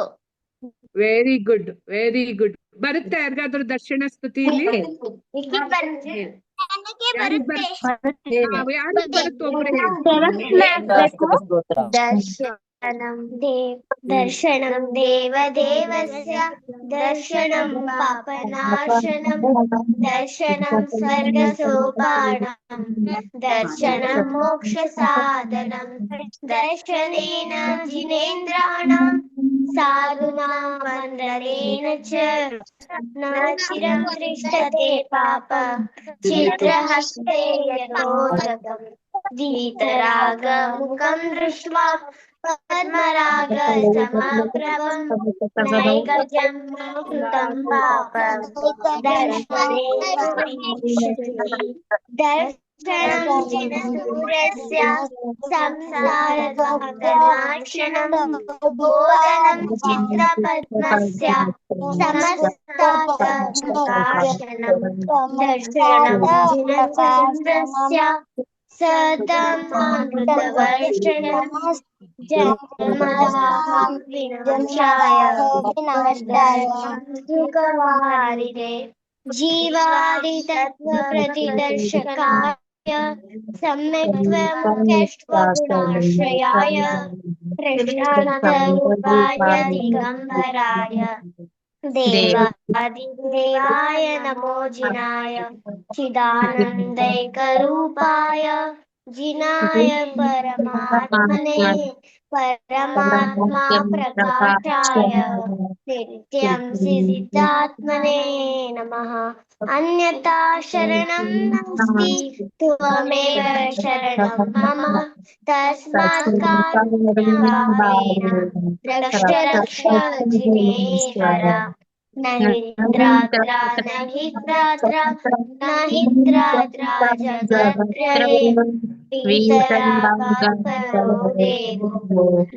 Very good, very good. ಬರುತ್ತೆ ಯಾರಿಗಾದ್ರೂ ದರ್ಶನ ಸ್ತುತಿಯಲ್ಲಿ? ಯಾರು ಬರುತ್ತೋ ಒಬ್ರು ದರ್ಶನಂ ದೇವದೇವಸ್ಯ ದರ್ಶನಂ ಪಾಪನಾಶನಂ ದರ್ಶನಂ ಸ್ವರ್ಗ ಸೋಪಾನಂ ದರ್ಶನಂ ಮೋಕ್ಷ ಸಾಧನಂ ದರ್ಶನೇನ ಜಿನೇಂದ್ರಾಣಾಂ ಸಾಧುನಾಂ ಮಂದರೇಣ ಚ ನ ಚಿರಂ ದೃಷ್ಟತೆ ಪಾಪ ಚಿತ್ರಹಸ್ತೆ ಯಥೋದಕಂ ದೀತರಾಗ ಮುಖಂ ದೃಷ್ಟ್ವಾ ಪದ್ಮರಾಗ ಸಮಪ್ರಭಂ ನೈಗಜಂ ಕೃತಂ ಪಾಪಂ ದರ್ಶನೇತು ವಿನಶ್ಯತಿ ದರ್ಶನಂ ಜಿನ ಸೂರ್ಯಸ್ಯ ಸಂಸಾರದುಃಖನಾಶನಂ ಬೋಧನಂ ಚಿತ್ರಪದ್ಮಸ್ಯ ಸಮಸ್ತಾರ್ಥಪ್ರಕಾಶನಂ ದರ್ಶನಂ ಜಿನ ಚಂದ್ರಸ್ಯ ಸತಮಾಮೃತವರ್ಷಣಂ ಜನ್ಮದಾಹಂ ವಿನಾಶಾಯ ದುಃಖವಾರಿದೆ ಜೀವಾದಿ ತತ್ವ ಪ್ರತಿದರ್ಶಕಾಯ ಸಮ್ಯಕ್ತ್ವಮುಖ್ಯಶ್ವಗುಣಾಶ್ರಯಾಯ ಪ್ರಶಾಂತರೂಪಾಯ ದಿಗಂಬರಾಯ ದೇವಾದಿದೇವಾಯ ನಮೋ ಜಿನಾಯ ಚಿದಾನಂದೈಕರೂಪಾಯ ಜಿನಾಯ ಪರಮಾತ್ಮನೇ ಪರಮಾತ್ಮ ಪ್ರಕಾಶಾಯ ನಿತ್ಯಂ ಸಿದ್ಧಾತ್ಮನೇ ನಮಃ ಅನ್ಯತಾ ಶರಣಂ ನಾಸ್ತಿ ತ್ವಮೇವ ಶರಣಂ ಮಮ ತಸ್ಮಾತ್ ಕಾರುಣ್ಯಭಾವೇನ ರಕ್ಷ ರಕ್ಷ ಜಿನೇಶ್ವರ ನಹಿದ್ರಾತ್ರ ನಹಿದ್ರಾತ್ರ ನಹಿದ್ರಾತ್ರ ಜಗತ್ರಯೇ ವಿತರಾಗಾತ್ಪರೋ ದೇವೋ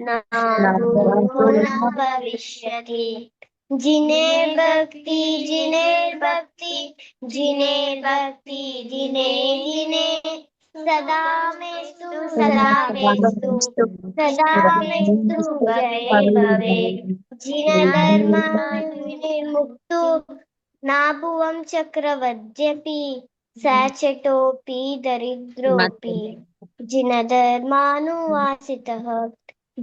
ನ ಭೂತೋ ನ ಭವಿಷ್ಯತಿ जिनेर भक्ति जिनेर भक्ति जिनेर भक्ति जिने जिने सदा मेस्तु जय भवे जिन धर्म विनिर्मुक्तो नाभुवं चक्रवद्यपि सचटोपि दरिद्रोपि जिन धर्मानुवासितः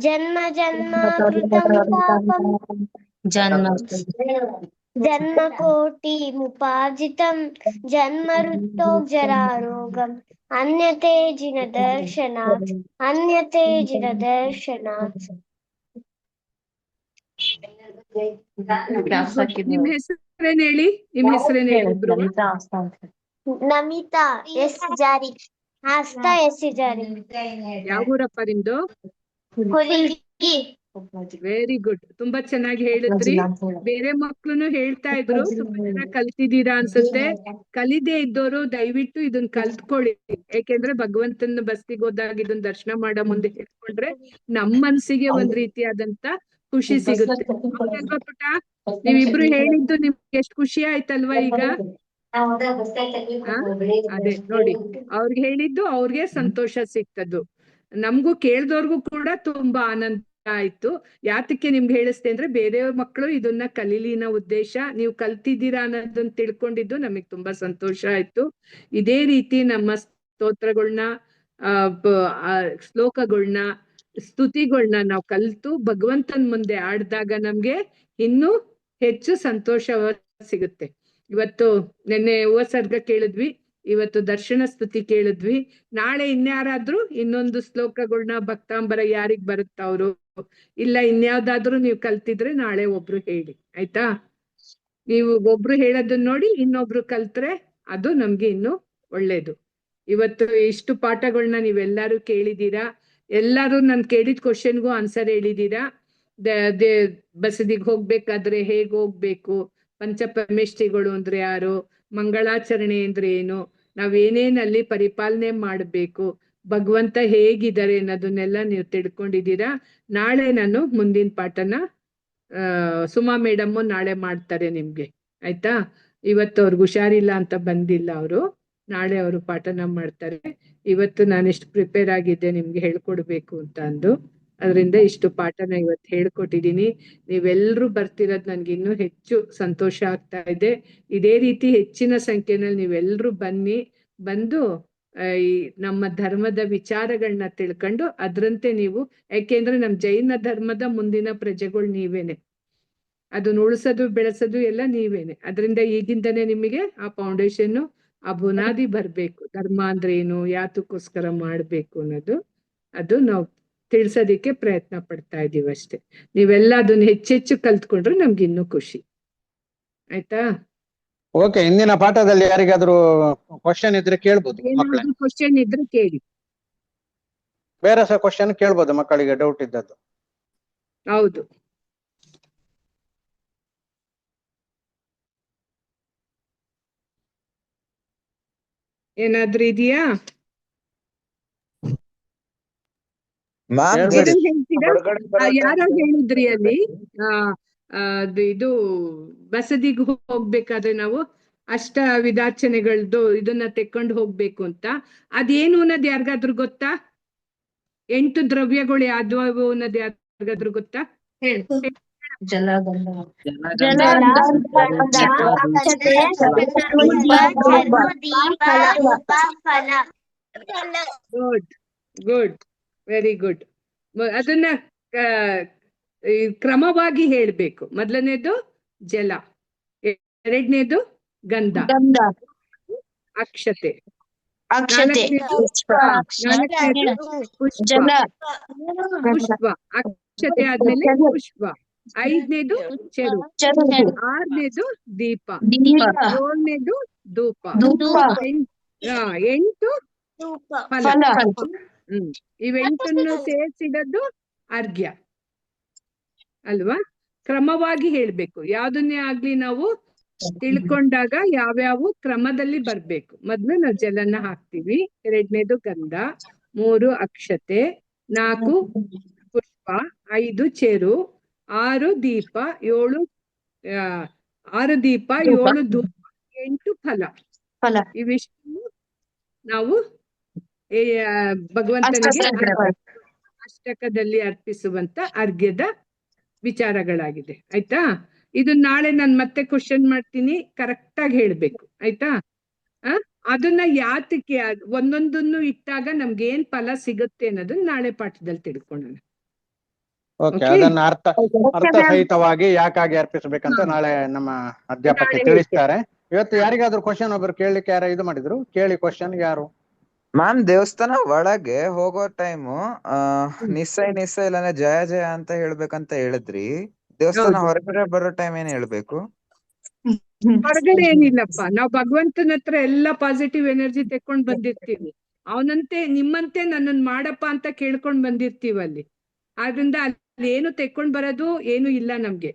जन्म जन्माकृतं पापम् जन्मकोटि मुपार्जितं जन्मरुत्तो जरारोगम् अन्यते जिन दर्शनात् अन्यते जिन दर्शनात् ನಿಮ್ಮ ಹೆಸರೇನು ಹೇಳಿ, ನಿಮ್ಮ ಹೆಸರೇನು ಹೇಳಿ ಇಬ್ರು? ನಮಿತಾ ಎಸ್ ಜಾರಿ, ಆಸ್ತಾ ಎಸ್ ಜಾರಿ. ಯಾವ ಊರಪ್ಪ ನಿಮ್ದು? ಹುಲಿಗಿ. ವೆರಿ ಗುಡ್, ತುಂಬಾ ಚೆನ್ನಾಗಿ ಹೇಳಿದ್ರಿ. ಬೇರೆ ಮಕ್ಳುನು ಹೇಳ್ತಾ ಇದ್ರು, ತುಂಬಾ ಜನ ಕಲ್ತಿದ್ದೀರಾ ಅನ್ಸುತ್ತೆ. ಕಲಿದೇ ಇದ್ದವರು ದಯವಿಟ್ಟು ಇದನ್ನ ಕಲ್ತ್ಕೊಳ್ಳಿ. ಯಾಕೆಂದ್ರೆ ಭಗವಂತನ ಬಸ್ತಿಗೆ ಹೋದಾಗ ಇದನ್ನ ದರ್ಶನ ಮಾಡೋ ಮುಂದೆ ಹೇಳ್ಕೊಂಡ್ರೆ ನಮ್ಮ ಮನ್ಸಿಗೆ ಒಂದ್ ರೀತಿಯಾದಂತ ಖುಷಿ ಸಿಗುತ್ತೆ. ಹೌದಲ್ವಾ ಪುಟ? ನೀವಿಬ್ರು ಹೇಳಿದ್ದು ನಿಮ್ಗೆ ಎಷ್ಟು ಖುಷಿ ಆಯ್ತಲ್ವಾ ಈಗ? ಅದೇ ನೋಡಿ, ಅವ್ರಿಗೆ ಹೇಳಿದ್ದು ಅವ್ರಿಗೆ ಸಂತೋಷ ಸಿಕ್ತದ್ದು, ನಮ್ಗೂ ಕೇಳ್ದವ್ರಿಗೂ ಕೂಡ ತುಂಬಾ ಆನಂದ ಆಯ್ತು. ಯಾತಕ್ಕೆ ನಿಮ್ಗೆ ಹೇಳಿಸ್ತೆ ಅಂದ್ರೆ ಬೇರೆ ಮಕ್ಕಳು ಇದನ್ನ ಕಲೀಲಿ ಅನ್ನೋ ಉದ್ದೇಶ. ನೀವು ಕಲ್ತಿದ್ದೀರಾ ಅನ್ನೋದನ್ನ ತಿಳ್ಕೊಂಡಿದ್ದು ನಮಗ್ ತುಂಬಾ ಸಂತೋಷ ಆಯ್ತು. ಇದೇ ರೀತಿ ನಮ್ಮ ಸ್ತೋತ್ರಗಳನ್ನ ಶ್ಲೋಕಗಳನ್ನ ಸ್ತುತಿಗಳನ್ನ ನಾವು ಕಲ್ತು ಭಗವಂತನ ಮುಂದೆ ಆಡ್ದಾಗ ನಮ್ಗೆ ಇನ್ನೂ ಹೆಚ್ಚು ಸಂತೋಷ ಸಿಗುತ್ತೆ. ಇವತ್ತು ನಿನ್ನೆ ಉಪಸರ್ಗ ಕೇಳಿದ್ವಿ, ಇವತ್ತು ದರ್ಶನ ಸ್ತುತಿ ಕೇಳಿದ್ವಿ. ನಾಳೆ ಇನ್ಯಾರಾದ್ರೂ ಇನ್ನೊಂದು ಶ್ಲೋಕಗಳನ್ನ ಭಕ್ತಾಂಬರ ಯಾರಿಗ್ ಬರುತ್ತ ಅವರು, ಇಲ್ಲ ಇನ್ಯಾವ್ದಾದ್ರು ನೀವು ಕಲ್ತಿದ್ರೆ ನಾಳೆ ಒಬ್ರು ಹೇಳಿ, ಆಯ್ತಾ? ನೀವು ಒಬ್ರು ಹೇಳೋದನ್ನ ನೋಡಿ ಇನ್ನೊಬ್ರು ಕಲ್ತ್ರೆ ಅದು ನಮ್ಗೆ ಇನ್ನು ಒಳ್ಳೇದು. ಇವತ್ತು ಇಷ್ಟು ಪಾಠಗಳನ್ನ ನೀವೆಲ್ಲರೂ ಕೇಳಿದೀರಾ. ಎಲ್ಲರೂ ನಾನು ಕೇಳಿದ ಕ್ವಶನ್ಗೂ ಆನ್ಸರ್ ಹೇಳಿದೀರಾ. ಬಸದಿಗೆ ಹೋಗ್ಬೇಕಾದ್ರೆ ಹೇಗ್ ಹೋಗ್ಬೇಕು, ಪಂಚಪರಮೇಷ್ಠಿಗಳು ಅಂದ್ರೆ ಯಾರು, ಮಂಗಳಾಚರಣೆ ಅಂದ್ರೆ ಏನು, ನಾವೇನೇನಲ್ಲಿ ಪರಿಪಾಲನೆ ಮಾಡ್ಬೇಕು, ಭಗವಂತ ಹೇಗಿದ್ದಾರೆ ಅನ್ನೋದನ್ನೆಲ್ಲ ನೀವು ತಿಳ್ಕೊಂಡಿದ್ದೀರಾ. ನಾಳೆ ನಾನು ಮುಂದಿನ ಪಾಠನ ಸುಮಾ ಮೇಡಮ್ಮು ನಾಳೆ ಮಾಡ್ತಾರೆ ನಿಮ್ಗೆ, ಆಯ್ತಾ? ಇವತ್ತು ಅವ್ರಿಗೆ ಹುಷಾರಿಲ್ಲ ಅಂತ ಬಂದಿಲ್ಲ ಅವರು, ನಾಳೆ ಅವರು ಪಾಠನ ಮಾಡ್ತಾರೆ. ಇವತ್ತು ನಾನು ಎಷ್ಟು ಪ್ರಿಪೇರ್ ಆಗಿದ್ದೆ ನಿಮ್ಗೆ ಹೇಳ್ಕೊಡ್ಬೇಕು ಅಂತ ಅಂದು, ಅದರಿಂದ ಇಷ್ಟು ಪಾಠನ ಇವತ್ತು ಹೇಳ್ಕೊಟ್ಟಿದೀನಿ. ನೀವೆಲ್ರೂ ಬರ್ತಿರೋದು ನನ್ಗೆ ಇನ್ನೂ ಹೆಚ್ಚು ಸಂತೋಷ ಆಗ್ತಾ ಇದೆ. ಇದೇ ರೀತಿ ಹೆಚ್ಚಿನ ಸಂಖ್ಯೆನಲ್ಲಿ ನೀವೆಲ್ರೂ ಬಂದು ಈ ನಮ್ಮ ಧರ್ಮದ ವಿಚಾರಗಳನ್ನ ತಿಳ್ಕೊಂಡು ಅದ್ರಂತೆ ನೀವು, ಯಾಕೆಂದ್ರೆ ನಮ್ ಜೈನ ಧರ್ಮದ ಮುಂದಿನ ಪ್ರಜೆಗಳು ನೀವೇನೆ, ಅದನ್ನ ಉಳಿಸೋದು ಬೆಳೆಸೋದು ಎಲ್ಲ ನೀವೇನೆ. ಅದರಿಂದ ಈಗಿಂದನೇ ನಿಮಗೆ ಆ ಫೌಂಡೇಶನ್, ಆ ಬುನಾದಿ ಬರ್ಬೇಕು. ಧರ್ಮ ಅಂದ್ರೆ ಏನು, ಯಾತಕ್ಕೋಸ್ಕರ ಮಾಡ್ಬೇಕು ಅನ್ನೋದು, ಅದು ನಾವು ತಿಳ್ಸೋದಿಕ್ಕೆ ಪ್ರಯತ್ನ ಪಡ್ತಾ ಇದೀವಿ ಅಷ್ಟೇ. ನೀವೆಲ್ಲ ಅದನ್ನ ಹೆಚ್ಚೆಚ್ಚು ಕಲ್ತ್ಕೊಂಡ್ರೆ ನಮ್ಗೆ ಇನ್ನೂ ಖುಷಿ, ಆಯ್ತಾ? ಓಕೆ, ಇಂದಿನ ಪಾಠದಲ್ಲಿ ಯಾರಿಗಾದ್ರೂ ಕ್ವಶನ್ ಇದ್ರೆ ಕೇಳ್ಬೋದು. ಏನಾದ್ರು ಕ್ವಶನ್ ಇದ್ರೆ ಕೇಳಿ. ಬೇರೆ ಸಹ ಕ್ವಶನ್ ಕೇಳ್ಬೋದು ಮಕ್ಕಳಿಗೆ ಡೌಟ್ ಇದ್ದದ್ದು. ಹೌದು. ಏನಾದ್ರೂ ಇದೆಯಾ? ಮ್ಯಾಮ್ ಏನು ಹೇಳ್ತೀರಾ? ಯಾರೋ ಹೇಳಿದ್ರಿ ಅಲ್ಲಿ ಇದು ಬಸದಿಗೆ ಹೋಗ್ಬೇಕಾದ್ರೆ ನಾವು ಅಷ್ಟ ವಿಧಾರ್ಚನೆಗಳ್ದು ಇದನ್ನ ತೆಕ್ಕೊಂಡು ಹೋಗ್ಬೇಕು ಅಂತ. ಅದೇನು ಅನ್ನೋದು ಯಾರಿಗಾದ್ರೂ ಗೊತ್ತಾ? 8 ದ್ರವ್ಯಗಳು ಯಾವ್ದು ಅನ್ನೋದು ಯಾರಿಗಾದ್ರೂ ಗೊತ್ತಾ? ಹೇಳಿ. ಜಲ, ಜಲ, ಗಂಧ, ಅಕ್ಷತೆ, ಚರ್ಮ, ದೀಪ, ಧೂಪ, ಫಲ. Good good, very good. ಅದನ್ನ ಕ್ರಮವಾಗಿ ಹೇಳ್ಬೇಕು. ಮೊದಲನೇದು ಜಲ, ಎರಡನೇದು ಗಂಧ, ಅಕ್ಷತೆ, ನಾಲ್ಕನೇದು ಪುಷ್ಪ, ಪುಷ್ಪ, ಅಕ್ಷತೆ ಆದ್ಮೇಲೆ ಪುಷ್ಪ, ಐದನೇದು ಚೆರು, ಆರನೇದು ದೀಪ, ಏಳನೇದು ಧೂಪ, 8 ಫಲ. ಇವೆಂಟನ್ನು ಸೇರಿಸಿಡೋದು ಅರ್ಘ್ಯ ಅಲ್ವಾ? ಕ್ರಮವಾಗಿ ಹೇಳ್ಬೇಕು. ಯಾವ್ದನ್ನೇ ಆಗ್ಲಿ ನಾವು ತಿಳ್ಕೊಂಡಾಗ ಯಾವ್ಯಾವ ಕ್ರಮದಲ್ಲಿ ಬರ್ಬೇಕು. ಮೊದ್ಲು ನಾವು ಜಲನ ಹಾಕ್ತಿವಿ, ಎರಡನೇದು ಗಂಧ, 3 ಅಕ್ಷತೆ, 4 ಪುಷ್ಪ, 5 ಚೆರು, 6 ದೀಪ, 7 ಧೂಪ, 8 ಫಲ. ಇವಿಷ್ಟು ನಾವು ಭಗವಂತನಿಗೆ ಅಷ್ಟಕದಲ್ಲಿ ಅರ್ಪಿಸುವಂತ ಅರ್ಘ್ಯದ ವಿಚಾರಗಳಾಗಿದೆ. ಆಯ್ತಾ? ಇದು ನಾಳೆ ನಾನು ಮತ್ತೆ ಕ್ವಶನ್ ಮಾಡ್ತೀನಿ, ಕರೆಕ್ಟ್ ಆಗಿ ಹೇಳ್ಬೇಕು. ಆಯ್ತಾ? ಅದನ್ನ ಯಾತಕ್ಕೆ ಒಂದೊಂದನ್ನು ಇಟ್ಟಾಗ ನಮ್ಗೆ ಏನ್ ಫಲ ಸಿಗುತ್ತೆ ಅನ್ನೋದನ್ನ ನಾಳೆ ಪಾಠದಲ್ಲಿ ತಿಳ್ಕೊಳ್ಳೋಣ. ಓಕೆ, ಅದನ್ನ ಅರ್ಥ ಸಹಿತವಾಗಿ ಯಾಕಾಗಿ ಅರ್ಪಿಸಬೇಕಂತ ನಾಳೆ ನಮ್ಮ ಅಧ್ಯಾಪಕ ತಿಳಿಸ್ತಾರೆ. ಇವತ್ತು ಯಾರಿಗಾದ್ರೂ ಕ್ವಶನ್ ಒಬ್ರು ಕೇಳಲಿಕ್ಕೆ ಯಾರು ಇದು ಮಾಡಿದ್ರು? ಕೇಳಿ ಕ್ವಶನ್. ಯಾರು? ಮ್ಯಾಮ್, ದೇವಸ್ಥಾನ ಒಳಗೆ ಹೋಗೋ ಟೈಮು ನಿಸ್ಸೈ ಇಲ್ಲಾಂದ್ರೆ ಜಯ ಜಯ ಅಂತ ಹೇಳ್ಬೇಕಂತ ಹೇಳಿದ್ರಿ. ದೇವಸ್ಥಾನ ಹೊರಗಡೆ ಬರೋ ಟೈಮ್ ಏನ್ ಹೇಳ್ಬೇಕು? ಹೊರಗಡೆ ಏನಿಲ್ಲಪ್ಪ, ನಾವು ಭಗವಂತನ ಹತ್ರ ಎಲ್ಲ ಪಾಸಿಟಿವ್ ಎನರ್ಜಿ ತೆಕ್ಕೊಂಡ್ ಬಂದಿರ್ತೀವಿ. ಅವನಂತೆ ನಿಮ್ಮಂತೆ ನನ್ನನ್ ಮಾಡಪ್ಪ ಅಂತ ಕೇಳ್ಕೊಂಡ್ ಬಂದಿರ್ತೀವಿ ಅಲ್ಲಿ. ಆದ್ರಿಂದ ಅಲ್ಲಿ ಏನು ತೆಕ್ಕೊಂಡ್ ಬರೋದು ಏನು ಇಲ್ಲ ನಮ್ಗೆ.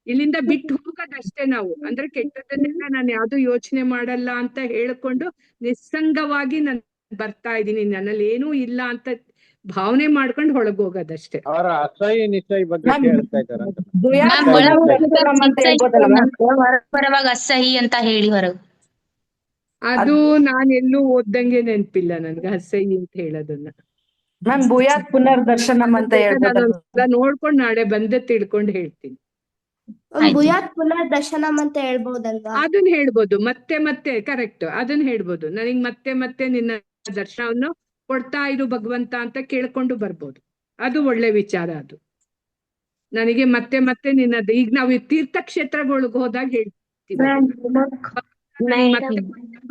ಇಲ್ಲಿಂದ ಬಿಟ್ಟು ಹೋಗೋದಷ್ಟೇ ನಾವು. ಅಂದ್ರೆ ಕೆಟ್ಟದನ್ನೆಲ್ಲ ನಾನು ಯಾವ್ದು ಯೋಚನೆ ಮಾಡಲ್ಲ ಅಂತ ಹೇಳ್ಕೊಂಡು ನಿಸ್ಸಂಗವಾಗಿ ನಾನು ಬರ್ತಾ ಇದ್ದೀನಿ, ನನ್ನಲ್ಲಿ ಏನೂ ಇಲ್ಲ ಅಂತ ಭಾವನೆ ಮಾಡ್ಕೊಂಡು ಹೊಳಗೋಗೋದಷ್ಟೇ. ಅವರ ಅಸಹ್ಯ ನಿಸ್ಸಹಿ ಬಗ್ಗೆ ಕೇಳ್ತಾ ಇದ್ದಾರೆ ಅಂತ. ಹೊರಬರುವಾಗ ಅಸಹಿ ಅಂತ ಹೇಳಿ ಹೊರಗೆ. ಅದು ನಾನೆಲ್ಲೂ ಓದ್ದಂಗೆ ನೆನ್ಪಿಲ್ಲ ನನ್ಗೆ ಅಸಹ್ಯ ಅಂತ ಹೇಳೋದನ್ನ. ಮ್ಯಾಮ್, ಭೂಯಾತ್ ಪುನರ್ದರ್ಶನಂ ಅಂತ ಹೇಳ್ಬೋದು. ನೋಡ್ಕೊಂಡು ನಾಳೆ ಬಂದೆ ತಿಳ್ಕೊಂಡು ಹೇಳ್ತೀನಿ. ಭೂಯಾತ್ ಪುನರ್ದರ್ಶನಂ ಅಂತ ಹೇಳ್ಬೋದಲ್ವಾ? ಅದನ್ನ ಹೇಳ್ಬೋದು. ಮತ್ತೆ ಮತ್ತೆ ಕರೆಕ್ಟ್, ಅದನ್ನ ಹೇಳ್ಬೋದು. ನನಗ್ ಮತ್ತೆ ಮತ್ತೆ ನಿನ್ನ ದರ್ಶನವನ್ನು ಕೊಡ್ತಾ ಇರು ಭಗವಂತ ಅಂತ ಕೇಳ್ಕೊಂಡು ಬರ್ಬೋದು. ಅದು ಒಳ್ಳೆ ವಿಚಾರ. ಅದು ನನಗೆ ಮತ್ತೆ ಮತ್ತೆ ನಿನ್ನದು. ಈಗ ನಾವು ತೀರ್ಥಕ್ಷೇತ್ರಗಳಿಗೆ ಹೋದಾಗ ಹೇಳ್ತೀವಿ,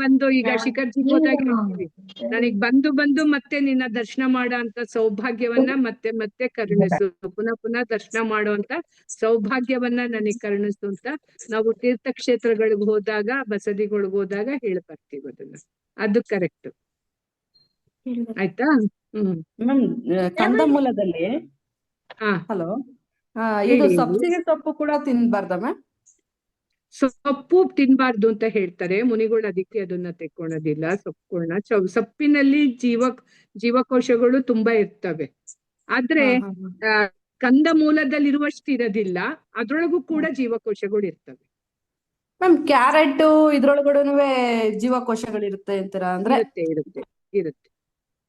ಬಂದು ಈಗ ಶಿಖರ್ಜಿಗೆ ಹೋದಾಗ ಹೇಳ್ತೀವಿ, ನನಗ್ ಬಂದು ಮತ್ತೆ ನಿನ್ನ ದರ್ಶನ ಮಾಡೋ ಅಂತ ಸೌಭಾಗ್ಯವನ್ನ ಮತ್ತೆ ಮತ್ತೆ ಕರುಣಿಸು, ಪುನಃ ದರ್ಶನ ಮಾಡುವಂತ ಸೌಭಾಗ್ಯವನ್ನ ನನಗ್ ಕರುಣಿಸು ಅಂತ ನಾವು ತೀರ್ಥಕ್ಷೇತ್ರಗಳಿಗೆ ಹೋದಾಗ, ಬಸದಿಗಳಿಗೆ ಹೋದಾಗ ಹೇಳ್ಬರ್ತೀವಿ ಅದನ್ನ. ಅದು ಕರೆಕ್ಟ್. ಆಯ್ತಾ? ಮ್ಯಾಮ್, ಕಂದಮೂಲದಲ್ಲಿ ಹಲೋ, ಇದು ಸಬ್ಸಿಗೆ ಸೊಪ್ಪು ಕೂಡ ತಿನ್ಬಾರ್ದ ಮ್ಯಾಮ್? ಸೊಪ್ಪು ತಿನ್ಬಾರ್ದು ಅಂತ ಹೇಳ್ತಾರೆ ಮುನಿಗಳು, ಅದಕ್ಕೆ ಅದನ್ನ ತೆಕ್ಕೊಳ್ಳೋದಿಲ್ಲ ಸೊಪ್ಪುಗಳನ್ನ. ಸೊಪ್ಪಿನಲ್ಲಿ ಜೀವಕೋಶಗಳು ತುಂಬಾ ಇರ್ತವೆ, ಆದ್ರೆ ಕಂದ ಮೂಲದಲ್ಲಿರುವಷ್ಟು ಇರೋದಿಲ್ಲ. ಅದ್ರೊಳಗೂ ಕೂಡ ಜೀವಕೋಶಗಳು ಇರ್ತವೆ. ಮ್ಯಾಮ್, ಕ್ಯಾರೆಟ್ ಇದ್ರೊಳಗಡೆನೂ ಜೀವಕೋಶಗಳಿರುತ್ತೆ ಅಂತೀರ? ಅಂದ್ರೆ ಇರುತ್ತೆ.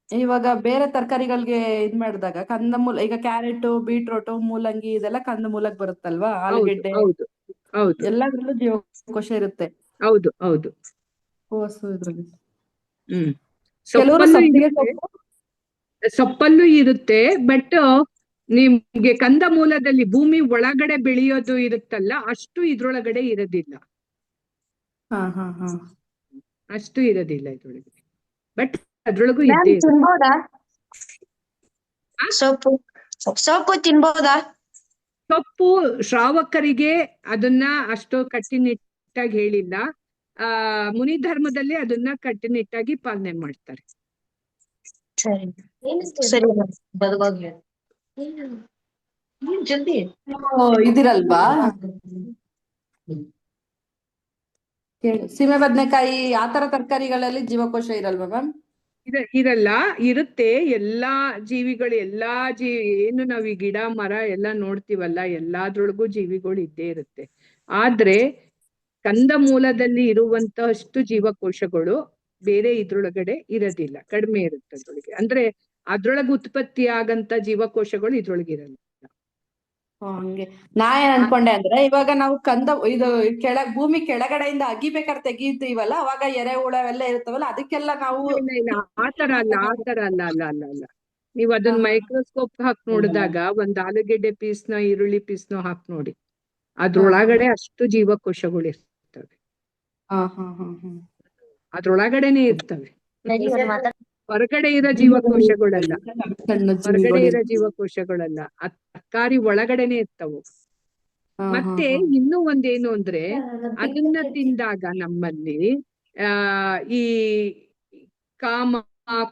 ಇವಾಗ ಬೇರೆ ತರಕಾರಿಗಳಿಗೆ ಇದ್ ಮಾಡಿದಾಗ ಕಂದಮೂಲ, ಈಗ ಕ್ಯಾರೆಟ್, ಬೀಟ್ರೋಟ್, ಮೂಲಂಗಿ ಇದೆಲ್ಲ ಕಂದಮೂಲಕ್ ಬರುತ್ತಲ್ವಾ? ಆಲೂಗೆಡ್ಡೆ ಎಲ್ಲದ್ರಲ್ಲೂ ಜೀವಕೋಶ ಇರುತ್ತೆ. ಹೌದು. ಕೋಸು ಇದ್ರಲ್ಲಿ ಸೊಪ್ಪಲ್ಲೂ ಇರುತ್ತೆ. ಬಟ್ ನಿಮ್ಗೆ ಕಂದ ಮೂಲದಲ್ಲಿ ಭೂಮಿ ಒಳಗಡೆ ಬೆಳೆಯೋದು ಇರುತ್ತಲ್ಲ, ಅಷ್ಟು ಇದ್ರೊಳಗಡೆ ಇರೋದಿಲ್ಲ. ಅಷ್ಟು ಇರೋದಿಲ್ಲ ಇದ್ರೊಳಗಡೆ. ಬಟ್ ಅದ್ರೊಳಗೂ ಇದ್ದೇ ಸೊಪ್ಪು ತಿನ್ಬೋದಾ? ಸೊಪ್ಪು ಶ್ರಾವಕರಿಗೆ ಅದನ್ನ ಅಷ್ಟು ಕಟ್ಟುನಿಟ್ಟಾಗಿ ಹೇಳಿಲ್ಲ. ಮುನಿ ಧರ್ಮದಲ್ಲಿ ಅದನ್ನ ಕಟ್ಟುನಿಟ್ಟಾಗಿ ಪಾಲನೆ ಮಾಡ್ತಾರೆ. ಸರಿ ಇದಿರಲ್ವಾ ಸೀಮೆ ಬದನೆಕಾಯಿ ಆತರ ತರಕಾರಿಗಳಲ್ಲಿ ಜೀವಕೋಶ ಇರಲ್ವಾ ಮ್ಯಾಮ್? ಇರಲ್ಲ, ಇರುತ್ತೆ. ಎಲ್ಲಾ ಜೀವಿಗಳು ಏನು ನಾವ್ ಈ ಗಿಡ ಮರ ಎಲ್ಲ ನೋಡ್ತೀವಲ್ಲ, ಎಲ್ಲಾದ್ರೊಳಗೂ ಜೀವಿಗಳು ಇದ್ದೇ ಇರುತ್ತೆ. ಆದ್ರೆ ಕಂದ ಮೂಲದಲ್ಲಿ ಇರುವಂತಷ್ಟು ಜೀವಕೋಶಗಳು ಬೇರೆ ಇದ್ರೊಳಗಡೆ ಇರೋದಿಲ್ಲ, ಕಡಿಮೆ ಇರುತ್ತೆ ಅದ್ರೊಳಗೆ. ಅಂದ್ರೆ ಅದ್ರೊಳಗೆ ಉತ್ಪತ್ತಿ ಆಗಂತ ಜೀವಕೋಶಗಳು ಇದ್ರೊಳಗಿರಲ್ಲ. ಹಂಗೆ ನಾ ಏನ್ ಅನ್ಕೊಂಡೆ ಅಂದ್ರೆ, ಇವಾಗ ನಾವು ಇದು ಭೂಮಿ ಕೆಳಗಡೆಯಿಂದ ಅಗಿಬೇಕಾದ್ರೆ ತೆಗಿತೀವಲ್ಲ, ಅವಾಗ ಎರೆಹುಳ ಅವೆಲ್ಲ ಇರ್ತಾವಲ್ಲ, ಅದಕ್ಕೆಲ್ಲ ನಾವು ಇಲ್ಲ, ಆತರ ಅಲ್ಲ. ನೀವು ಅದನ್ನ ಮೈಕ್ರೋಸ್ಕೋಪ್ ಹಾಕಿ ನೋಡಿದಾಗ ಒಂದ್ ಆಲೂಗೆಡ್ಡೆ ಪೀಸ್ನ ಈರುಳ್ಳಿ ಪೀಸ್ನ ಹಾಕಿ ನೋಡಿ, ಅದ್ರೊಳಗಡೆ ಅಷ್ಟು ಜೀವಕೋಶಗಳು ಇರ್ತವೆ. ಅದ್ರೊಳಗಡೆನೆ ಇರ್ತವೆ, ಹೊರಗಡೆ ಇರೋ ಜೀವಕೋಶಗಳಲ್ಲ. ತರಕಾರಿ ಒಳಗಡೆನೆ ಇರ್ತವು. ಮತ್ತೆ ಇನ್ನೂ ಒಂದೇನು ಅಂದ್ರೆ, ಅದನ್ನ ತಿಂದಾಗ ನಮ್ಮಲ್ಲಿ ಈ ಕಾಮ,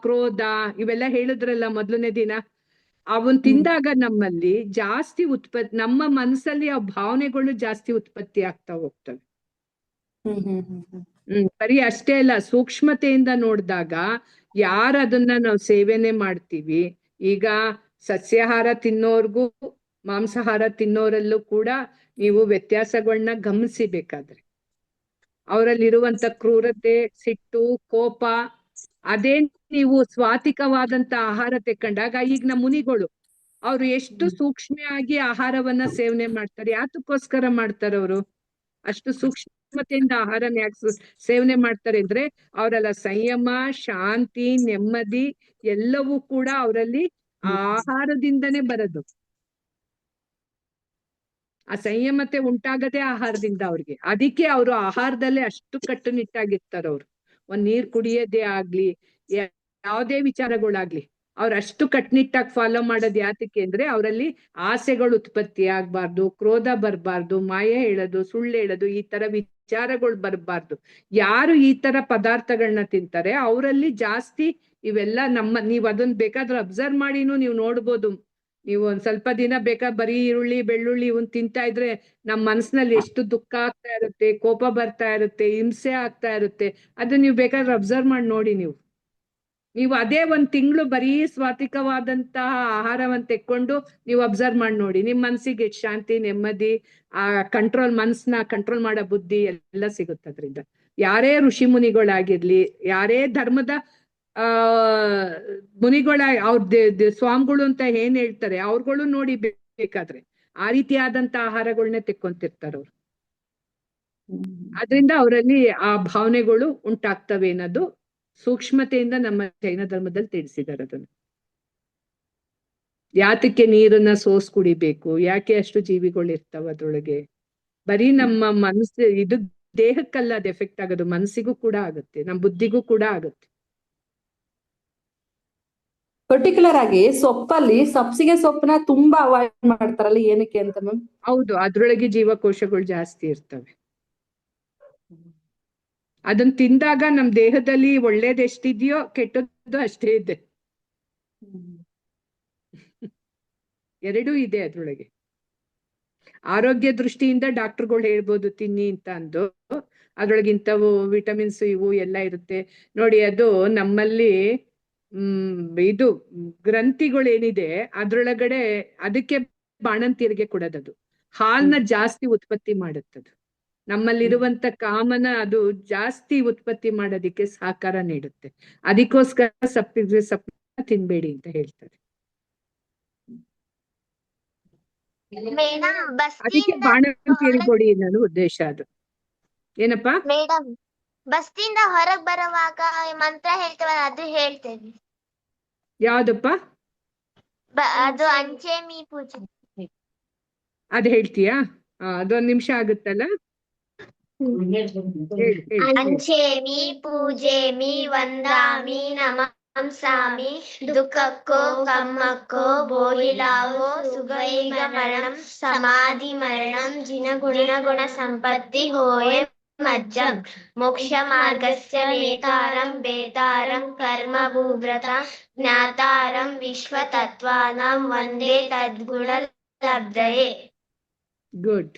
ಕ್ರೋಧ ಇವೆಲ್ಲ ಹೇಳಿದ್ರಲ್ಲ ಮೊದಲನೇ ದಿನ, ಅವನ್ ತಿಂದಾಗ ನಮ್ಮಲ್ಲಿ ಜಾಸ್ತಿ ನಮ್ಮ ಮನಸ್ಸಲ್ಲಿ ಆ ಭಾವನೆಗಳು ಜಾಸ್ತಿ ಉತ್ಪತ್ತಿ ಆಗ್ತಾ ಹೋಗ್ತವೆ. ಬರೀ ಅಷ್ಟೇ ಅಲ್ಲ, ಸೂಕ್ಷ್ಮತೆಯಿಂದ ನೋಡಿದಾಗ ಯಾರು ಅದನ್ನ ನಾವು ಸೇವನೆ ಮಾಡ್ತೀವಿ, ಈಗ ಸಸ್ಯಾಹಾರ ತಿನ್ನೋರ್ಗೂ ಮಾಂಸಾಹಾರ ತಿನ್ನೋರಲ್ಲೂ ಕೂಡ ನೀವು ವ್ಯತ್ಯಾಸಗಳನ್ನ ಗಮನಿಸಬೇಕಾದ್ರೆ, ಅವರಲ್ಲಿರುವಂತ ಕ್ರೂರತೆ, ಸಿಟ್ಟು, ಕೋಪ, ಅದೇ ನೀವು ಸ್ವಾತಿಕವಾದಂತ ಆಹಾರ ತೆಕ್ಕೊಂಡಾಗ, ಈಗ ನಮ್ಮ ಮುನಿಗಳು ಅವ್ರು ಎಷ್ಟು ಸೂಕ್ಷ್ಮವಾಗಿ ಆಹಾರವನ್ನ ಸೇವನೆ ಮಾಡ್ತಾರೆ. ಯಾತಕ್ಕೋಸ್ಕರ ಮಾಡ್ತಾರೆ ಅವರು ಅಷ್ಟು ಸೂಕ್ಷ್ಮತೆಯಿಂದ ಆಹಾರನ ಯಾಕೆ ಸೇವನೆ ಮಾಡ್ತಾರೆ ಅಂದ್ರೆ, ಅವರೆಲ್ಲ ಸಂಯಮ, ಶಾಂತಿ, ನೆಮ್ಮದಿ ಎಲ್ಲವೂ ಕೂಡ ಅವರಲ್ಲಿ ಆಹಾರದಿಂದನೇ ಬರೋದು. ಆ ಸಂಯಮತೆ ಉಂಟಾಗದೆ ಆಹಾರದಿಂದ ಅವ್ರಿಗೆ. ಅದಕ್ಕೆ ಅವರು ಆಹಾರದಲ್ಲೇ ಅಷ್ಟು ಕಟ್ಟುನಿಟ್ಟಾಗಿರ್ತಾರ. ಅವ್ರು ಒಂದ್ ನೀರ್ ಕುಡಿಯೋದೇ ಆಗ್ಲಿ, ಯಾವುದೇ ವಿಚಾರಗಳಾಗ್ಲಿ, ಅವ್ರು ಅಷ್ಟು ಕಟ್ಟುನಿಟ್ಟಾಗಿ ಫಾಲೋ ಮಾಡೋದು. ಯಾತಕ್ಕೆ ಅಂದ್ರೆ ಅವರಲ್ಲಿ ಆಸೆಗಳು ಉತ್ಪತ್ತಿ ಆಗ್ಬಾರ್ದು, ಕ್ರೋಧ ಬರಬಾರ್ದು, ಮಾಯ ಹೇಳೋದು, ಸುಳ್ಳು ಹೇಳೋದು, ಈ ತರ ವಿಚಾರಗಳು ಬರಬಾರ್ದು. ಯಾರು ಈ ತರ ಪದಾರ್ಥಗಳನ್ನ ತಿಂತಾರೆ ಅವರಲ್ಲಿ ಜಾಸ್ತಿ ಇವೆಲ್ಲ ನೀವ್ ಅದನ್ನ ಬೇಕಾದ್ರೆ ಅಬ್ಸರ್ವ್ ಮಾಡಿನೂ ನೀವು ನೋಡ್ಬೋದು. ನೀವು ಒಂದ್ ಸ್ವಲ್ಪ ದಿನ ಬರೀ ಈರುಳ್ಳಿ, ಬೆಳ್ಳುಳ್ಳಿ ಇವನ್ ತಿಂತಾ ಇದ್ರೆ ನಮ್ ಮನ್ಸಿನಲ್ಲಿ ಎಷ್ಟು ದುಃಖ ಆಗ್ತಾ ಇರುತ್ತೆ, ಕೋಪ ಬರ್ತಾ ಇರುತ್ತೆ, ಹಿಂಸೆ ಆಗ್ತಾ ಇರುತ್ತೆ. ಅದನ್ನ ನೀವು ಬೇಕಾದ್ರೆ ಅಬ್ಸರ್ವ್ ಮಾಡಿ ನೋಡಿ. ನೀವು ಅದೇ ಒಂದ್ ತಿಂಗಳು ಬರೀ ಸ್ವಾತಿಕವಾದಂತಹ ಆಹಾರವನ್ನ ತೆಕ್ಕೊಂಡು ನೀವು ಅಬ್ಸರ್ವ್ ಮಾಡಿ ನೋಡಿ, ನಿಮ್ ಮನ್ಸಿಗೆ ಎಷ್ಟು ಶಾಂತಿ, ನೆಮ್ಮದಿ, ಆ ಮನ್ಸನ್ನ ಕಂಟ್ರೋಲ್ ಮಾಡೋ ಬುದ್ಧಿ ಎಲ್ಲ ಸಿಗುತ್ತೆ ಅದ್ರಿಂದ. ಯಾರೇ ಋಷಿ ಮುನಿಗಳಾಗಿರ್ಲಿ, ಯಾರೇ ಧರ್ಮದ ಮುನಿಗಳ ಅವ್ರ ಸ್ವಾಮಿಗಳು ಅಂತ ಏನ್ ಹೇಳ್ತಾರೆ, ಅವ್ರುಗಳು ನೋಡಿ ಬೇಕಾದ್ರೆ ಆ ರೀತಿಯಾದಂತ ಆಹಾರಗಳನ್ನೇ ತೆಕ್ಕೊಂತಿರ್ತಾರ ಅವ್ರು. ಅದರಿಂದ ಅವರಲ್ಲಿ ಆ ಭಾವನೆಗಳು ಉಂಟಾಗ್ತವೆ ಅನ್ನೋದು ಸೂಕ್ಷ್ಮತೆಯಿಂದ ನಮ್ಮ ಜೈನ ಧರ್ಮದಲ್ಲಿ ತಿಳಿಸಿದ್ದಾರೆ. ಅದನ್ನು ಯಾತಕ್ಕೆ ನೀರನ್ನ ಸೋಸ್ ಕುಡಿಬೇಕು, ಯಾಕೆ ಅಷ್ಟು ಜೀವಿಗಳು ಇರ್ತಾವ ಅದ್ರೊಳಗೆ. ಬರೀ ನಮ್ಮ ಮನಸ್ಸು ಇದು ದೇಹಕ್ಕಲ್ಲ ಅದು ಎಫೆಕ್ಟ್ ಆಗೋದು, ಮನಸ್ಸಿಗೂ ಕೂಡ ಆಗುತ್ತೆ, ನಮ್ಮ ಬುದ್ಧಿಗೂ ಕೂಡ ಆಗುತ್ತೆ. ಪರ್ಟಿಕ್ಯುಲರ್ ಆಗಿ ಸಬ್ಸಿಗೆ ಸೊಪ್ಪನ್ನ ತುಂಬಾ ಅವಾಯ್ಡ್ ಮಾಡ್ತಾರಲ್ಲ, ಏನಕ್ಕೆ ಅಂತ ಮ್ಯಾಮ್? ಹೌದು, ಅದ್ರೊಳಗೆ ಜೀವಕೋಶಗಳು ಜಾಸ್ತಿ ಇರ್ತವೆ. ಅದನ್ನ ತಿಂದಾಗ ನಮ್ ದೇಹದಲ್ಲಿ ಒಳ್ಳೇದ್ ಎಷ್ಟಿದೆಯೋ ಕೆಟ್ಟದ್ದು ಅಷ್ಟೇ ಇದೆ. ಎರಡೂ ಇದೆ ಅದ್ರೊಳಗೆ. ಆರೋಗ್ಯ ದೃಷ್ಟಿಯಿಂದ ಡಾಕ್ಟರ್ಗಳು ಹೇಳ್ಬೋದು ತಿನ್ನಿ ಅಂತ ಅಂದು, ಅದ್ರೊಳಗೆ ಇಂಥವು ವಿಟಮಿನ್ಸ್ ಇವು ಎಲ್ಲ ಇರುತ್ತೆ ನೋಡಿ. ಅದು ನಮ್ಮಲ್ಲಿ ಇದು ಗ್ರಂಥಿಗಳೇನಿದೆ ಅದ್ರೊಳಗಡೆ, ಅದಕ್ಕೆ ಬಾಣಂತಿಯರಿಗೆ ಕೊಡೋದದು ಹಾಲ್ನ ಜಾಸ್ತಿ ಉತ್ಪತ್ತಿ ಮಾಡುತ್ತದು. ನಮ್ಮಲ್ಲಿರುವಂತ ಕಾಮನ ಅದು ಜಾಸ್ತಿ ಉತ್ಪತ್ತಿ ಮಾಡೋದಿಕ್ಕೆ ಸಹಕಾರ ನೀಡುತ್ತೆ. ಅದಕ್ಕೋಸ್ಕರ ಸಪ್ಪ ತಿನ್ಬೇಡಿ ಅಂತ ಹೇಳ್ತಾರೆ. ಅದಕ್ಕೆ ಬಾಣಂತಿಯರಿಗೆ ಕೊಡಿ ಅನ್ನೋದು ಉದ್ದೇಶ. ಅದು ಏನಪ್ಪಾ ಮೇಡಮ್, ಬಸ್ತಿಂದ ಹೊರಗ್ ಬರುವಾಗ ಮಂತ್ರ ಹೇಳ್ತೇವಲ್ಲ, ಅದು ಹೇಳ್ತೇವೆ. ಯಾವ್ದಪ್ಪ ಅದು ಅಂಚೆಮಿ ಪೂಜೆ. ಅದ್ ಹೇಳ್ತೀಯಾ? ಅದೊಂದ್ ನಿಮಿಷ ಆಗುತ್ತಲ್ಲ. ಅಂಚೆಮಿ ಪೂಜೆಮಿ ವಂದಾಮಿ ನಮಂಸಾಮಿ ದುಃಖಕ್ಕೋ ಕಮ್ಮಕ್ಕೋ ಬೋಹಿಲಾವೋ ಸುಗೈಗ ಮರಣಂ ಸಮಾಧಿ ಮರಣಂ ಜಿನಗುಣ ಸಂಪತ್ತಿ ಹೋಯೆ ಮಜ್ಜಂ ಮೋಕ್ಷ ಮಾರ್ಗಸ್ಯ ನೇತಾರಂ ಬೇತಾರಂ ಕರ್ಮ ಭೂವ್ರತ ಜ್ಞಾತಾರಂ ವಿಶ್ವತತ್ವಾನಾಂ ವಂದೇ ತದ್ಗುಣ ಲಬ್ಧಯೇ. ಗುಡ್,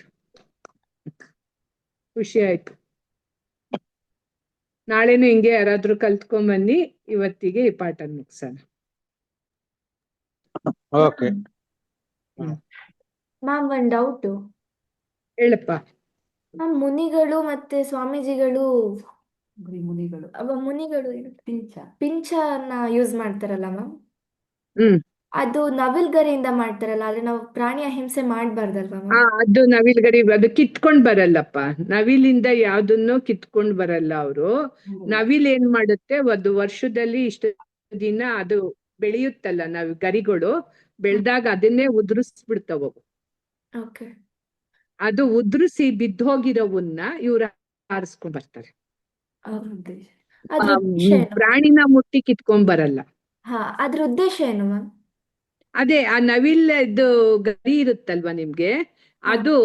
ಖುಷಿ ಆಯ್ತು. ನಾಳೆನು ಹಿಂಗೆ ಯಾರಾದ್ರೂ ಕಲ್ತ್ಕೊಂಬನ್ನಿ. ಇವತ್ತಿಗೆ ಈ ಪಾಠ ಮುಗಿಸೋಣ. ಓಕೆ ಮ್ಯಾಮ್ ಒಂದ್ ಡೌಟ್. ಹೇಳಪ್ಪ. ಮ್ಯಾಮ್ ಮುನಿಗಳು ಮತ್ತೆ ಸ್ವಾಮೀಜಿಗಳು ಮುನಿಗಳು ಮುನಿಗಳು ಪಿಂಚ ಪಿಂಚನ ಯೂಸ್ ಮಾಡ್ತಾರಲ್ಲ ಮ್ಯಾಮ್, ಹ್ಮ್ ಅದು ನವಿಲ್ಗರಿಯಿಂದ ಮಾಡ್ತಾರಲ್ಲ, ಆದ್ರೆ ನಾವು ಪ್ರಾಣಿ ಅಹಿಂಸೆ ಮಾಡ್ಬಾರ್ದಲ್ವಾ ಆ ಮ್ಯಾಮ್? ಅದು ನವಿಲ್ಗರಿ, ಅದು ಕಿತ್ಕೊಂಡ್ ಬರಲ್ಲಪ್ಪ. ನವಿಲಿಂದ ಯಾವ್ದನ್ನು ಕಿತ್ಕೊಂಡ್ ಬರಲ್ಲ ಅವರು. ನವಿಲ್ ಏನ್ ಮಾಡುತ್ತೆ, ಒಂದು ವರ್ಷದಲ್ಲಿ ಇಷ್ಟು ದಿನ ಅದು ಬೆಳೆಯುತ್ತಲ್ಲ ಗರಿಗಳು, ಬೆಳ್ದಾಗ ಅದನ್ನೇ ಉದುರಿಸ್ಬಿಡ್ತಾವ. ಓಕೆ. ಅದು ಉದುರಿಸಿ ಬಿದ್ದೋಗಿರೋವನ್ನ ಇವ್ರು ಆರಿಸ್ಕೊಂಡ್ ಬರ್ತಾರೆ. ಅದ್ರ ಉದ್ದೇಶ ಏನು ಮ್ಯಾಮ್? ಪ್ರಾಣಿನ ಮುಟ್ಟಿ ಕಿತ್ಕೊಂಡ್ ಬರಲ್ಲ. ಅದ್ರ ಉದ್ದೇಶ ಏನು ಮ್ಯಾಮ್? ಅದೇ ಆ ನವಿಲ್ ಇದು ಗರಿ ಇರುತ್ತಲ್ವಾ ನಿಮ್ಗೆ, ಅದು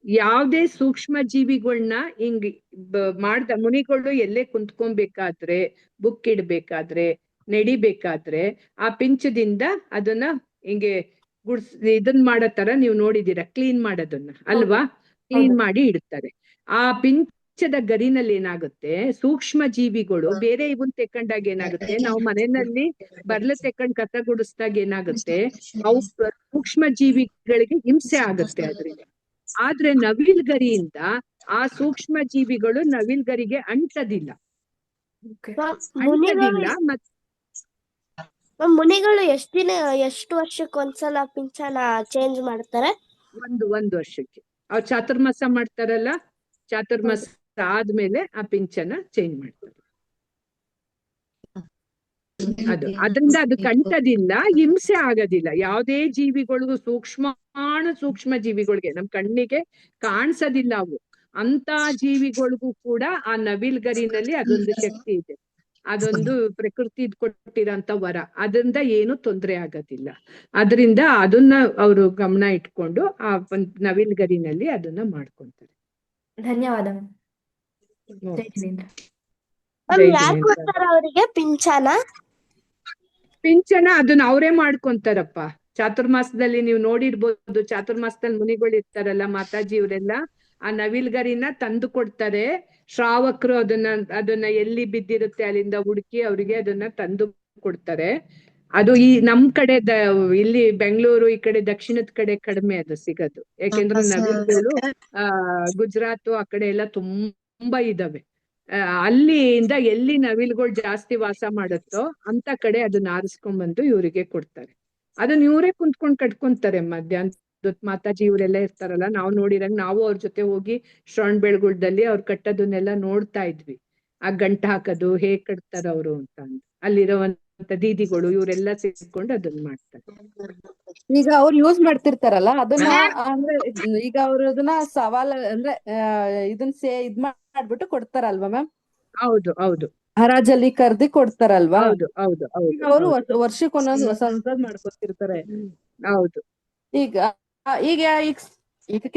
ಯಾವ್ದೇ ಸೂಕ್ಷ್ಮ ಜೀವಿಗಳನ್ನ ಹಿಂಗ್ ಮುನಿಗಳು ಎಲ್ಲೇ ಕುಂತ್ಕೊಬೇಕಾದ್ರೆ, ಬುಕ್ ಇಡ್ಬೇಕಾದ್ರೆ, ನಡಿಬೇಕಾದ್ರೆ ಆ ಪಿಂಚದಿಂದ ಅದನ್ನ ಹಿಂಗೆ ಇದನ್ ಮಾಡೋ ತರ ನೀವು ನೋಡಿದೀರಾ, ಕ್ಲೀನ್ ಮಾಡೋದನ್ನ ಅಲ್ವಾ? ಕ್ಲೀನ್ ಮಾಡಿ ಇಡ್ತಾರೆ. ಆ ಪಿಂಚದ ಗರಿನಲ್ಲಿ ಏನಾಗುತ್ತೆ, ಸೂಕ್ಷ್ಮ ಜೀವಿಗಳು ಬೇರೆ ಇವನ್ ತೆಕೊಂಡಾಗ ಏನಾಗುತ್ತೆ, ನಾವು ಮನೆಯಲ್ಲಿ ಬರ್ಲೆ ತೆಕೊಂಡ್ ಕಸ ಗುಡಿಸ್ದಾಗ ಏನಾಗುತ್ತೆ, ಅವು ಸೂಕ್ಷ್ಮ ಜೀವಿಗಳಿಗೆ ಹಿಂಸೆ ಆಗುತ್ತೆ ಅದರಿಂದ. ಆದ್ರೆ ನವಿಲ್ ಗರಿಯಿಂದ ಆ ಸೂಕ್ಷ್ಮ ಜೀವಿಗಳು ನವಿಲ್ ಗರಿಗೆ ಅಂಟದಿಲ್ಲ. ಮತ್ತೆ ಮುನಿಗಳು ಎಷ್ಟು ವರ್ಷಕ್ಕೊಂದ್ಸಲ ಪಿಂಚನ ಚೇಂಜ್ ಮಾಡ್ತಾರೆ? ಒಂದು ವರ್ಷಕ್ಕೆ. ಅವ್ರು ಚಾತುರ್ಮಾಸ ಮಾಡ್ತಾರಲ್ಲ, ಚಾತುರ್ಮಾಸ ಆದ್ಮೇಲೆ ಆ ಪಿಂಚನ ಚೇಂಜ್ ಮಾಡ್ತಾರೆ. ಅದರಿಂದ ಅದು ಕಂಟದಿಲ್ಲ, ಹಿಂಸೆ ಆಗೋದಿಲ್ಲ. ಯಾವುದೇ ಜೀವಿಗಳಿಗೂ ಸೂಕ್ಷ್ಮ ಜೀವಿಗಳಿಗೆ ನಮ್ ಕಣ್ಣಿಗೆ ಕಾಣಿಸೋದಿಲ್ಲ ಅವು, ಅಂತ ಜೀವಿಗಳಿಗೂ ಕೂಡ ಆ ನವಿಲ್ ಗರಿನಲ್ಲಿ ಅದೊಂದು ಶಕ್ತಿ ಇದೆ. ಅದೊಂದು ಪ್ರಕೃತಿ ಕೊಟ್ಟಿರೋಂತ ವರ. ಅದರಿಂದ ಏನು ತೊಂದರೆ ಆಗೋದಿಲ್ಲ. ಅದರಿಂದ ಅದನ್ನ ಅವರು ಗಮನ ಇಟ್ಕೊಂಡು ಆ ನವಿಲ್ ಗರಿನಲ್ಲಿ ಅದನ್ನ ಮಾಡ್ಕೊಂತಾರೆ. ಧನ್ಯವಾದ ಮ್ಯಾಮ್. ಜೈ ಜಿನೇಂದ್ರ. ಯಾರು ಕೊಡ್ತಾರ ಅವರಿಗೆ ಪಿಂಚನ? ಪಿಂಚನ ಅದನ್ನ ಅವರೇ ಮಾಡ್ಕೊಂತಾರಪ್ಪ. ಚಾತುರ್ಮಾಸದಲ್ಲಿ ನೀವು ನೋಡಿರ್ಬೋದು, ಚಾತುರ್ಮಾಸದಲ್ಲಿ ಮುನಿಗಳು ಇರ್ತಾರಲ್ಲ, ಮಾತಾಜಿ ಇವರೆಲ್ಲ ಆ ನವಿಲ್ ಗರಿನ ತಂದು ಕೊಡ್ತಾರೆ. ಶ್ರಾವಕರು ಅದನ್ನ ಎಲ್ಲಿ ಬಿದ್ದಿರುತ್ತೆ ಅಲ್ಲಿಂದ ಹುಡುಕಿ ಅವರಿಗೆ ಅದನ್ನ ತಂದು ಕೊಡ್ತಾರೆ. ಅದು ಈ ನಮ್ ಕಡೆ ಇಲ್ಲಿ ಬೆಂಗಳೂರು ಈ ಕಡೆ ದಕ್ಷಿಣದ ಕಡೆ ಕಡಿಮೆ ಅದು ಸಿಗೋದು. ಯಾಕೆಂದ್ರೆ ನವಿಲ್ಗಳು ಗುಜರಾತ್ ಆ ಕಡೆ ಎಲ್ಲ ತುಂಬಾ ಇದಾವೆ. ಅಲ್ಲಿಂದ ಎಲ್ಲಿ ನವಿಲ್ಗಳು ಜಾಸ್ತಿ ವಾಸ ಮಾಡುತ್ತೋ ಅಂತ ಕಡೆ ಅದನ್ನ ಆರಿಸ್ಕೊಂಡ್ಬಂದು ಇವರಿಗೆ ಕೊಡ್ತಾರೆ. ಅದನ್ನ ಇವರೇ ಕುಂತ್ಕೊಂಡ್ ಕಟ್ಕೊಂತಾರೆ. ಮಧ್ಯಾಹ್ನ ಮಾತಾಜಿ ಇವರೆಲ್ಲ ಇರ್ತಾರಲ್ಲ, ನಾವು ನೋಡಿರಂಗ್ ನಾವು ಅವ್ರ ಜೊತೆ ಹೋಗಿ ಶ್ರವಣ ಬೆಳಗುಳದಲ್ಲಿ ಅವ್ರು ಕಟ್ಟೋದನ್ನೆಲ್ಲ ನೋಡ್ತಾ ಇದ್ವಿ. ಆ ಗಂಟ ಹಾಕೋದು ಹೇಗ್ ಕಟ್ತಾರ ಅವರು ಅಂತ. ಅಲ್ಲಿರುವಂತ ದೀದಿಗಳು ಇವರೆಲ್ಲ ಸೇರ್ಕೊಂಡು ಅದನ್ನ ಮಾಡ್ತಾರೆ. ಈಗ ಅವ್ರು ಯೂಸ್ ಮಾಡ್ತಿರ್ತಾರಲ್ಲ ಅದನ್ನ, ಅಂದ್ರೆ ಈಗ ಅವ್ರು ಅದನ್ನ ಅಂದ್ರೆ ಇದ್ ಮಾಡ್ಬಿಟ್ಟು ಕೊಡ್ತಾರಲ್ವಾ ಮ್ಯಾಮ್? ಹೌದು ಹರಾಜಲ್ಲಿ ಕರ್ದಿ ಕೊಡ್ತಾರಲ್ವಾ? ಹೌದು ಅವರು ವರ್ಷಕ್ಕೊಂದೊಂದು ಹೊಸದ್ ಮಾಡ್ಕೊತಿರ್ತಾರೆ. ಹೌದು. ಈಗ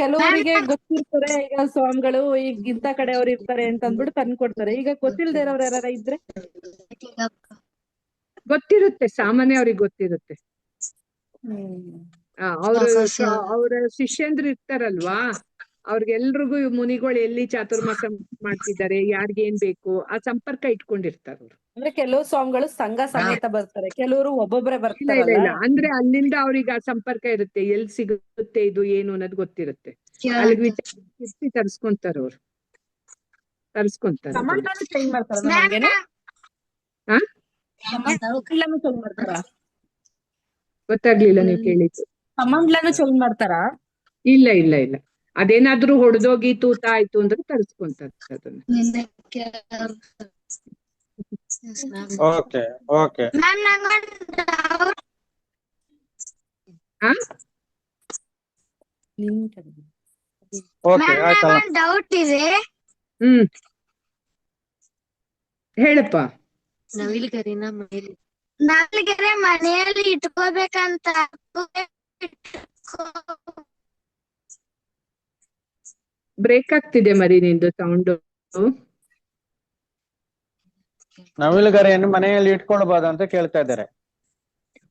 ಕೆಲವರಿಗೆ ಗೊತ್ತಿರ್ತಾರೆ, ಈಗ ಸ್ವಾಮಿಗಳು ಈಗ ಇಂತ ಕಡೆ ಅವ್ರು ಇರ್ತಾರೆ ಅಂತ ಅಂದ್ಬಿಟ್ಟು ತಂದು ಕೊಡ್ತಾರೆ. ಈಗ ಗೊತ್ತಿಲ್ದೇ ಇರೋರು ಯಾರ ಇದ್ರೆ? ಗೊತ್ತಿರುತ್ತೆ, ಸಾಮಾನ್ಯ ಅವ್ರಿಗೆ ಗೊತ್ತಿರುತ್ತೆ. ಅವ್ರ ಶಿಷ್ಯಂದ್ರು ಇರ್ತಾರಲ್ವಾ, ಅವ್ರಿಗೆಲ್ರಿಗೂ ಮುನಿಗಳು ಎಲ್ಲಿ ಚಾತುರ್ಮಾಸ ಮಾಡ್ತಿದ್ದಾರೆ, ಯಾರಿಗೇನ್ ಬೇಕು ಆ ಸಂಪರ್ಕ ಇಟ್ಕೊಂಡಿರ್ತಾರ ಅವ್ರು. ಅಂದ್ರೆ ಕೆಲವು ಸ್ವಾಮಿಗಳು ಸಂಘ ಸಮೇತ ಬರ್ತಾರೆ, ಕೆಲವರು ಒಬ್ಬೊಬ್ರೆ ಬರ್ತಾರಲ್ಲ. ಇಲ್ಲ, ಅಂದ್ರೆ ಅಲ್ಲಿಂದ ಅವ್ರಿಗೆ ಆ ಸಂಪರ್ಕ ಇರುತ್ತೆ, ಎಲ್ಲಿ ಸಿಗುತ್ತೆ ಇದು ಏನು ಅನ್ನೋದು ಗೊತ್ತಿರುತ್ತೆ. ಅಲ್ಲಿಗೆ ವಿಚಾರಿಸಿ ತರ್ಸ್ಕೊಂತಾರ ಅವ್ರು, ತರ್ಸ್ಕೊಂತಾರೆ. ಚೇಂಜ್ ಮಾಡ್ತಾರ? ಗೊತ್ತಾಗ್ಲಿಲ್ಲ ನೀವು ಕೇಳಿದ್ದು. ಕಮಂಡ್ಲನು ಚೇಂಜ್ ಮಾಡ್ತಾರಾ? ಇಲ್ಲ, ಅದೇನಾದ್ರೂ ಹೊಡೆದೋಗಿ ತೂತ ಆಯ್ತು ಅಂದ್ರೆ ತರಿಸ್ಕೊಂತಾರೆ ಅದನ್ನ. ಓಕೆ ಡೌಟ್ ಇದೆ. ಹೇಳಪ್ಪ. ನವಿಲ್ಗರಿ ಮನೆಯಲ್ಲಿ ಇಟ್ಕೋಬೇಕಂತ ಬ್ರೇಕ್ ಆಗ್ತಿದೆ ಮರಿ ನಿಂದು ಸೌಂಡ್. ನವಿಲುಗರಿಯನ್ನು ಮನೆಯಲ್ಲಿ ಇಟ್ಕೊಳ್ಬಹುದು ಅಂತ ಕೇಳ್ತಾ ಇದ್ದಾರೆ.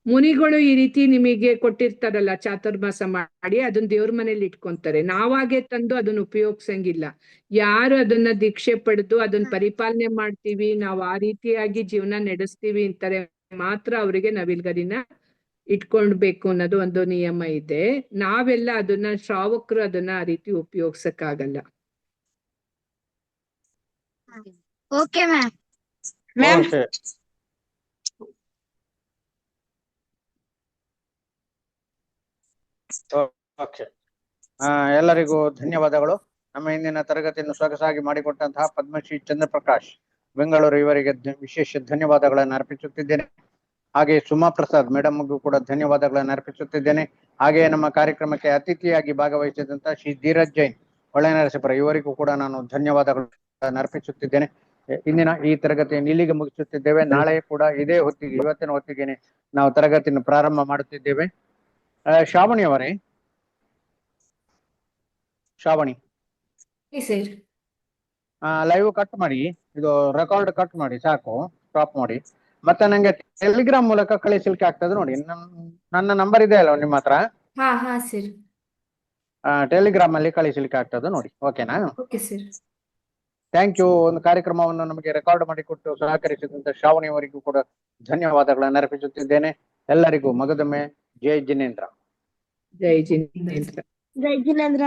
ಮುನಿಗಳು ಈ ರೀತಿ ನಿಮಗೆ ಕೊಟ್ಟಿರ್ತಾರಲ್ಲ ಚಾತುರ್ಮಾಸ ಮಾಡಿ, ಅದನ್ನ ದೇವ್ರ ಮನೇಲಿ ಇಟ್ಕೊಂತಾರೆ. ನಾವಾಗೆ ತಂದು ಅದನ್ನ ಉಪಯೋಗಿಸಂಗಿಲ್ಲ. ಯಾರು ಅದನ್ನ ದೀಕ್ಷೆ ಪಡೆದು ಅದನ್ನ ಪರಿಪಾಲನೆ ಮಾಡ್ತೀವಿ, ನಾವು ಆ ರೀತಿಯಾಗಿ ಜೀವನ ನಡೆಸ್ತೀವಿ ಅಂತಾರೆ ಮಾತ್ರ ಅವರಿಗೆ ನವಿಲ್ಗರಿನ ಇಟ್ಕೊಳ್ಬೇಕು ಅನ್ನೋದು ಒಂದು ನಿಯಮ ಇದೆ. ನಾವೆಲ್ಲ ಅದನ್ನ ಶ್ರಾವಕರು ಅದನ್ನ ಆ ರೀತಿ ಉಪಯೋಗಿಸಕ್ಕಾಗಲ್ಲ. Okay ma'am. ಓಕೆ. ಓಕೆ. ಎಲ್ಲರಿಗೂ ಧನ್ಯವಾದಗಳು. ನಮ್ಮ ಇಂದಿನ ತರಗತಿಯನ್ನು ಸೊಗಸಾಗಿ ಮಾಡಿಕೊಟ್ಟಂತಹ ಪದ್ಮಶ್ರೀ ಚಂದ್ರಪ್ರಕಾಶ್ ಬೆಂಗಳೂರು ಇವರಿಗೆ ವಿಶೇಷ ಧನ್ಯವಾದಗಳನ್ನು ಅರ್ಪಿಸುತ್ತಿದ್ದೇನೆ. ಹಾಗೆ ಸುಮಾ ಪ್ರಸಾದ್ ಮೇಡಮ್ಗೂ ಕೂಡ ಧನ್ಯವಾದಗಳನ್ನು ಅರ್ಪಿಸುತ್ತಿದ್ದೇನೆ. ಹಾಗೆಯೇ ನಮ್ಮ ಕಾರ್ಯಕ್ರಮಕ್ಕೆ ಅತಿಥಿಯಾಗಿ ಭಾಗವಹಿಸಿದಂತಹ ಶ್ರೀ ಧೀರಜ್ ಜೈನ್ ಹೊಳೆನರಸೀಪುರ ಇವರಿಗೂ ಕೂಡ ನಾನು ಧನ್ಯವಾದಗಳನ್ನು ಅರ್ಪಿಸುತ್ತಿದ್ದೇನೆ. ಇಂದಿನ ಈ ತರಗತಿಯನ್ನು ಇಲ್ಲಿಗೆ ಮುಗಿಸುತ್ತಿದ್ದೇವೆ. ನಾಳೆ ಕೂಡ ಇದೇ ಹೊತ್ತಿಗೆ, ಇವತ್ತಿನ ಹೊತ್ತಿಗೆನೆ ನಾವು ತರಗತಿಯನ್ನು ಪ್ರಾರಂಭ ಮಾಡುತ್ತಿದ್ದೇವೆ. ಶ್ರಾವಣಿ ಅವರೇ, ಶ್ರಾವಣಿ ಸರ್. ಲೈವ್ ಕಟ್ ಮಾಡಿ, ಇದು ರೆಕಾರ್ಡ್ ಕಟ್ ಮಾಡಿ ಸಾಕು, ಸ್ಟಾಪ್ ಮಾಡಿ. ಮತ್ತೆ ನಂಗೆ ಟೆಲಿಗ್ರಾಮ್ ಮೂಲಕ ಕಳಿಸ್ಲಿಕ್ಕೆ ಆಗ್ತದೆ ನೋಡಿ. ನನ್ನ ನಂಬರ್ ಇದೆ ಅಲ್ವ ನಿಮ್ಮ ಹತ್ರ? ಹಾ ಹಾ ಸರ್. ಟೆಲಿಗ್ರಾಮ್ ಅಲ್ಲಿ ಕಳಿಸ್ಲಿಕ್ಕೆ ಆಗ್ತದೆ ನೋಡಿ. ಓಕೆನಾ? Okay sir. Thank you. ಒಂದು ಕಾರ್ಯಕ್ರಮವನ್ನು ನಮಗೆ ರೆಕಾರ್ಡ್ ಮಾಡಿಕೊಟ್ಟು ಸಹಕರಿಸಿದಂತ ಶ್ರಾವಣಿ ಅವರಿಗೂ ಕೂಡ ಧನ್ಯವಾದಗಳನ್ನು ಅರ್ಪಿಸುತ್ತಿದ್ದೇನೆ. ಎಲ್ಲರಿಗೂ ಮಗದೊಮ್ಮೆ ಜೈ ಜಿನೇಂದ್ರ. ಜೈ ಜಿನೇಂದ್ರ. ಜೈ ಜಿನೇಂದ್ರ.